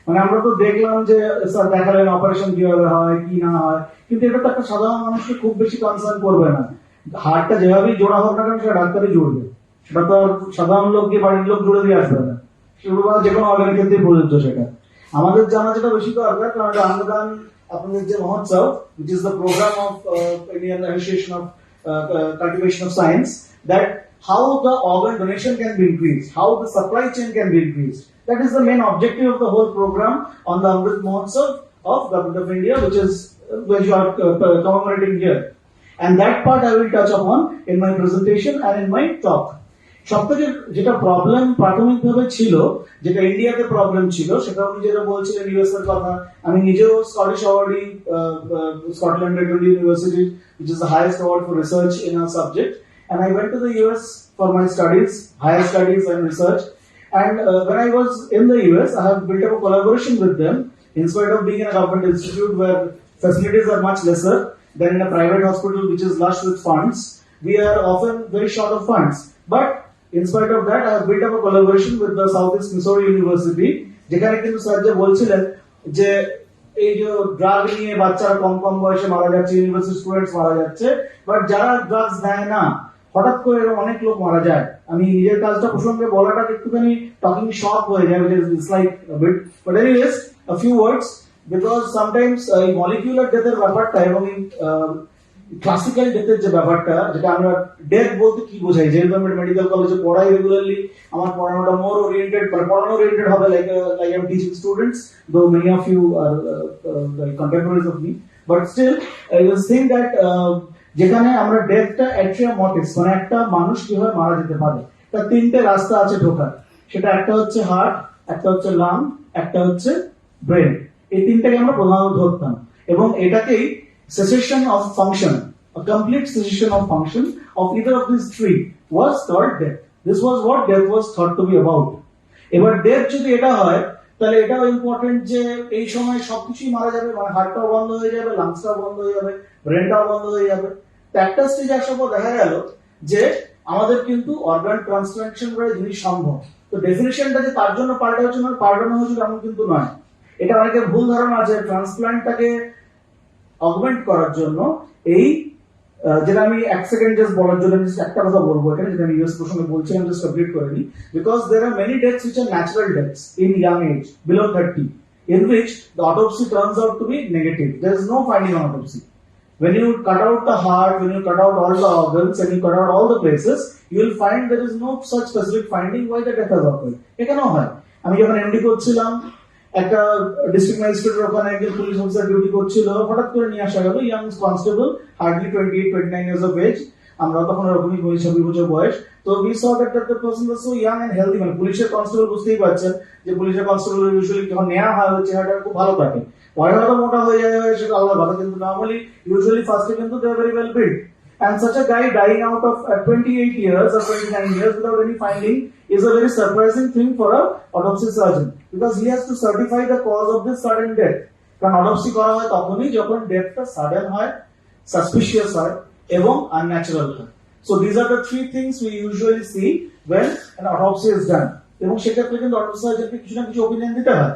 মানে আমরা তো দেখলাম যে স্যার দেখালেন অপারেশন কিভাবে হয় কি না হয়, কিন্তু এটা তো একটা সাধারণ মানুষকে খুব বেশি কনসার্ন করবে না। হার্টটা যেভাবেই জোড়া হোক না কেন সেটা ডাক্তারই জুড়বে, সেটা তো সাধারণ লোক গিয়ে বাড়ির লোক জুড়ে দিয়ে আসবে না, সেটা যে কোনো অর্গানের ক্ষেত্রেই প্রযোজ্য। সেটা আমাদের জানা যেটা বেশি দরকার, কারণ এটা আঙ্গদান Mahotsav, which is the program of Indian Association of Cultivation of Science, that how the organ donation can be increased, how the supply chain can be increased. That is the main objective of the whole program on the Angdaan Mahotsav of Government of India, which you are commemorating here. And that part I will touch upon in my presentation and in my talk. সবথেকে যেটা problem প্রাথমিকভাবে ছিল, যেটা ইন্ডিয়াতে problem ছিল, সেটা উনি যেটা বলছিলেন ইউএস এর কথা, আমি নিজেও স্কটিশ অ্যাওয়ার্ডি, স্কটল্যান্ডের university, which is the highest award for research in our subject, and I went to the US for my studies, higher studies and research, and when I was in the US I have built up a collaboration with them, in spite of being in a government institute where facilities are much lesser than in a private hospital which is lush with funds. We are often very short of funds, but in spite of that I have built up a collaboration with the Southeast Missouri University, যেখানে কিন্তু sir যে বলছিলেন যে এই যে drug নিয়ে বাচ্চারা কম বয়সে মারা যাচ্ছে, ইউনিভার্সিটি স্টুডেন্টস মারা যাচ্ছে, বাট যারা ড্রাগস নেয় না হঠাৎ করে এরকম অনেক লোক মারা যায়। আমি নিজের কাজটা প্রসঙ্গে বলাটা একটুখানি টকিং শর্ট হয়ে যায়, it's like bit, but anyways a few words, because sometimes এই মলিকিউলার ডেথের ব্যাপারটা এবং ক্লাসিক্যাল ডেথের যে ব্যাপারটা, যেটা আমরা ডেথ বলতে কি বোঝাই, যেহেতু আমরা মেডিকেল কলেজে পড়াই রেগুলারলি, আমার পড়ানোটা মোর ওরিয়েন্টেড, মানে পড়ানো ওরিয়েন্টেড হবে, like I am teaching students, though many of you are contemporaries of me, but still I was think that যেখানে আমরা ডেথটা অ্যাট্রিয়া মর্টিস, মানে একটা মানুষ কিভাবে মারা যেতে পারে, তার তিনটে রাস্তা আছে ঢোকার। সেটা একটা হচ্ছে হার্ট, একটা হচ্ছে লাং, একটা হচ্ছে ব্রেন। এই তিনটাকে আমরা প্রধানত ধরতাম, এবং এটাকেই cessation of function, a complete cessation of function of either of these three was called death. This was what death was thought to be about. এবার ডেথ যদি এটা হয়, তাহলে এটাও ইম্পর্টেন্ট যে এই সময় সবকিছুই মারা যাবে, মানে হার্টটাও বন্ধ হয়ে যাবে, লাংসটাও বন্ধ হয়ে যাবে, ব্রেনটাও বন্ধ হয়ে যাবে। তো একটা স্টেজে আসার পর দেখা গেল যে আমাদের কিন্তু অর্গান ট্রান্সপ্লান্টেশন করে জিনিস সম্ভব। তো ডেফিনিশনটা যে তার জন্য পাল্টানো হয়েছিল এমন কিন্তু নয়। এটা অনেকের ভুল ধারণা আছে, ট্রান্সপ্লান্টটাকে অগমেন্ট করার জন্য এই যেটা আমি এক সেকেন্ড জাস্ট বলার জন্য একটা কথা বলবো এখানে, যেটা আমি ইউএস প্রসঙ্গে বলছিলাম, জাস্ট কমপ্লিট করে নিই, because there are many deaths which are natural deaths in young age below 30, in which the autopsy turns out to be negative. There is no finding on autopsy. When you cut out the heart, when you cut out all the organs and you cut out all the places, you will find there is no such specific finding why the death has occurred. এখানেও হয়। আমি যখন MD করছিলাম, একটা district ম্যাজিস্ট্রেটের ওখানে একজন police officer duty করছিল, হঠাৎ করে নিয়ে আসা গেল young constable, hardly 28-29 years of age, আমরা তখন ওরকমই 26 বছর বয়স। তো we saw that the person was so young and healthy, মানে পুলিশের কনস্টেবল বুঝতেই পারছেন যে পুলিশের কনস্টেবল ইউজুয়ালি যখন নেওয়া হয় চেহারাটা খুব ভালো থাকে, পরে হয়তো মোটা হয়ে যায় সেটা আলাদা কথা, কিন্তু নর্মালি ইউজুয়ালি ফার্স্টে কিন্তু they are very well build. And such a guy dying out of 28 years or 29 years without any finding is a very surprising thing for a autopsy surgeon, because he has to certify the cause of this sudden death. কারণ autopsy করা হয় তখনই যখন ডেথটা sudden হয়, suspicious হয় এবং unnatural হয়। So these are the three things we usually see when an autopsy is done. এবং সেক্ষেত্রে কিন্তু অটোপসি সার্জনকে কিছু না কিছু ওপিনিয়ন দিতে হয়।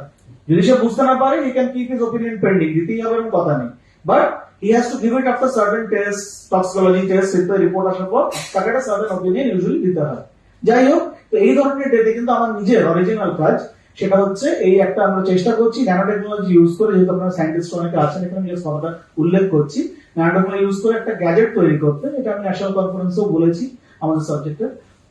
যদি সে বুঝতে না পারে, he can keep his opinion pending, দিতেই হবে এমন কথা নেই, but he has to give it after certain tests, toxicology tests, ইত্যাদি রিপোর্ট আসার পর তাকে একটা সার্টেন অপিনিয়ন ইউজুয়ালি দিতে হয়। যাই হোক, তো এই ধরনের ডেটে কিন্তু আমার নিজের অরিজিনাল কাজ, সেটা হচ্ছে এই একটা আমরা চেষ্টা করছি ন্যানো টেকনোলজি ইউজ করে, যেহেতু আপনারা সায়েন্টিস্ট অনেকে আছেন এখানে, আমি জাস্ট কথাটা উল্লেখ করছি, ন্যানো টেকনোলজি ইউজ করে একটা গ্যাজেট তৈরি করতে। এটা আমি ন্যাশনাল কনফারেন্সেও বলেছি আমাদের সাবজেক্টে,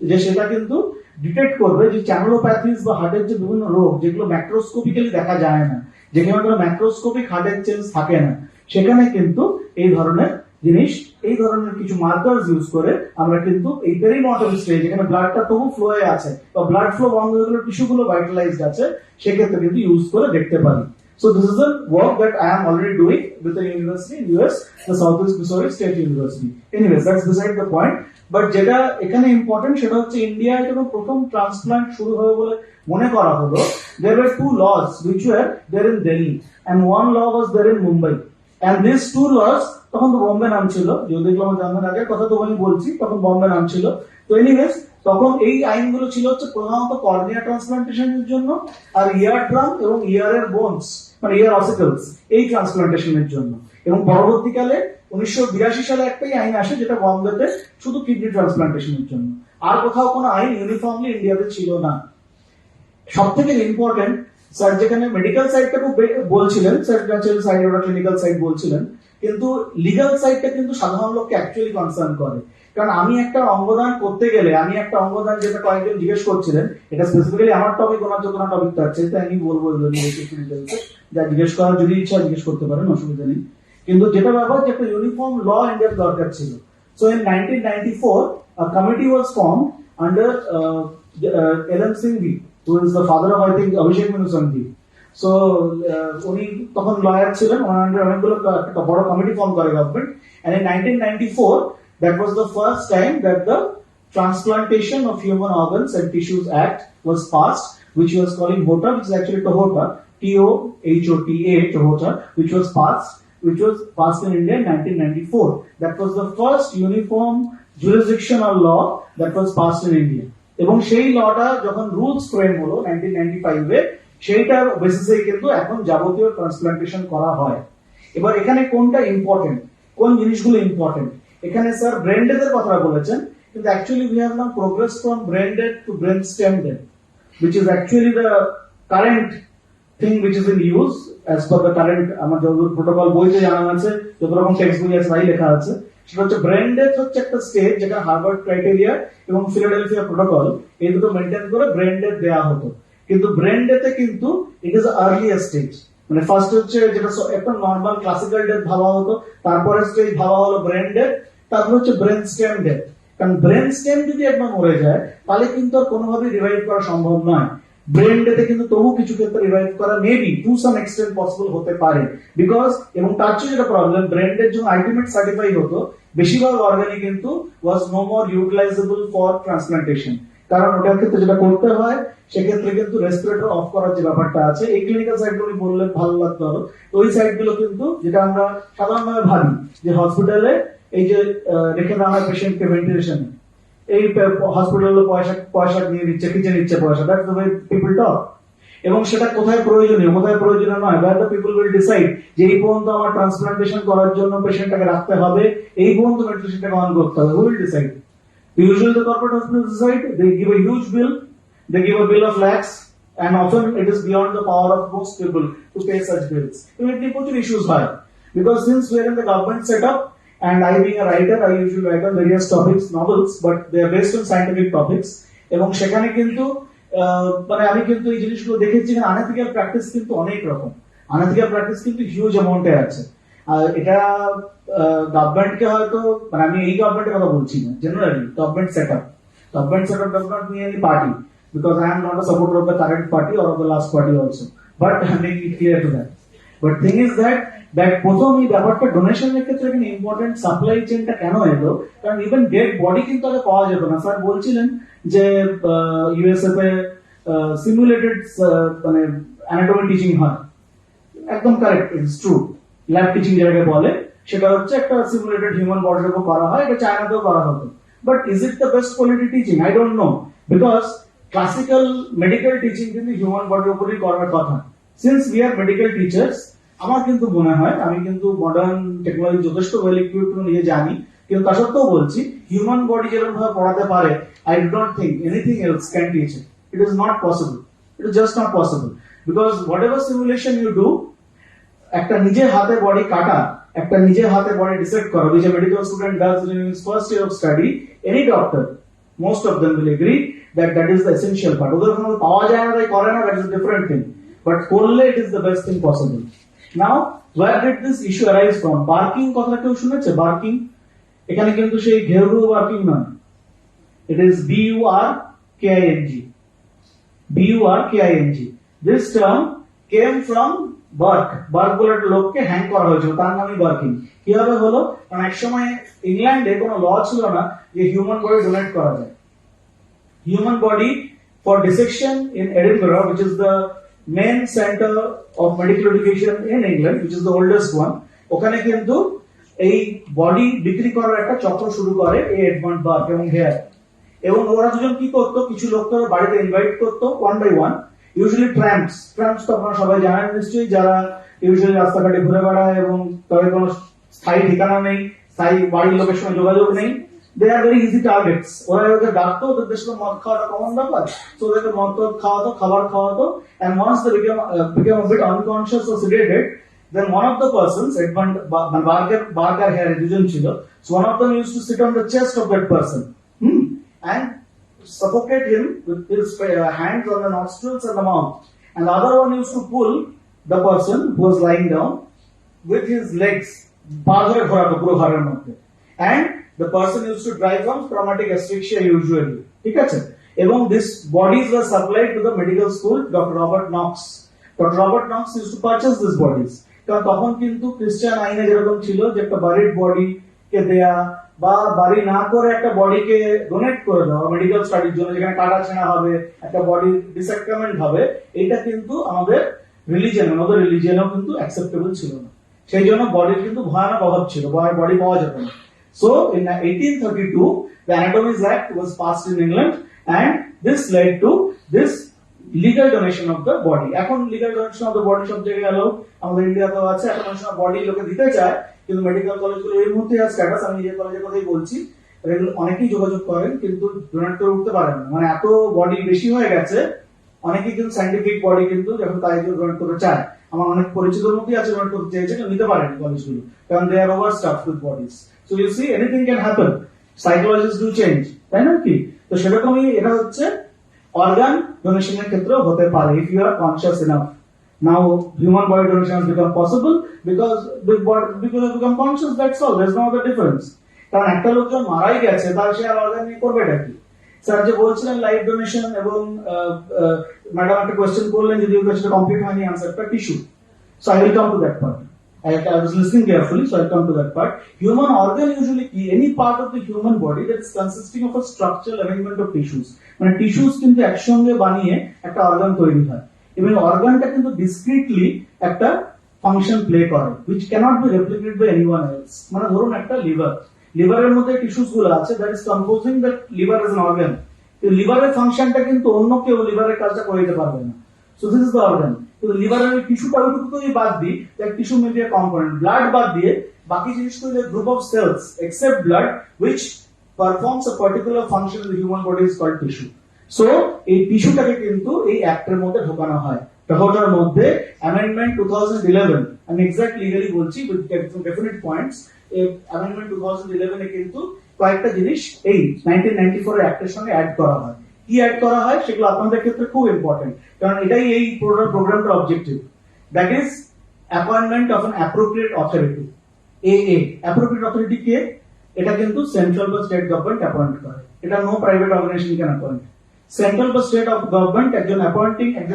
যে সেটা কিন্তু ডিটেক্ট করবে যে চ্যানেলোপ্যাথিস বা হার্টের যে বিভিন্ন রোগ যেগুলো ম্যাক্রোস্কোপিক্যালি দেখা যায় না, যেখানে কোনো ম্যাক্রোস্কোপিক হার্টের চেঞ্জ থাকে না, সেখানে কিন্তু এই ধরনের জিনিস, এই ধরনের কিছু মার্কারস ইউজ করে আমরা কিন্তু এই পেরিমর্টাল স্টেজ, যেখানে ব্লাডটা তবু ফ্লো হয়ে আছে বা ব্লাড ফ্লো বন্ধ হয়ে গেলে টিস্যুগুলো ভাইটালাইজড আছে, সেক্ষেত্রে কিন্তু ইউজ করে দেখতে পারি। So this is the work that I am already doing with the university in US, the Southeast Missouri State University. Anyways, that's beside the point. But যেটা এখানে ইম্পর্টেন্ট সেটা হচ্ছে ইন্ডিয়ায় যখন প্রথম ট্রান্সপ্লান্ট শুরু হবে বলে মনে করা হলো, there were two laws which were there in Delhi and one law was there in Mumbai. And these two laws, তখন তো বম্বে নাম ছিল, যদি দেখলাম জানার আগে কথা তো আমি বলছি, তখন বম্বে নাম ছিল। তো এনিওয়েজ, তখন এই আইনগুলো ছিল হচ্ছে প্রধানত কর্নিয়া ট্রান্সপ্লান্টেশনের জন্য আর ইয়ার ড্রাম এবং ইয়ারের বোনস, মানে ইয়ার অসিকলস, এই ট্রান্সপ্লান্টেশনের জন্য। এবং পরবর্তীকালে 1982 সালে একটাই আইন আসে যেটা বম্বেতে শুধু কিডনি ট্রান্সপ্লান্টেশনের জন্য, আর কোথাও কোনো আইন ইউনিফর্মলি ইন্ডিয়াতে ছিল না। সব থেকে ইম্পর্টেন্ট, স্যার যেখানে মেডিকেল সাইডটা খুব বলছিলেন, স্যার ন্যাচারাল সাইড ওরা ক্লিনিক্যাল সাইড বলছিলেন, কিন্তু লিগ্যাল সাইডটা কিন্তু সাধারণ লোককে অ্যাকচুয়ালি কনসার্ন করে। কারণ আমি একটা অঙ্গদান করতে গেলে, আমি একটা অঙ্গদান, যেটা কয়েকজন জিজ্ঞেস করছিলেন, এটা স্পেসিফিক্যালি আমার টপিক, ওনার যত না টপিক থাকছে, তাই আমি বলবো যা জিজ্ঞেস করার যদি ইচ্ছা জিজ্ঞেস করতে পারেন, অসুবিধা নেই। কিন্তু যেটা ব্যাপার যে একটা ইউনিফর্ম ল ইন্ডিয়ার দরকার ছিল। So in 1994 a committee was formed under L.M. Singhvi, who is the father of, I think, Abhishek Manu Singhvi. So উনি তখন লয়ার ছিলেন, ওনার অনেকগুলো একটা বড় কমিটি ফর্ম করে government, and in 1994 that was the first time that the Transplantation of Human Organs and Tissues Act was passed, which was calling HOTA, which is actually TOHOTA, TOHOTA, TOHOTA, which was passed in India in 1994. That was the first uniform jurisdictional law that was passed in India. এবং সেই লটা যখন rules frame হলো 1995 এ, সেইটার বেসিসে কিন্তু এখন যাবতীয় ট্রান্সপ্লান্টেশন করা হয়। এবার এখানে কোনটা ইম্পর্টেন্ট, কোন জিনিসগুলো ইম্পর্টেন্ট, এখানে স্যার ব্রেন ডেথের কথা বলেছেন, কিন্তু actually we have now progressed from brain dead to brain stem dead, which is actually the current thing which is in use as per the current আমাদের protocol বইতে জানা আছে, যত রকম টেক্সট বই আছে তাই লেখা আছে। সেটা হচ্ছে ব্রেন ডেথ হচ্ছে একটা স্টেজ যেটা হার্ভার্ড ক্রাইটেরিয়া এবং ফিলাডেলফিয়া প্রোটোকল এই দুটো মেনটেন করে ব্রেন ডেথ দেওয়া হতো। কিন্তু ব্রেন ডেথে কিন্তু ইট ইজ আর্লিয়ার স্টেজ, মানে ফার্স্ট হচ্ছে যেটা একটা নর্মাল ক্লাসিক্যাল ডেথ ভাবা হতো, তারপরে স্টেজ ভাবা হলো ব্রেন ডেথ, তারপর হচ্ছে ব্রেন স্টেম ডেথ। কারণ ব্রেন স্টেম যদি একবার মরে যায় তাহলে কিন্তু আর কোনোভাবেই রিভাইভ করা সম্ভব নয়। ব্রেন ডেথে কিন্তু তবু কিছু ক্ষেত্রে রিভাইভ করা maybe to some extent possible হতে পারে, বিকজ এবং তার চেয়ে যেটা প্রবলেম, ব্রেন ডেথ যখন আলটিমেট সার্টিফাই হতো বেশিরভাগ অর্গানই কিন্তু was no more utilisable for transplantation. কারণ ওটার ক্ষেত্রে যেটা করতে হয় সেক্ষেত্রে কিন্তু রেসপিরেটর অফ করার যে ব্যাপারটা আছে, এই ক্লিনিক্যাল সাইড গুলো বললে ভালো লাগতো আরো। তো ওই সাইড গুলো কিন্তু যেটা আমরা সাধারণভাবে ভাবি যে হসপিটালে এই যে রেখে দেওয়া হয় পেশেন্টকে ভেন্টিলেশনে, এই হসপিটালে পয়সা নিয়ে নিচ্ছে, খিচে নিচ্ছে পয়সা, that's the way people talk. এবং সেটা কোথায় প্রয়োজনীয় কোথায় প্রয়োজনীয় নয়, where the people will decide যে এই পর্যন্ত আমার ট্রান্সপ্লান্টেশন করার জন্য পেশেন্টটাকে রাখতে হবে, এই পর্যন্ত ভেন্টিলেশনটাকে অন করতে হবে, who will decide? Usually the corporate hospitals decide, they give a huge bill, they give a bill of lakhs, and often it is beyond the power of most people to pay such bills. Immediately put issues high, because since we are in the government setup, and I being a writer, I usually write on various topics, novels, but they are based on scientific topics. এবং সেখানে কিন্তু মানে আমি কিন্তু এই জিনিসগুলো দেখেছি, unethical practice কিন্তু অনেক রকম, আনএথিক্যাল প্র্যাকটিস কিন্তু হিউজ অ্যামাউন্টে আছে। আর এটা গভর্নমেন্টকে হয়তো, মানে আমি এই গভর্নমেন্টের কথা বলছি না, generally government setup does not mean any party, because I am not a supporter of the current party or of the last party also, but I am making it clear to that. But thing is that প্রথম এই ব্যাপারটা ডোনেশনের ক্ষেত্রে এখানে important supply চেইনটা কেন এলো, কারণ even dead body কিন্তু আগে পাওয়া যেত না। স্যার বলছিলেন যে ইউএসএ তে সিমুলেটেড মানে অ্যানাটমি টিচিং হয়, একদম correct, it's true. Lab teaching যেটাকে বলে সেটা হচ্ছে একটা সিমুলেটেড হিউম্যান বডির উপর করা হয়, এটা চায়নাতেও করা হতো। But is it the best quality teaching? I don't know, because classical medical teaching কিন্তু হিউম্যান বডির উপরই করার কথা। Since we are medical teachers, আমার কিন্তু মনে হয়, আমি কিন্তু মডার্ন টেকনোলজি যথেষ্ট ওয়েল ইকুইপড নিয়ে জানি, কিন্তু তা সত্ত্বেও বলছি হিউম্যান বডি যেরকম ভাবে পড়াতে পারে, I do not think anything else can teach it. It is not possible, it is just not possible, because whatever simulation you do, একটা নিজের হাতে বডি কাটা, একটা নিজের হাতে বডি ডিসেক্ট করা, which a medical student does in his first year of study, any doctor, most of them will agree that that is the essential part. ওদের কোনো পাওয়া যায় না তাই করে না, that is a different thing, but করলে it is the best thing possible. Now where did this issue arise from? Barking কথা কেউ শুনেছে? বার্কিং, এখানে কিন্তু সেই ঘেউ ঘেউ বার্কিং নয়, it is BURKING, BURKING. This term came from Burke, Burke বলে একটা লোককে হ্যাং করা হয়েছিল, তার নামই বার্কিং। কিভাবে হলো? কারণ এক সময় ইংল্যান্ডে কোনো ল ছিল না যে হিউম্যান বডি ডোনেট করা যায়। Human body for dissection in Edinburgh, which is the main center of medical education in England, which is the oldest one, ওখানে কিন্তু এই বডি বিক্রি করার একটা চক্র শুরু করে এই এডমন্ড বার্ক এবং হেয়ার। এবং ওরা দুজন কি করতো, কিছু লোককে বাড়িতে ইনভাইট করতো one by one, usually tramps তো আপনারা সবাই জানেন নিশ্চয়ই, যারা ইউজুয়ালি রাস্তাঘাটে ঘুরে বেড়ায় এবং তাদের কোনো স্থায়ী ঠিকানা নেই, স্থায়ী বাড়ির লোকের সঙ্গে যোগাযোগ নেই, দে আর ভেরি ইজি টার্গেটস। ওরা ওদের ডাকতো, ওদের দেশে মদ খাওয়াটা কমন ব্যাপার, তো ওদেরকে মদ খাওয়াতো, খাবার খাওয়াতো, and once they became a bit unconscious or sedated, then one of the persons, Edmund Barker here দুজন ছিল, so one of them used to sit on the chest of that person and suffocate him with his hands on the nostrils and the mouth, and the other one used to pull the person who was lying down with his legs, and the person used to die from traumatic asphyxia usually. ঠিক আছে? এবং this bodies were supplied to the medical school, Dr. Robert Knox. Dr. Robert Knox used to purchase these bodies. কারণ তখন কিন্তু খ্রিস্টান আইনে যেরকম ছিল যে একটা বারিড বডি কে দেয়া বা বাড়ি না করে একটা বডিকে ডোনেট করে দেওয়া মেডিকেল স্টাডির জন্য, যেখানে কাটা ছেঁড়া হবে, একটা বডি ডিসেক্টমেন্ট হবে, এটা কিন্তু আমাদের রিলিজিয়নেও কিন্তু অ্যাকসেপ্টেবল ছিল না। সেই জন্য বডির কিন্তু ভয়ানক অভাব ছিল, বডি পাওয়া যেত না। So in 1832 the Anatomies Act was passed in England, and this led to this legal donation of the body. এখন legal donation of the body সব জায়গায় এলো, আমাদের ইন্ডিয়াতেও আছে। এখন বডি লোকে দিতে চায়, কিন্তু মেডিকেল কলেজগুলো এই মুহূর্তে আর স্ট্যাটাস, আমি নিজের কলেজের কথাই বলছি, অনেকেই যোগাযোগ করেন কিন্তু ডোনেট করে উঠতে পারেন না, মানে এত বডি বেশি হয়ে গেছে। অনেকেই কিন্তু সাইন্টিফিক বডি কিন্তু যখন তাই ডোনেট করতে চায়, আমার অনেক পরিচিত মধ্যেই আছে ডোনেট করতে চেয়েছে কিন্তু নিতে পারেন কলেজগুলো, কারণ they are over stuffed with bodies. So you see anything can happen, psychologist do change, তাই না কি? তো সেরকমই এটা হচ্ছে অর্গান ডোনেশনের ক্ষেত্রেও হতে পারে, if you are conscious enough. Now human body donation has become possible because because have become conscious, that's all, there's no other difference. কারণ একটা লোক যখন মারাই গেছে তার সে আর অর্গান নিয়ে করবেটা কি? স্যার যে বলছিলেন লাইফ ডোনেশন এবং ম্যাডাম একটা কোয়েশ্চেন করলেন, যদি ওই কোয়েশ্চেনটা কমপ্লিট হয়নি আনসারটা tissue. So I will come to that part. I was listening carefully, so I'll come to that part. Human organ usually any part of the human body that's consisting of a structural arrangement of tissues. মানে tissues কিন্তু একসঙ্গে বানিয়ে একটা organ তৈরি হয়, এবং অর্গানটা কিন্তু ডিসক্রিটলি একটা ফাংশন প্লে করে which cannot be replicated by anyone else. মানে ধরুন একটা লিভারের মধ্যে টিস্যুস গুলো আছে, that is composing that liver as an organ. লিভারের ফাংশনটা কিন্তু অন্য কেউ লিভারের কাজটা করে দিতে পারবে না। So this is the organ. কিন্তু লিভারের টিস্যুটা ওইটুকুই বাদ দিই, that tissue may be a component. Blood বাদ দিয়ে বাকি জিনিসগুলো যে group of cells except blood which performs a particular function in the human body is called tissue. So এই টিস্যুটাকে কিন্তু এই অ্যাক্টের মধ্যে ঢোকানো হয়। ঢোকানোর মধ্যে অ্যামেন্ডমেন্ট 2011, আমি এক্সাক্ট লিগালি বলছি উইথ ডেফিনিট পয়েন্টস, এই অ্যামেন্ডমেন্ট 2011 এ কিন্তু কয়েকটা জিনিস এই 1994 এর অ্যাক্টের সঙ্গে অ্যাড করা হয়। কি অ্যাড করা হয় সেগুলো আপনাদের ক্ষেত্রে খুব ইম্পর্টেন্ট, কারণ এটাই এই প্রোগ্রামটার objective. That is appointment of an appropriate authority. AA appropriate authority কে? এটা কিন্তু সেন্ট্রাল বা স্টেট গভর্নমেন্ট অ্যাপয়েন্ট করে, এটা no private organisation can appoint. Central বা স্টেট অফ গভর্নমেন্ট একজন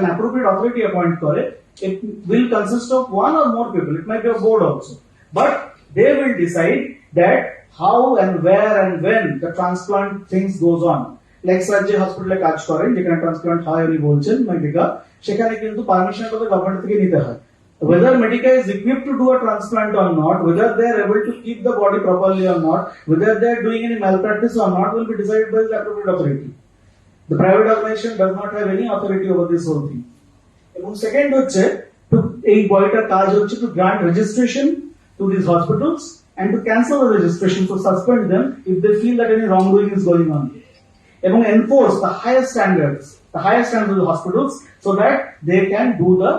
অ্যাপ্রোপ্রিয়েট অথরিটি অ্যাপয়েন্ট করে। It will consist of one or more people, it might be a board also, but they will decide that how and where and when the transplant things goes on. Like sir যে হসপিটালে কাজ করেন যেখানে transplant হয় উনি বলছেন Medica, সেখানে কিন্তু পারমিশন করে গভর্নমেন্ট থেকে নিতে হয়। Whether Medica is equipped to do a transplant or not, whether they are able to keep the body properly or not, whether they are doing any malpractice or not, will be decided by the appropriate authority. The private organization does not have any authority over this whole thing. এবং second হচ্ছে এই বডিটার কাজ হচ্ছে two grant registration to this hospitals and to cancel the registration, to suspend them if they feel that any wrongdoing is going on, এবং enforce the highest standards of the hospitals so that they can do the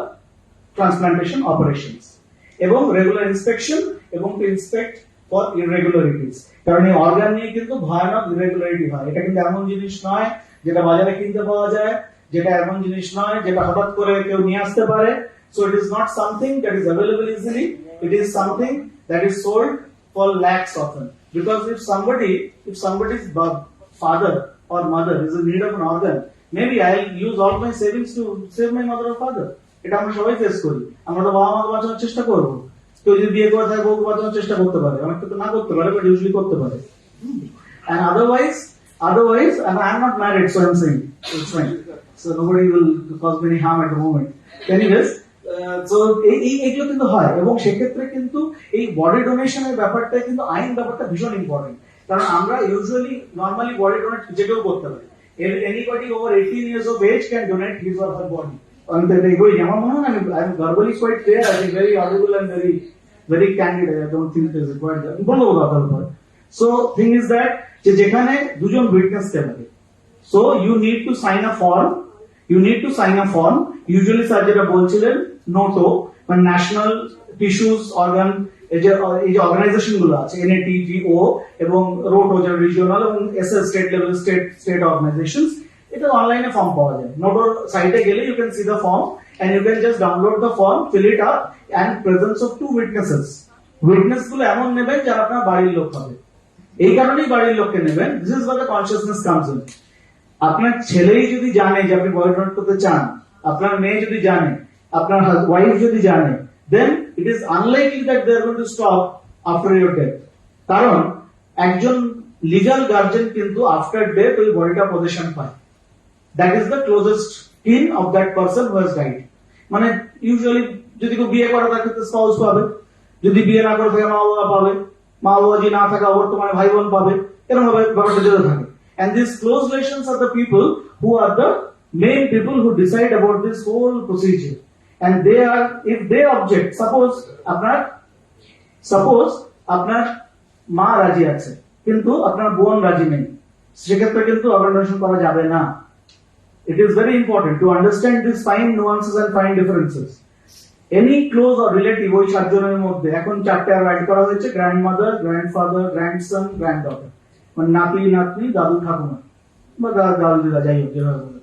transplantation operations, এবং regular inspection এবং two inspect for ইররেগুলারিটিস। কারণ এই organ নিয়ে কিন্তু ভয়ানক ইররেগুলারিটি হয়। এটা কিন্তু এমন জিনিস নয় যেটা বাজারে কিনতে পাওয়া যায়, যেটা এমন জিনিস নয় যেটা হঠাৎ করে কেউ নিয়ে আসতে পারে। So it is not something that is available easily, it is something that is sold for lakhs often. Because if somebody's father or mother is in need of an organ, maybe I'll use all my savings to save my mother or father. এটা আমরা সবাই face করি। আমরা তো বাবা মাকে বাঁচানোর চেষ্টা করবো, কেউ যদি বিয়ে করে থাকে বউকে বাঁচানোর চেষ্টা করতে পারে, অনেকটা তো না করতে পারে, বাট ইউজুয়ালি করতে পারে। And otherwise, and I'm not married, so I'm saying it's fine. So nobody will cause me any harm at the moment. Anyways, so এইগুলো কিন্তু হয়, এবং সেক্ষেত্রে কিন্তু এই বডি ডোনেশনের ব্যাপারটা কিন্তু আইন ব্যাপারটা ভীষণ ইম্পর্টেন্ট। কারণ আমরা ইউজুয়ালি নর্মালি বডি ডোনেট যে কেউ করতে পারে, anybody over 18 years of age can donate his or her body. আমার মনে হয় I'm verbally quite clear, I think very audible and very candid. I don't think it is required. বলবো কথার উপর। So thing is that যেখানে দুজন witness থাকে, so you need to sign a form. Usually sir যেটা বলছিলেন নোটো, মানে national tissues organ এই যে অর্গানাইজেশন গুলো আছে NATGO এবং রোটো যেটা রিজিওনাল এবং SS state level state organisations, এটা অনলাইনে ফর্ম পাওয়া যায়। নোটোর সাইটে গেলে you can see the form and you can just download the form, fill it up, and presence of two witnesses. Witness গুলো এমন নেবেন যারা আপনার বাড়ির লোক হবে। এই কারণেই বাড়ির লোককে নেবেন। This is where the consciousness comes in. আপনার ছেলেই যদি জানে যে আপনি বডি ডোনেট করতে চান, আপনার মেয়ে যদি জানে, আপনার ওয়াইফ যদি জানে, then it is unlikely that they are going to stop after your death. কারণ একজন লিগ্যাল গার্জেন কিন্তু আফটার ডেথ ওই বডিটা পজিশন পায়। That is the closest kin of that person who has died. মানে ইউজুয়ালি যদি কেউ বিয়ে করে তার ক্ষেত্রে স্পাউস পাবে, যদি বিয়ে না করে থাকে মা বাবা পাবে, মা বাবা যদি না থাকে বর্তমানে ভাই বোন পাবে, এরকম ভাবে ব্যাপারটা যেতে থাকে। And these close relations are the people who are the main people who decide about this whole procedure. And they are, if they object, suppose আপনার মা রাজি আছে কিন্তু আপনার বোন রাজি নেই, সেক্ষেত্রে কিন্তু অর্গান ডোনেশন করা যাবে না। It is very important to understand these fine nuances and fine differences. Any close or relative ওই 7 জনের মধ্যে এখন 4টে অ্যাড করা হয়েছে, গ্র্যান্ডমাদার, গ্র্যান্ডফাদার, গ্র্যান্ডসন, গ্র্যান্ডডটার, মানে নাতি নাতনি, দাদু ঠাকুমা বা দাদু দিদা, যাই হোক যেভাবে বলে।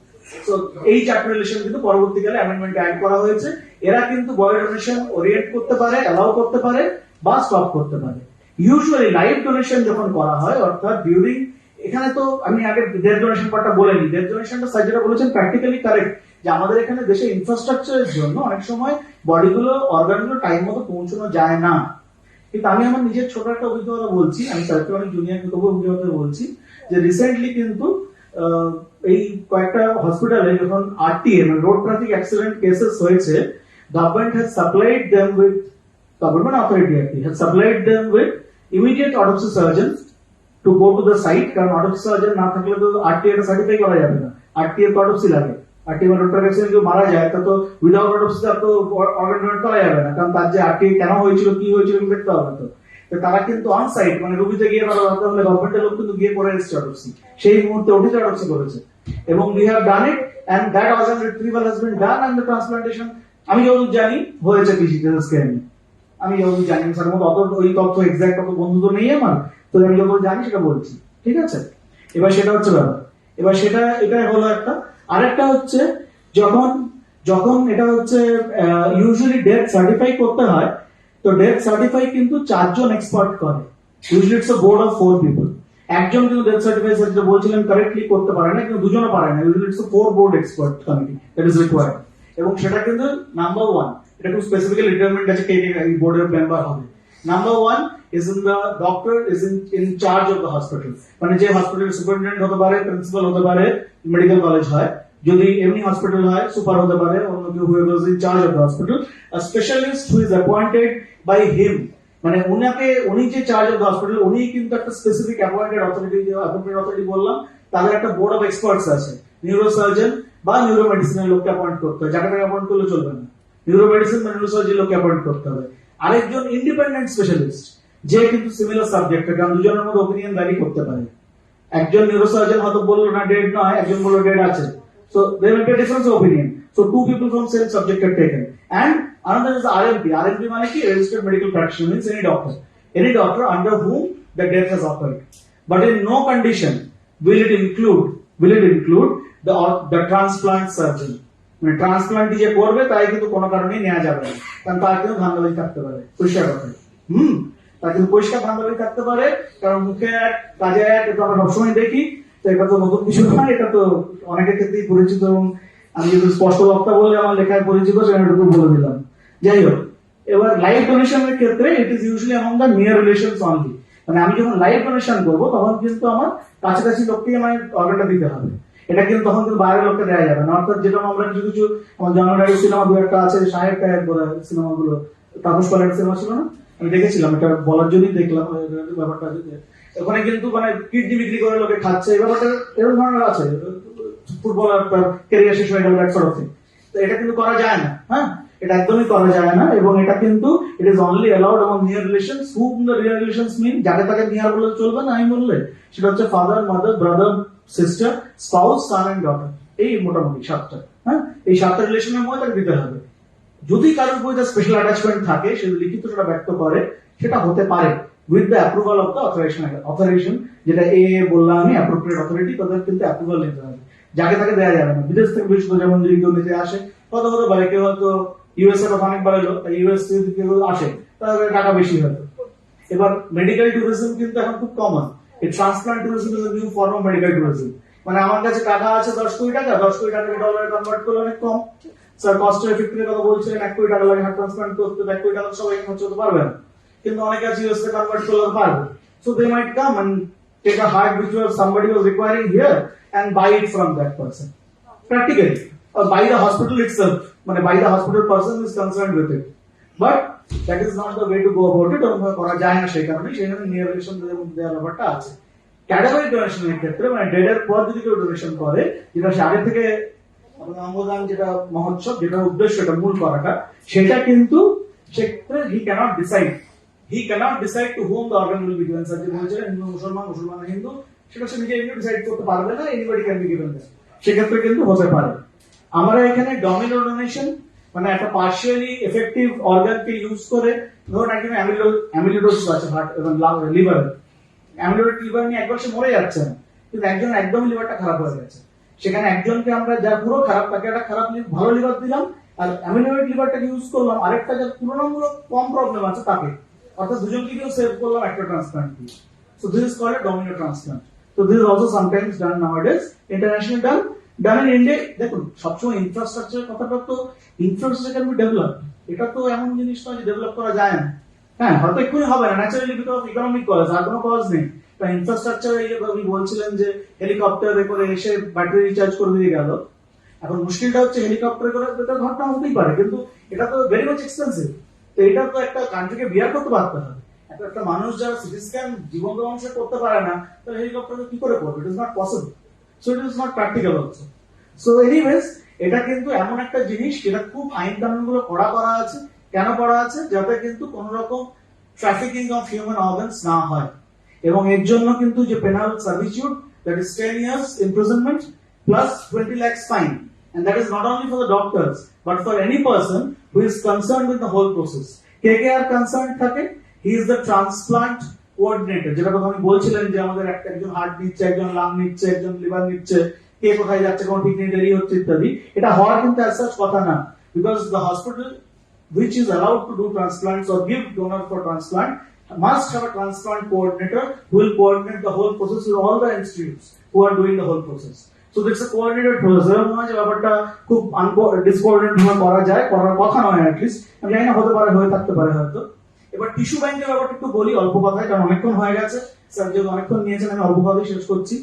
তো এই 4টে রিলেশন কিন্তু পরবর্তীকালে অ্যামেন্ডমেন্টে অ্যাড করা হয়েছে। এরা কিন্তু বডি ডোনেশন ওরিয়েন্ট করতে পারে, অ্যালাউ করতে পারে বা স্টপ করতে পারে। ইউজুয়ালি লাইফ ডোনেশন যখন করা হয়, অর্থাৎ ডিউরিং, এখানে তো আমি আগে ডেথ ডোনেশন পার্টটা বলিনি, ডেথ ডোনেশনটা স্যার যেটা বলেছেন প্র্যাকটিক্যালি কারেক্ট, যে আমাদের এখানে দেশে ইনফ্রাস্ট্রাকচারের জন্য অনেক সময় বডিগুলো, অর্গানগুলো টাইম মতো পৌঁছানো যায় না। কিন্তু আমি আমার নিজের ছোট একটা অভিজ্ঞতা বলছি, আমি স্যারকে অনেক জুনিয়র তবু অভিজ্ঞতা বলছি, যে রিসেন্টলি কিন্তু এই কয়েকটা হসপিটালে যখন আরটিএ মানে রোড ট্রাফিক অ্যাক্সিডেন্ট কেসেস হয়েছে, government has supplied them with, government authority has supplied them with immediate autopsy surgeon to go to the site, কারণ অটোপসি সার্জন না থাকলে তো আরটিএ টা সার্টিফাই করা যাবে না, আরটিএ তো অটোপসি লাগে। আরটিএ রোড ট্রাফিক অ্যাক্সিডেন্ট কেউ মারা যায় তা তো উইদাউট অটোপসি তার তো অর্গান ডোনেট করা যাবে না, কারণ তার যে আরটিএ কেন হয়েছিল কি হয়েছিল দেখতে হবে। তো তারা কিন্তু অন সাইট মানে রুগীতে গিয়ে তারা দরকার হলে গভর্নমেন্টের লোক কিন্তু গিয়ে করে এসেছে অটোপসি, সেই মুহূর্তে ওটিতে অটোপসি করেছে, এবং we have done it and that organ retrieval has been done and the transplantation. আমি যতদূর জানি হয়েছে পিজি স্ক্যানে, আমি যতদূর জানি, স্যার মতো অত ওই তথ্য এক্সাক্ট অত বন্ধু তো নেই আমার, তো আমি যতদূর জানি সেটা বলছি, ঠিক আছে। এবার সেটা হচ্ছে ব্যাপার, এবার সেটা এটা হলো একটা। আরেকটা হচ্ছে যখন যখন এটা হচ্ছে ইউজুয়ালি ডেথ সার্টিফাই করতে হয়, তো ডেথ সার্টিফাই কিন্তু 4 জন এক্সপার্ট করে, usually it's a board of 4 people. একজন কিন্তু ডেথ সার্টিফাই যেটা বলছিলেন কারেক্টলি করতে পারে না, কিন্তু দুজনও পারে না, usually it's a 4 board expert committee that is required. এবং সেটা কিন্তু নাম্বার 1, এটা খুব স্পেসিফিক্যালি ডিটারমিন্ড আছে কে এই বোর্ডের মেম্বার হবে। Number 1 is in the doctor is in charge of the hospital, মানে যে হসপিটাল সুপারিনটেন্ডেন্ট হতে পারে, প্রিন্সিপাল হতে পারে, মেডিকেল কলেজ হয়, যদি এমনি হসপিটাল হয় সুপার হতে পারে, অন্য কেউ whoever is in charge of the hospital, a specialist who is appointed by him, মানে উনি যে চার্জ অফ দ্য হসপিটাল, উনি কিন্তু একটা স্পেসিফিক অ্যাপয়েন্টেড অথরিটি বললাম, তাদের একটা বোর্ড অফ এক্সপার্টস আছে, নিউরোসার্জন বা নিউরোমেডিসিনের লোককে অ্যাপয়েন্ট করতে হয়, যাকে অ্যাপয়েন্ট করলে চলবে না, নিউরোমেডিসিন বা নিউরোসার্জন লোককে অ্যাপয়েন্ট করতে হবে। আরেকজন ইন্ডিপেন্ডেন্ট স্পেশালিস্ট, যে কিন্তু সিমিলার সাবজেক্ট, কারণ দুজনের মধ্যে ওপিনিয়ন ভ্যারি করতে পারে, একজন নিউরোসার্জন হয়তো বললো না ডেড নয়, একজন বললো ডেড আছে, so there will be a difference of opinion, so 2 people from same subject are taken. And another is RMP মানে কি, registered medical practitioner, means any doctor under whom the death has occurred, but in no condition will it include the transplant surgeon, মানে transplant যে করবে তাই কিন্তু কোনো কারণেই নেওয়া যাবে না, কারণ তার কিন্তু ধান্দাবাজি থাকতে পারে, পরিষ্কার কথা, তার কিন্তু পরিষ্কার ধান্দাবাজি থাকতে পারে, কারণ মুখে এক কাজে এক, এটা আমরা সবসময় দেখি, তো এটা তো নতুন কিছু নয়, এটা তো অনেকের ক্ষেত্রেই পরিচিত, এবং আমি যদি স্পষ্ট বক্তা বলে আমার লেখায় পরিচিত সেটা একটু বলে দিলাম। যাই হোক, এবার লাইফ ডোনেশনের ক্ষেত্রে it is usually among the near relations only, মানে আমি যখন লাইফ ডোনেশন করবো তখন কিন্তু আমার কাছাকাছি লোককেই আমার অর্গানটা দিতে হবে, এটা কিন্তু তখন কিন্তু বাইরের লোককে দেওয়া যাবে না। অর্থাৎ যেটা আমরা কিছু আমার জনরারি সিনেমা 2-1টা আছে, শাহের কায়ের সিনেমাগুলো, তাপস পালের সিনেমা ছিল না, আমি দেখেছিলাম, এটা বলার জন্যই দেখলাম ব্যাপারটা, ওখানে কিন্তু মানে কিডনি বিক্রি করে লোকে খাচ্ছে, এই ব্যাপারটা এরকম ধরনের আছে, ফুটবলার ক্যারিয়ার শেষ হয়ে গেল এক সরফ, তো এটা কিন্তু করা যায় না, হ্যাঁ, এটা একদমই করা যায় না, এবং এটা কিন্তু it is only allowed among near relations. Whom the near relations mean, যাকে তাকে নিয়ার বলে চলবে না, আমি বললে সেটা হচ্ছে father, mother, brother, sister, spouse, son and daughter, এই মোটামুটি 7টা, হ্যাঁ, এই 7টা রিলেশনের মধ্যে তাকে দিতে হবে। যদি কারোর প্রতি স্পেশাল অ্যাটাচমেন্ট থাকে, সে লিখিত সেটা ব্যক্ত করে, সেটা হতে পারে with the approval of the authorisation, যেটা বললাম আমি, অ্যাপ্রোপ্রিয়েট অথরিটি, তাদের কিন্তু অ্যাপ্রুভাল নিতে হবে, যাকে তাকে দেওয়া যাবে না। বিদেশ থেকে বিশেষ করে যেমন যদি কেউ নিতে আসে, কত পারে, কেউ হয়তো ইউএস এর অনেক বাড়াইলো, ইউএস যদি কেউ আসে তাহলে টাকা বেশি হয়তো। এবার মেডিকেল ট্যুরিজম কিন্তু এখন খুব কমন, এই transplant tourism is a new form of medical tourism, মানে আমার কাছে টাকা আছে 10 কোটি টাকা, 10 কোটি টাকাকে ডলারে কনভার্ট করলে অনেক কম, স্যার কস্ট এফেক্টিভের কথা বলছিলেন, 1 কোটি টাকা লাগে হার্ট ট্রান্সপ্লান্ট করতে, 1 কোটি টাকা সবাই খরচ করতে পারবে না, কিন্তু অনেকে আছে ইউএস এ কনভার্ট করলে পারবে, so they might come and take a heart which was somebody was requiring here and buy it from that person practically, or by the hospital itself, মানে by the hospital person is concerned with it, but that is not the way to go about it, এবং করা যায় না, সেই কারণে near relation দেওয়ার ব্যাপারটা আছে। ক্যাটাগরি ডোনেশনের ক্ষেত্রে, মানে ডেডের পর যদি কেউ ডোনেশন করে, যেটা সে আগে থেকে অঙ্গদান যেটা মহোৎসব, যেটা উদ্দেশ্য, এটা মূল করাটা, সেটা কিন্তু সেক্ষেত্রে he cannot decide he cannot decide to whom the organ will be given. Sir, বলছিলেন হিন্দু মুসলমান, মুসলমান হিন্দু, সেটা সে নিজে এমনি ডিসাইড করতে পারবে না, anybody can be given that. সেক্ষেত্রে কিন্তু হতে পারে। আমরা এখানে ডমিনো ডোনেশন মানে একটা পার্শিয়ালি এফেক্টিভ অর্গানকে ইউজ করে, ধরুন একজন অ্যামিলোইডোসিস আছে হার্ট এবং লিভারে, অ্যামিলোইড লিভার নিয়ে একবার সে মরে যাচ্ছে না, কিন্তু একজন একদম লিভারটা খারাপ হয়ে গেছে, সেখানে একজনকে আমরা যার পুরো খারাপ তাকে একটা খারাপ ভালো লিভার দিলাম, আর অ্যামিলোইড লিভারটাকে ইউজ করলাম আরেকটা যার তুলনামূলক কম প্রবলেম আছে তাকে, অর্থাৎ দুজনকেও সেভ করলাম একটা ট্রান্সপ্লান্ট দিয়ে। So this is called a domino transplant. So this is also sometimes done nowadays, internationally done in India. দেখুন সবসময় ইনফ্রাস্ট্রাকচার কথাটা তো ইনফ্রাস্ট্রাকচার ক্যান বি ডেভেলপ, এটা তো এমন জিনিস নয় যে ডেভেলপ করা যায় না। হ্যাঁ হয়তো এক্ষুনি হবে না, naturally because of economic cause, আর কোনো কজ নেই। ইনফ্রাস্ট্রাকচার এই যে আপনি বলছিলেন যে হেলিকপ্টারে করে এসে ব্যাটারি রিচার্জ করে দিয়ে গেল, এখন মুশকিলটা হচ্ছে হেলিকপ্টারে করে এটা ঘটনা হতেই পারে, কিন্তু এটা তো ভেরি মাচ এক্সপেন্সিভ। তো এটা তো একটা কান্ট্রিকে বিয়ার করতে পারতে হবে। একটা মানুষ যারা সিটি স্ক্যান জীবন্ত মানুষের করতে পারে না, তাহলে হেলিকপ্টারে কি করে করবে? ইট is not possible, so it is not practical also. So anyways এটা কিন্তু এমন একটা জিনিস যেটা খুব আইন কানুনগুলো করা আছে। কেন করা আছে? যাতে কিন্তু কোন রকম ট্রাফিকিং অফ হিউম্যান অর্গানস না হয়, এবং এর জন্য কিন্তু যে penal servitude, that is 10 years imprisonment plus 20 lakhs fine, and that is not only for the doctors but for any person who is concerned with the whole process. K R concern থাকে? He is the transplant coordinator, যেটা কথা আমি বলছিলেন যে আমাদের একজন heart নিচ্ছে, একজন লাং নিচ্ছে, একজন লিভার নিচ্ছে, কে কোথায় যাচ্ছে, কোন ঠিক নেই, দেরি হচ্ছে ইত্যাদি। এটা হওয়ার কিন্তু as such কথা না, because the hospital which is allowed to do transplants or give donor for transplant must have a transplant coordinator who will coordinate the whole process with all the institutes who are doing the whole process. So it's a coordinated process. এরকম নয় যে ব্যাপারটা খুব ডিসকোঅর্ডিনেট ভাবে করা যায়, করার কথা নয়। অ্যাটলিস্ট আমি জানি না, হতে পারে, হয়ে থাকতে পারে হয়তো। এবার টিস্যু ব্যাংকের ব্যাপারটা একটু বলি অল্প কথায়, কারণ অনেকক্ষণ হয়ে গেছে, স্যার যেহেতু অনেকক্ষণ নিয়েছেন আমি অল্প কথায় শেষ করছি।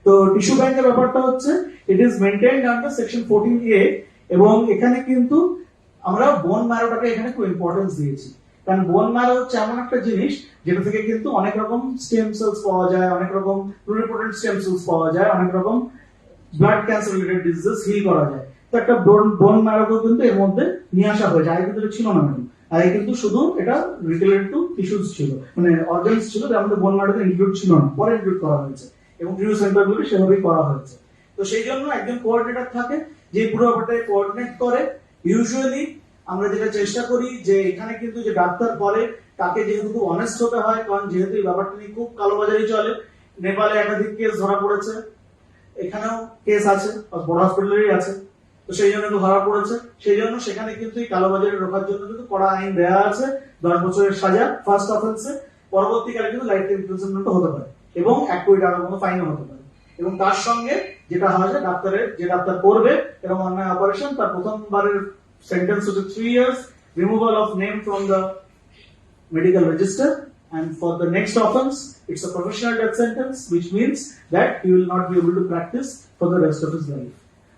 তো টিস্যু ব্যাংকের ব্যাপারটা হচ্ছে it is maintained under section 14A, এবং এখানে কিন্তু আমরা বোন ম্যারোটাকে এখানে খুব ইম্পর্টেন্স দিয়েছি, কারণ বোন ম্যারো হচ্ছে এমন একটা জিনিস যেটা থেকে কিন্তু অনেক রকম স্টেম সেলস পাওয়া যায়, অনেক রকম প্লুরিপোটেন্ট স্টেম সেলস পাওয়া যায়, অনেক রকম blood cancer related disease heal করা যায়। তো একটা বোন ম্যারোকে কিন্তু এর মধ্যে নিয়ে আসা হয়েছে, আগে কিন্তু ছিল না ম্যাডাম, আগে কিন্তু শুধু এটা রিলেটেড টু টিস্যুস ছিল, মানে অর্গানস ছিল, তার মধ্যে বোন ম্যারোতে ইনক্লুড ছিল না, পরে ইনক্লুড করা হয়েছে, এবং টিস্যু সেন্টারগুলো সেভাবেই করা হয়েছে। তো সেই জন্য একজন কোঅর্ডিনেটর থাকে যে পুরো ব্যাপারটাকে কোঅর্ডিনেট করে। ইউজুয়ালি আমরা যেটা চেষ্টা করি যে এখানে কিন্তু যে ডাক্তার করে তাকে যেহেতু খুব অনেস্ট হতে হয়, কারণ যেহেতু এই ব্যাপারটা নিয়ে খুব কালোবাজারি চলে, নেপালে একাধিক কেস ধরা পড়েছে, এখানেও কেস আছে, বড় হসপিটালেরই আছে, তো সেই জন্য একটু ধরা পড়েছে। সেই জন্য সেখানে কিন্তু এই কালোবাজারি রোখার জন্য কিন্তু কড়া আইন দেওয়া আছে, 10 বছরের সাজা ফার্স্ট অফেন্সে, পরবর্তীকালে কিন্তু লাইফ টাইম ইমপ্রিজনমেন্ট হতে পারে, এবং 1 কোটি টাকার মতো ফাইনও হতে পারে। এবং তার সঙ্গে যেটা হয় যে যে ডাক্তার করবে এরকম অন্যায় অপারেশন, তার প্রথমবারের সেন্টেন্স হচ্ছে 3 years removal of name from the medical register, and for the next offense it's a professional death sentence, which means that he will not be able to practice for the rest of his life.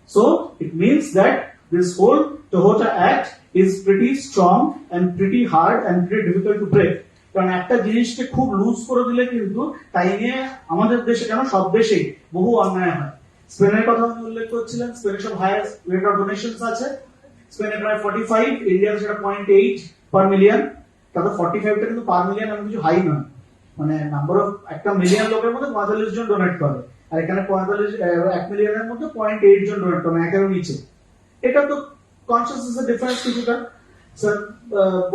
So it means that this whole Tohota Act is pretty strong and pretty hard and pretty difficult to break, কারণ একটা জিনিসকে খুব loose করে দিলে কিন্তু তাই নিয়ে আমাদের দেশে কেন সব দেশেই বহু অন্যায় হয়। স্পেনের কথা আমি উল্লেখ করছিলেন, স্পেনে সব হায়ার রেট অফ ডোনেশনস আছে, স্পেনে প্রায় 45, ইন্ডিয়াতে সেটা 0.8 পার মিলিয়ন, তাতে 45টা কিন্তু পার মিলিয়ন এমন কিছু হাই নয়, মানে নাম্বার অফ একটা মিলিয়ন লোকের মধ্যে 45 জন ডোনেট করে, আর এখানে 1 মিলিয়নের মধ্যে 0.8 জন ডোনেট করে, একেরও নিচে। এটা তো কনসিয়াসনেস ডিফারেন্স কিছুটা। স্যার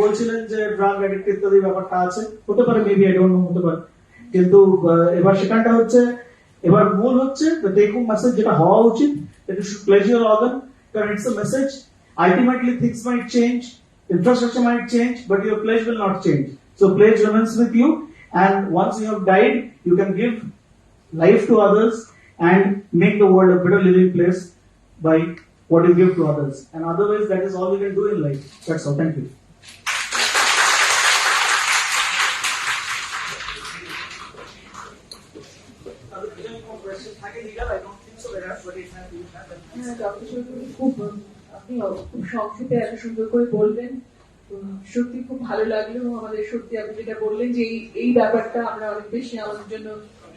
বলছিলেন যে ড্রাগ অ্যাডিক্ট ইত্যাদি ব্যাপারটা আছে, হতে পারে, মেবি, আই ডোন্ট নো, হতে পারে, কিন্তু এবার সেখানটা হচ্ছে, এবার মূল হচ্ছে টেক হোম মেসেজ যেটা হওয়া উচিত, that you should pledge your organ, কারণ it's a message. Ultimately things might change, infrastructure might change, but your pledge will not change. So pledge remains with you, and once you have died, you can give life to others and make the world a better living place by what you give to others. And otherwise, that is all we can do in life. That's all. Thank you. খুব আপনি খুব সংক্ষেপে এত সুন্দর করে বললেন, সত্যি খুব ভালো লাগলো। আমাদের সত্যি আপনি যেটা বললেন যে এই ব্যাপারটা আমরা অনেক বেশি আমাদের জন্য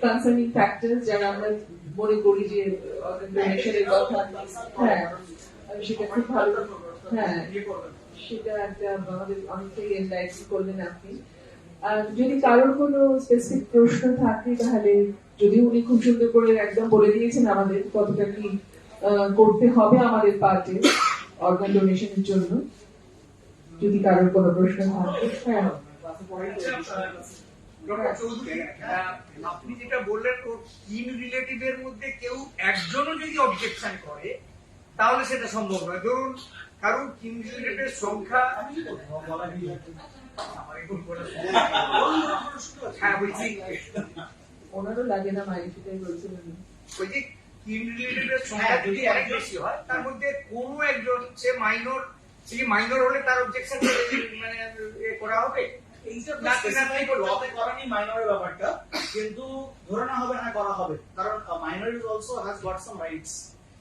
কনসার্নিং ফ্যাক্টর, যারা আমরা মনে করি যে অর্গান ডোনেশনের কথা, হ্যাঁ সেটা খুব ভালো, হ্যাঁ সেটা একটা আমাদের অনেকটাই এনলাইট করলেন আপনি। আর যদি কারোর কোনো স্পেসিফিক প্রশ্ন থাকে তাহলে, যদি উনি খুব সুন্দর করে একদম বলে দিয়েছেন আমাদের কতটা কি করতে হবে আমাদের পার্টে অর্গান ডোনেশনের জন্য, যদি কারোর কোনো প্রশ্ন থাকে। হ্যাঁ, ডক্টর চৌধুরী, আপনি যেটা বললেন কিন রিলেটিভের মধ্যে কেউ একজনও যদি অবজেকশন করে তাহলে সেটা সম্ভব নয়। ধরুন কারণ কিন রিলেটিভের সংখ্যা, হ্যাঁ বলছি, ওনারও লাগে না মায়ের, সেটাই বলছিলেন। ওই যে কিন রিলেটিভের সংখ্যা যদি অনেক বেশি হয় তার মধ্যে কোনো একজন সে মাইনর হলে তার অবজেকশন মানে করা হবে। লতে করানি মাইনরের ব্যাপারটা, কিন্তু ধরে না হবে হ্যাঁ করা হবে, কারণ minor is also has got some rights.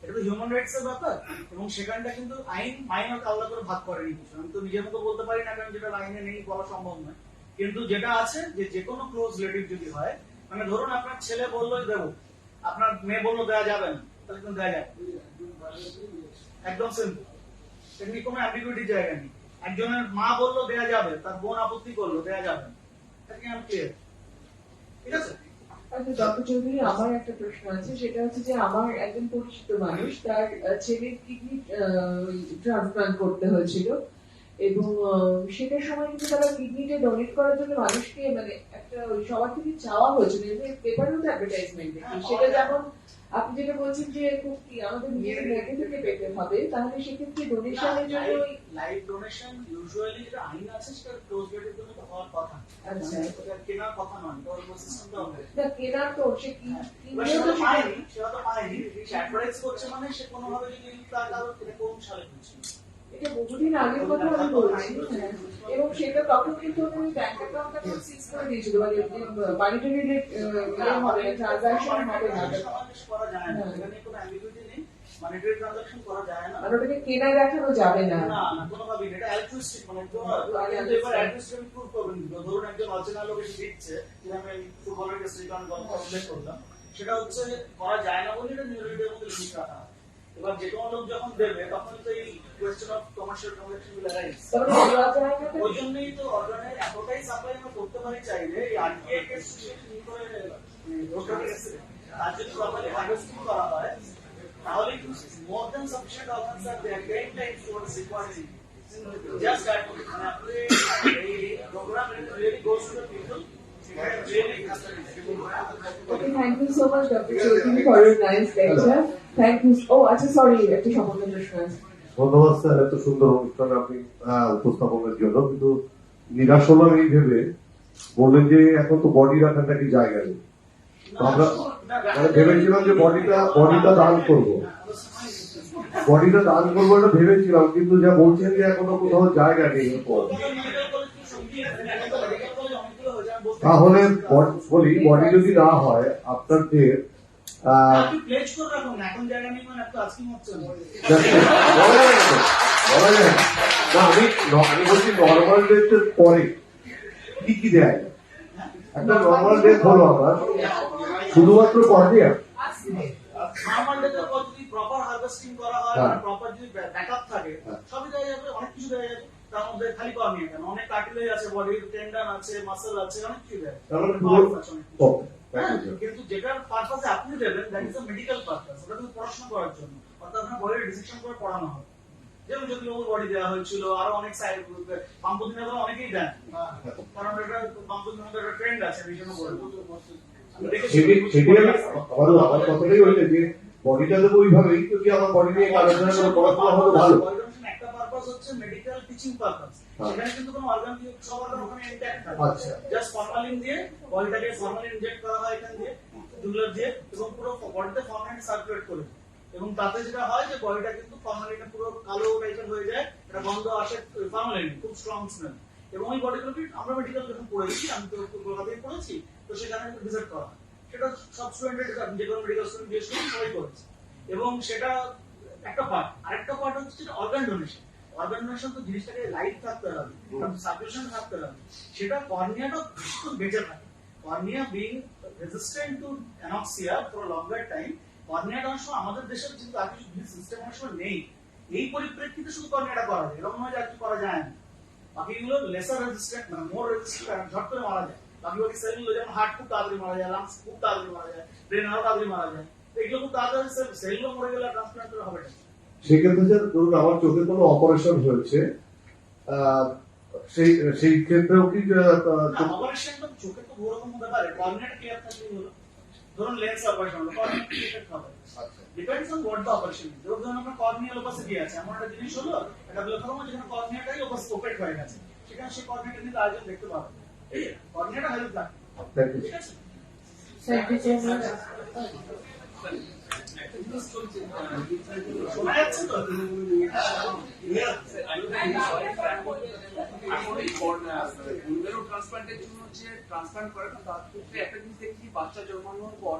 এটা তো হিউম্যান রাইটস এর ব্যাপার, এবং সেখানটা কিন্তু আইন মাইনরকে আলাদা করে ভাগ করেনি কিছু। আমি তো নিজের মতো বলতে পারি না, কারণ যেটা লাইনে নেই বলা সম্ভব নয়। কিন্তু যেটা আছে যে কোনো ক্লোজ রিলেটিভ যদি হয়, মানে ধরুন আপনার ছেলে বললোই দেবো, আপনার মেয়ে বললো দেওয়া যাবে না, তাহলে কিন্তু দেওয়া যায়, একদম সিম্পল। সেখানে কোনো অ্যাম্বিগুইটির জায়গা নেই। একজনের মা বললো দেয়া যাবে, তার বোন আপত্তি করলো দেয়া যাবে না, ঠিক আছে? ডক্টর চৌধুরী, আমার একটা প্রশ্ন আছে, সেটা হচ্ছে যে আমার একজন পরিচিত মানুষ, তার ছেলের কিডনি ট্রান্সপ্লান্ট করতে হয়েছিল, এবং সেটার সময় কিন্তু তারা কিডনিটা ডোনেট করার জন্য মানুষকে মানে একটা সবার থেকে চাওয়া হয়েছিল, পেপারেও তো অ্যাডভার্টাইজমেন্ট দেখি। সেটা যেমন আপনি যেটা বলছেন যে খুব কি আমাদের নিজেদের মধ্যে থেকে পেতে হবে, তাহলে সেক্ষেত্রে ডোনেশনের জন্য লাইভ ডোনেশন ইউজুয়ালি যেটা আইন আছে সেটা ক্লোজ রিলেটিভ জন্য হওয়ার কথা। আচ্ছা, এটা কেনার কথা নয়, তো ওই সিস্টেমটা হবে না কেনার তো সে কি সেটা তো পায়নি, সেটা তো পায়নি, সে অ্যাডভার্টাইজ করছে মানে সে কোনোভাবে যদি তার কারো কোন সালে করছে, এটা বহুদিন আগের কথা আমি বলছি। এবং সেটা তখন কিন্তু ওদের ব্যাংক অ্যাকাউন্টটা সিজ করে দিয়েছিল, মানে বাড়িতে হবে ট্রানজাকশন হবে না, করা যায় না, এখানে কোনো অ্যাম্বিগুইটি নেই, মনিটারি ট্রানজাকশন করা যায় না, আর ওটাকে কেনা দেখানো যাবে না। না না কোনোভাবেই এটা অ্যালট্রুইস্টিক, মানে কিন্তু এবার অ্যালট্রুইস্টিক আমি প্রুভ করবেন। ধরুন একজন অচেনা লোক এসে দিচ্ছে, যেটা আমি ফুটবলের কাছে রিটার্ন উল্লেখ করলাম, সেটা হচ্ছে করা যায় না বলে এটা নিউরিটির মধ্যে লিমিট রাখা। এবার যে কোনো লোক যখন দেবে তখন তো এই কোয়েশ্চেন অফ কমার্শিয়াল ট্রানজাকশন গুলো রাইজ, ওই জন্যই তো অর্গানের এতটাই সাপ্লাই আমরা করতে পারি চাইলে এই IACS কি করে আর যদি প্রপারলি হারভেস্টিং করা হয় তাহলে কিন্তু more than sufficient organs are there 10 times what is required. Just that মানে আপনি এই programme really goes to the people. Okay, thank you so much, Dr. Chaudhary, for your nice lecture. Thank you. Oh, আচ্ছা sorry, একটা সম্পূর্ণ প্রশ্ন আছে। ধন্যবাদ sir, এত সুন্দর অনুষ্ঠান আপনি উপস্থাপনের জন্য। কিন্তু নিরাশ হলাম এই ভেবে বললেন যে এখন তো বডি রাখার নাকি জায়গা নেই। আমরা মানে ভেবেছিলাম যে বডিটা দান করবো এটা ভেবেছিলাম, কিন্তু যা বলছেন যে এখনো কোথাও জায়গা নেই। তাহলে বলি বডি যদি না হয় আপনাদের আমি বলছি নর্মাল ডেথের পরে কি কি দেয়? একটা নর্মাল ডেথ হলো আমার শুধুমাত্র কর্নিয়া, নরমাল ডেথের পর যদি প্রপার হারভেস্টিং করা হয়, প্রপার যদি ব্যাকআপ থাকে, সবই দেওয়া যাবে, অনেক কিছু দেওয়া যাবে। তার মধ্যে খালি কর্নিয়া কেন, অনেক কার্টিলেজ আছে, বডির টেন্ডন আছে, মাসল আছে, অনেক কিছু দেয়। কিন্তু যেটার পারপাসে আপনি দেবেন that is a medical purpose, ওটা কিন্তু পড়াশোনা করার জন্য, অর্থাৎ আপনার বডির ডিসেকশন করে পড়ানো হবে। যেমন যদি ওর বডি দেওয়া হয়েছিল, আরো অনেক সাইড পাম্পদিনের কথা অনেকেই দেন, কারণ এটা পাম্পদিনের মধ্যে একটা ট্রেন্ড আছে, এই জন্য বলে আমার কথাটাই হইলে যে বডিটা দেবো ওইভাবেই, যদি আমার বডি নিয়ে আলোচনা করে পড়াশোনা হলো ভালো। একটা পারপাস হচ্ছে মেডিকেল টিচিং পারপাস, সেখানে কিন্তু কোনো অর্গান সব অর্গান ওখানে ইনট্যাক্ট থাকে। আচ্ছা, জাস্ট ফরমালিন দিয়ে বডিটাকে ফরমালিন ইনজেক্ট করা হয় এখান দিয়ে জুগুলার দিয়ে, এবং পুরো বডিতে ফরমালিন সার্কুলেট করে, এবং তাতে যেটা হয় যে বডিটা কিন্তু ফরমালিনে পুরো কালো টাইপের হয়ে যায়, এটা গন্ধ আসে ফরমালিন, খুব স্ট্রং স্মেল। এবং ওই বডিগুলোকে আমরা মেডিকেল যখন পড়েছি, আমি তো কলকাতায় পড়েছি, তো সেখানে ভিজিট করা হয়, সেটা সব স্টুডেন্টের যে কোনো মেডিকেল স্টুডেন্ট বিশেষ করে সবাই করেছে। এবং সেটা একটা পার্ট। আরেকটা পার্ট হচ্ছে যেটা অর্গান ডোনেশন। অর্গান ডোনেশন তো জিনিসটাকে লাইট থাকতে হবে, সার্কুলেশন থাকতে হবে, সেটা কর্নিয়াটা ভীষণ বেঁচে থাকে। Cornea being resistant to anoxia for longer time, কর্নিয়াটা অনেক সময় আমাদের দেশের কিন্তু আর্টিফিশিয়াল সিস্টেম অনেক সময় নেই, এই পরিপ্রেক্ষিতে শুধু কর্নিয়াটা করা যায়, এরকম নয় যে আর কি করা যায় না। বাকিগুলো লেসার রেজিস্ট্যান্ট মানে মোর রেজিস্ট্যান্ট ঝট করে মারা যায়। বাকি সেলগুলো যেমন হার্ট খুব তাড়াতাড়ি মারা যায়, লাংস খুব তাড়াতাড়ি মারা যায়, ব্রেন আরো তাড়াতাড়ি মারা যায়। এগুলো খুব তাড়াতাড়ি সেলগুলো মরে গেলে ট্রান্সপ্লান্ট করা হবে না। সেক্ষেত্রে স্যার ধরুন আমার চোখে কোনো অপারেশন হয়েছে, সেই ক্ষেত্রেও কি অপারেশন তো চোখে তো বড় রকম হতে পারে, কর্নিয়াটা ক্লিয়ার থাকলে হলো। ধরুন লেন্স অপারেশন হলো, কর্নিয়া ক্লিয়ার হবে, depends on what the operation is. ধরুন আপনার কর্নিয়াল ওপাসিটি আছে, এমন একটা জিনিস হলো এটা গ্লোকোমা যেখানে কর্নিয়াটাই ওপেক হয়ে গেছে, সেখানে সেই কর্নিয়াটা নিয়ে আয়োজন দেখতে পাবেন। এই কর্নিয়াটা হেল্প লাগে। ঠিক আছে শোনা যাচ্ছে তো? ট্রান্সপ্লান্টের জন্য হচ্ছে ট্রান্সপ্লান্ট করে না, তার ক্ষেত্রে একটা জিনিস দেখি বাচ্চা জন্মানোর পর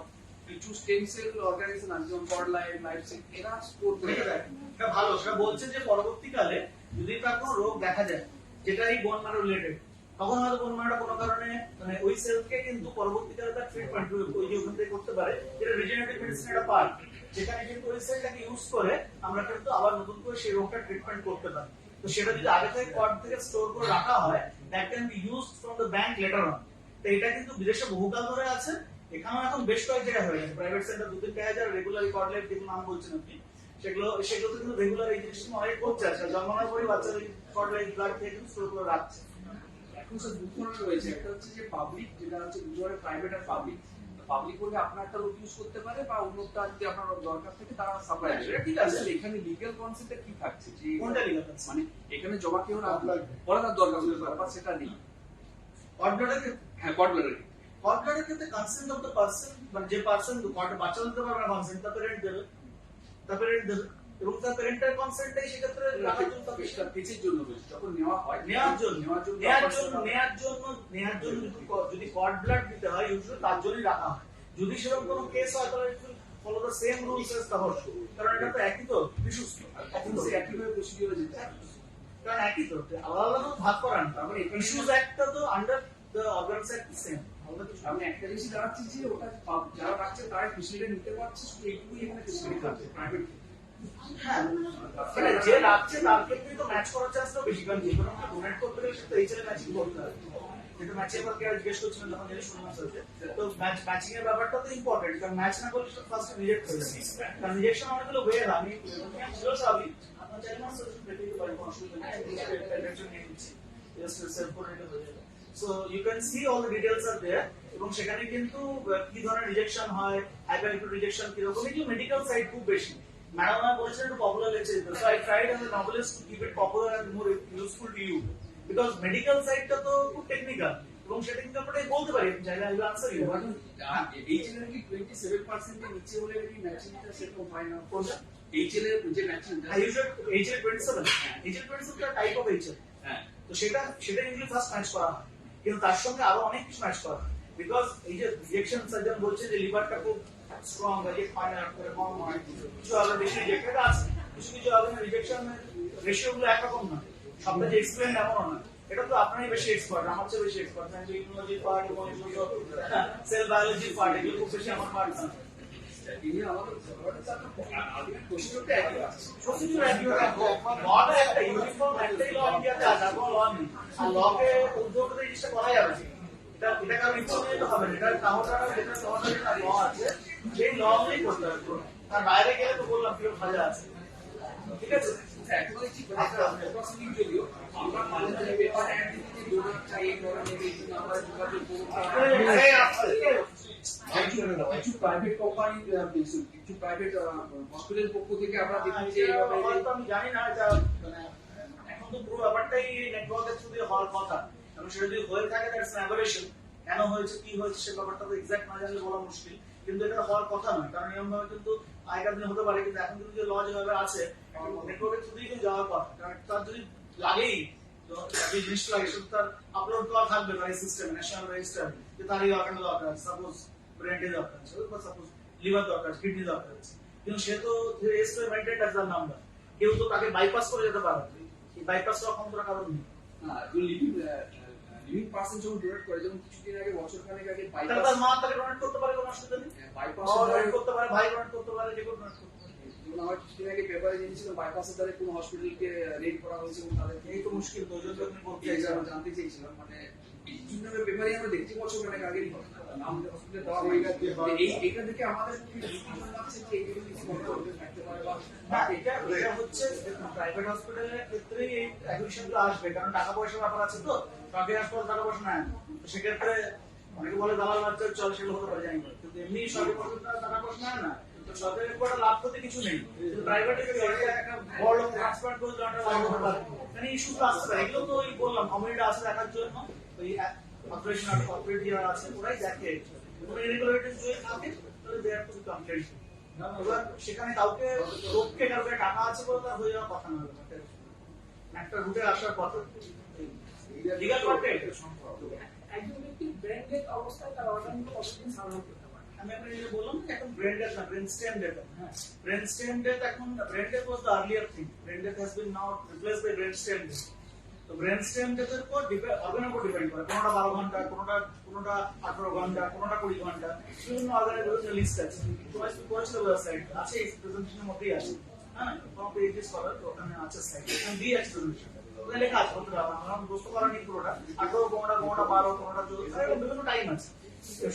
কিছু স্টেম সেল অর্গানিজম আছে যেমন কর্ড লাইফ সেল, এরা স্টোর করে রাখে। এটা ভালো, সেটা বলছে যে পরবর্তীকালে যদি তার কোনো রোগ দেখা যায় যেটা এই বোন ম্যারো রিলেটেড, তখন হয়তো বোন ম্যারোটা কোনো কারণে মানে ওই সেলকে কিন্তু পরবর্তীকালে তার ট্রিটমেন্ট ওই যে ওখান থেকে করতে পারে, যেটা রিজেনারেটিভ মেডিসিন একটা পার্ট, যেখানে কিন্তু ওই সেলটাকে ইউজ করে আমরা কিন্তু আবার নতুন করে সেই রোগটা ট্রিটমেন্ট করতে পারি। তো সেটা যদি আগে থেকে কর্ড থেকে স্টোর করে রাখা হয়, that can be used from the bank letter on. তো এটা কিন্তু বিদেশে বহুকাল ধরে আছে, এখানেও এখন বেশ কয়েক জায়গায় হয়ে গেছে। Private centre 2-3 regular cord life যেগুলো নাম বলছেন আপনি, সেগুলোতে কিন্তু রেগুলার এই জিনিসটা অনেক করছে। আসলে জন্মানোর পরে বাচ্চারা কর্ড লাইফ ব্লাড থেকে কিন্তু স্টোর করে রাখছে। এখন স্যার দুটো রয়েছে, একটা হচ্ছে যে পাবলিক, যেটা হচ্ছে দুজনের প্রাইভেট আর পাবলিক। পাবলিক বলে আপনারটা লোক ইউজ করতে পারে বা অন্যটা যদি আপনার দরকার থাকে তারা সাপ্লাই আসবে। ঠিক আছে, এখানে লিগ্যাল কনসেপ্টটা কি থাকছে যে কোনটা লিগ্যাল কনসেপ্ট? মানে এখানে জমা কেউ না পরে তার দরকার হতে পারে বা সেটা নেই। কর্ড ব্লাডের ক্ষেত্রে, হ্যাঁ কর্ড ব্লাডের কর্ড ব্লাডের ক্ষেত্রে কনসেন্ট অফ দ্য পারসন, মানে যে পারসন কর্ড বাচ্চা দিতে পারবে না, কনসেন্ট তার প্যারেন্ট দেবে, এবং তার প্যারেন্টাল কনসেন্টটাই সেক্ষেত্রে রাখার জন্য তার কেসের জন্য বলছি, যখন নেওয়া হয় নেওয়ার জন্য যদি কর্ড ব্লাড দিতে হয় ইউজুয়ালি তার জন্যই রাখা হয়। যদি সেরকম কোনো কেস হয় তাহলে follow the same rules as the horse, কারণ এটা তো একই তো বিশুদ্ধ, একইভাবে প্রসিডিউরে যেতে হয়, কারণ একই তো আলাদা আলাদা ভাগ করান। তারপরে ইস্যুস একটা তো under the organs act same. আমি একটা জিনিস জানাচ্ছি যে ওটা যারা রাখছে তারা ফেসিলিটি নিতে পারছে, শুধু এইটুকুই এখানে ফেসিলিটি থাকছে প্রাইভেট। হ্যাঁ, মানে যে রাখছে তার ক্ষেত্রে তো ম্যাচ করার চান্সটা বেশি, কারণ যে কোনো ডোনেট করতে গেলে সেটা এইচএল ম্যাচিং করতে হবে। যেটা ম্যাচিং এর ব্যাপারে জিজ্ঞেস করছিলেন যখন জিনিস শুনলাম সাথে, তো ম্যাচিং এর ব্যাপারটা তো ইম্পর্টেন্ট, কারণ ম্যাচ না করলে সেটা ফার্স্ট রিজেক্ট হয়ে যাবে। কারণ রিজেকশন অনেকগুলো ওয়ে, আমি ছিল স্বাভাবিক, আপনার চাইলে না সলিউশন পেতে পারি, কোনো অসুবিধা নেই, ইন্টারভেনশন নিয়ে নিচ্ছি, জাস্ট সেলফ কোঅর্ডিনেট হয়ে যাবে। So you can see all the details are there, এবং সেখানে কিন্তু কি ধরনের রিজেকশন হয়, হাইপারএকিউট রিজেকশন কি রকম, এগুলো মেডিকেল সাইড খুব বেশি। ম্যাডাম আমি বলেছিলেন একটু পপুলার লেকচার দিতে, so I tried as a novelist to keep it popular and more useful to you, because medical সাইডটা তো খুব টেকনিক্যাল, এবং সেটা কিন্তু আমরা বলতে পারি চাইলে আই উইল আনসার ইউ। এই চ্যানেলে কি 27% এর নিচে হলে কি ম্যাচিংটা সেরকম হয় না? কোনটা এইচএল এর যে ম্যাচিং এইচএল 27, এইচএল 27 টা টাইপ অফ এইচএল, হ্যাঁ, তো সেটা ইউজুয়ালি ফার্স্ট ম্যাচ করা হয়, কিন্তু তার সঙ্গে আরো অনেক কিছু ম্যাচ করা হয়, বিকজ এই যে রিজেকশন সার্জন বলছে যে লিভারটা খুব স্ট্রং, রিজেক্ট হয় না, কম হয়, কিছু আলাদা বেশি রিজেক্টেড আছে, কিছু আলাদা রিজেকশন রেশিও গুলো একরকম না, সবটা যে এক্সপ্লেন এমন না। এটা তো আপনারই বেশি এক্সপার্ট, আমার চেয়ে বেশি এক্সপার্ট, ইমিউনোলজি পার্ট এবং সেল বায়োলজি পার্ট, এগুলো খুব বেশি আমার পার্ট না। বাইরে গেলে তো বললাম কেউ ভালো আছে, ঠিক আছে। কিছু প্রাইভেট কোম্পানি, কিছু প্রাইভেট হসপিটাল পক্ষ থেকে আমরা দেখি যে আমি জানি না, এটা এখন তো পুরো ব্যাপারটাই নেটওয়ার্কের থ্রু দিয়ে হওয়ার কথা, এবং সেটা যদি হয়ে থাকে দ্যাটস অ্যান অ্যাবারেশন। কেন হয়েছে কি হয়েছে সে ব্যাপারটা তো এক্সাক্ট না জানলে বলা মুশকিল, কিন্তু এটা হওয়ার কথা নয়, কারণ নিয়ম ভাবে কিন্তু আগেকার দিনে হতে পারে, কিন্তু এখন কিন্তু যে ল যেভাবে আছে নেটওয়ার্কের থ্রু দিয়ে কিন্তু যাওয়ার কথা, কারণ তার যদি লাগেই যে জিনিসটা লাগে সেটা তার আপলোড করা থাকবে প্রাইস সিস্টেমে, ন্যাশনাল রেজিস্টার, যে তার এই অর্গানটা দরকার আছে, সাপোজ ব্রেনটি দরকার আছে, বা সাপোজ লিভার দরকার আছে, কিডনি দরকার আছে, কিন্তু সে তো মেইনটেইনড অ্যাজ দ্য নাম্বার, কেউ তো তাকে বাইপাস করে যেতে পারে, এই বাইপাস করার ক্ষমতা কারণ নেই। লিভিং পার্সন যখন ডোনেট করে, যেমন কিছুদিন আগে বছর খানেক আগে বাইপাস, তার মা তাকে ডোনেট করতে পারে, কোনো অসুবিধা নেই, বাইপাস ডোনেট করতে পারে, ভাই ডোনেট করতে পারে, যে কোনো ডোনেট করতে পারে। আমার কিছুদিন আগে পেপারে জেনেছিল বাইপাসের দ্বারা কোনো হসপিটালকে রেড করা হয়েছে এবং তাদেরকে এই তো মুশকিল তো ওই জন্য আপনি বলতে এই জন্য জানতে চেয়েছিলাম মানে বিভিন্ন পেপারে আমরা দেখছি বছর অনেক আগেরই নাম হসপিটালে দেওয়া হয়ে গেছে এইটা থেকে আমাদের কি জন্য আছে যে এইগুলো কিছু করতে থাকতে পারে বা না এটা হচ্ছে প্রাইভেট হসপিটালের ক্ষেত্রে এই অ্যাকুইশনগুলো আসবে কারণ টাকা পয়সার ব্যাপার আছে তো সরকারি হাসপাতাল টাকা পয়সা নেয় না তো সেক্ষেত্রে অনেকে বলে দালাল বাচ্চা চল সেগুলো হতে পারে জানি না কিন্তু এমনি সরকারি হাসপাতাল টাকা পয়সা নেয় না তো সরকারি একটা লাভ করতে কিছু নেই কিন্তু প্রাইভেটে একটা বড় ট্রান্সপ্লান্ট করে জনটা লাভ হতে পারে মানে ইস্যু তো আসতে পারে এগুলো তো ওই বললাম কমিউনিটি আসে দেখার জন্য ওই অপারেশন আর কর্পোরেট যারা আছে ওরাই দেখে কোনো ইরেগুলারিটিস যদি থাকে তাহলে দে হ্যাভ টু কমপ্লেন এবার সেখানে কাউকে লোককে কাউকে টাকা আছে বলে তার হয়ে যাওয়ার কথা না একটা রুটে আসার কথা লিগাল করতে একজন ব্যক্তি ব্র্যান্ডেড অবস্থায় তার অর্গানগুলো কতদিন সার্ভাইভ করতে পারে আমি আপনাকে বললাম যে এখন ব্রেন ডেথ না ব্রেন স্টেম ডেথ হ্যাঁ ব্রেন স্টেম ডেথ এখন brain death was the earlier thing brain death has been now replaced by brain stem death তো ব্রেন স্টেম ডেথের উপর অর্গানের উপর ডিপেন্ড করে কোনটা 12 ঘন্টা কোনটা 18 ঘন্টা কোনটা 20 ঘন্টা বিভিন্ন অর্গানের লিস্ট আছে করেছিল ওয়েবসাইট আছে এই প্রেজেন্টেশনের মধ্যেই আছে হ্যাঁ কোনো পেজেস করার ওখানে আছে সাইট আমি দিয়ে আছে প্রেজেন্টেশন ওখানে লেখা আছে বলতে পারবো আমরা বুঝতে পারিনি পুরোটা 18 কোনটা 12 কোনটা 14 বিভিন্ন টাইম আছে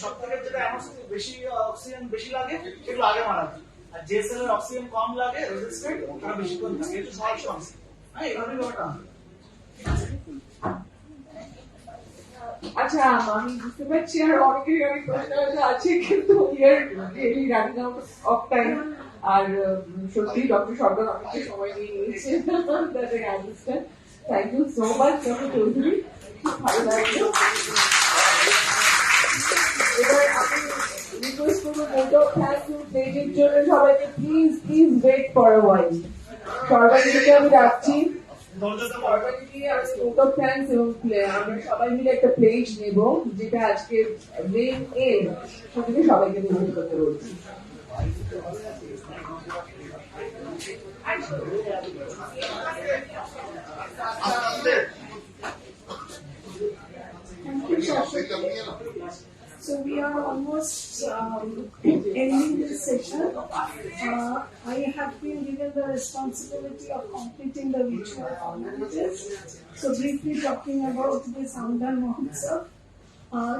সব থেকে যেটা এমন বেশি অক্সিজেন বেশি লাগে সেগুলো আগে মারা যায় আর যে সেলের অক্সিজেন কম লাগে রেজিস্ট্যান্ট ওটা বেশি করে থাকে এটা সহজ সমস্যা হ্যাঁ এইভাবেই ব্যাপারটা আচ্ছা আমি বুঝতে পারছি আর অনেকেরই অনেক প্রশ্ন আছে কিন্তু we're really running out of time আর সত্যি ডক্টর সরকার অনেকটা সময় নিয়ে নিয়েছে that I understand thank you so much doctor Chowdhury খুব ভালো লাগলো এবার আমি রিকোয়েস্ট করবো মোড অফ থ্যাংক ইউ স্টেজের জন্য সবাইকে প্লিজ ওয়েট ফর আ ওয়াইল সরকারকে আমি রাখছি আমরা সবাই মিলে একটা প্লেজ নেব যেটা আজকে মেইন এম সেটাকে সবাইকে গ্রহণ করতে বলছি So we are almost ending this session. I have been given the responsibility of completing the ritual formalities. So briefly talking about this Angdaan Mahotsav,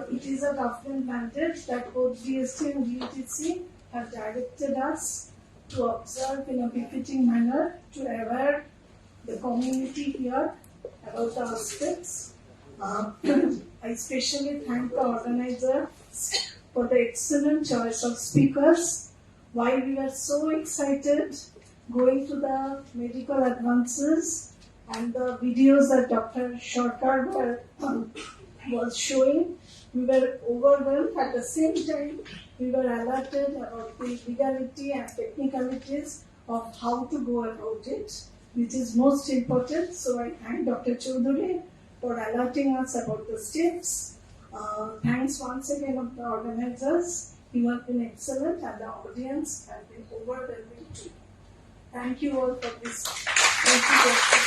it is a government mandate that both GST and GTC have directed us to observe in a befitting manner to aware the community here about the aspects. I especially thank the organizers for the excellent choice of speakers. While we were so excited going to the medical advances and the videos that Dr. Sharkar was showing, we were overwhelmed. At the same time, we were alerted about the legality and technicalities of how to go about it, which is most important. So I thank Dr. Choudhury for alerting us about the steps. Thanks once again of the organizers. You have been excellent and the audience has been overwhelming too. Thank you all for this. Thank you, Dr.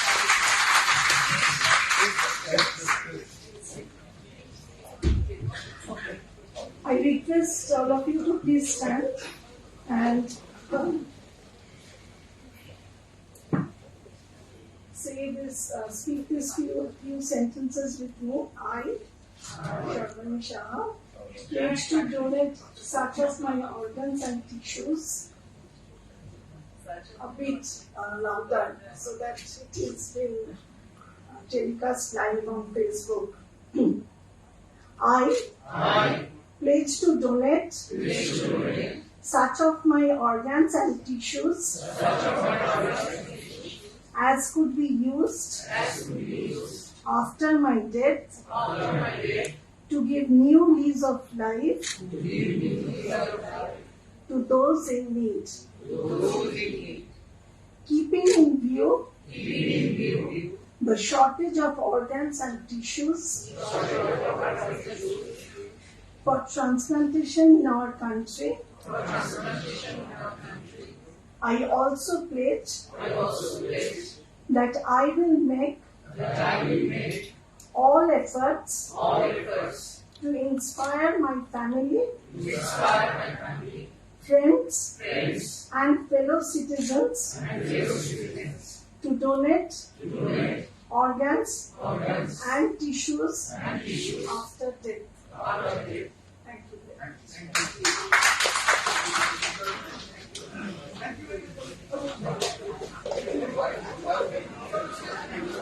I request all of you to please stand and speak this few sentences with me. I, Sharvani Shah, pledge to donate such as my organs and tissues. A bit louder so that it is been telecast live on Facebook. I pledge to donate such of my organs and tissues as could be used after my death to give new lease of life to those in need. Keeping in view the shortage of organs and tissues for transplantation in our country, I also pledge that I will make all efforts to inspire my family, friends, and fellow citizens to donate organs and tissues after death. Thank you. Thank you.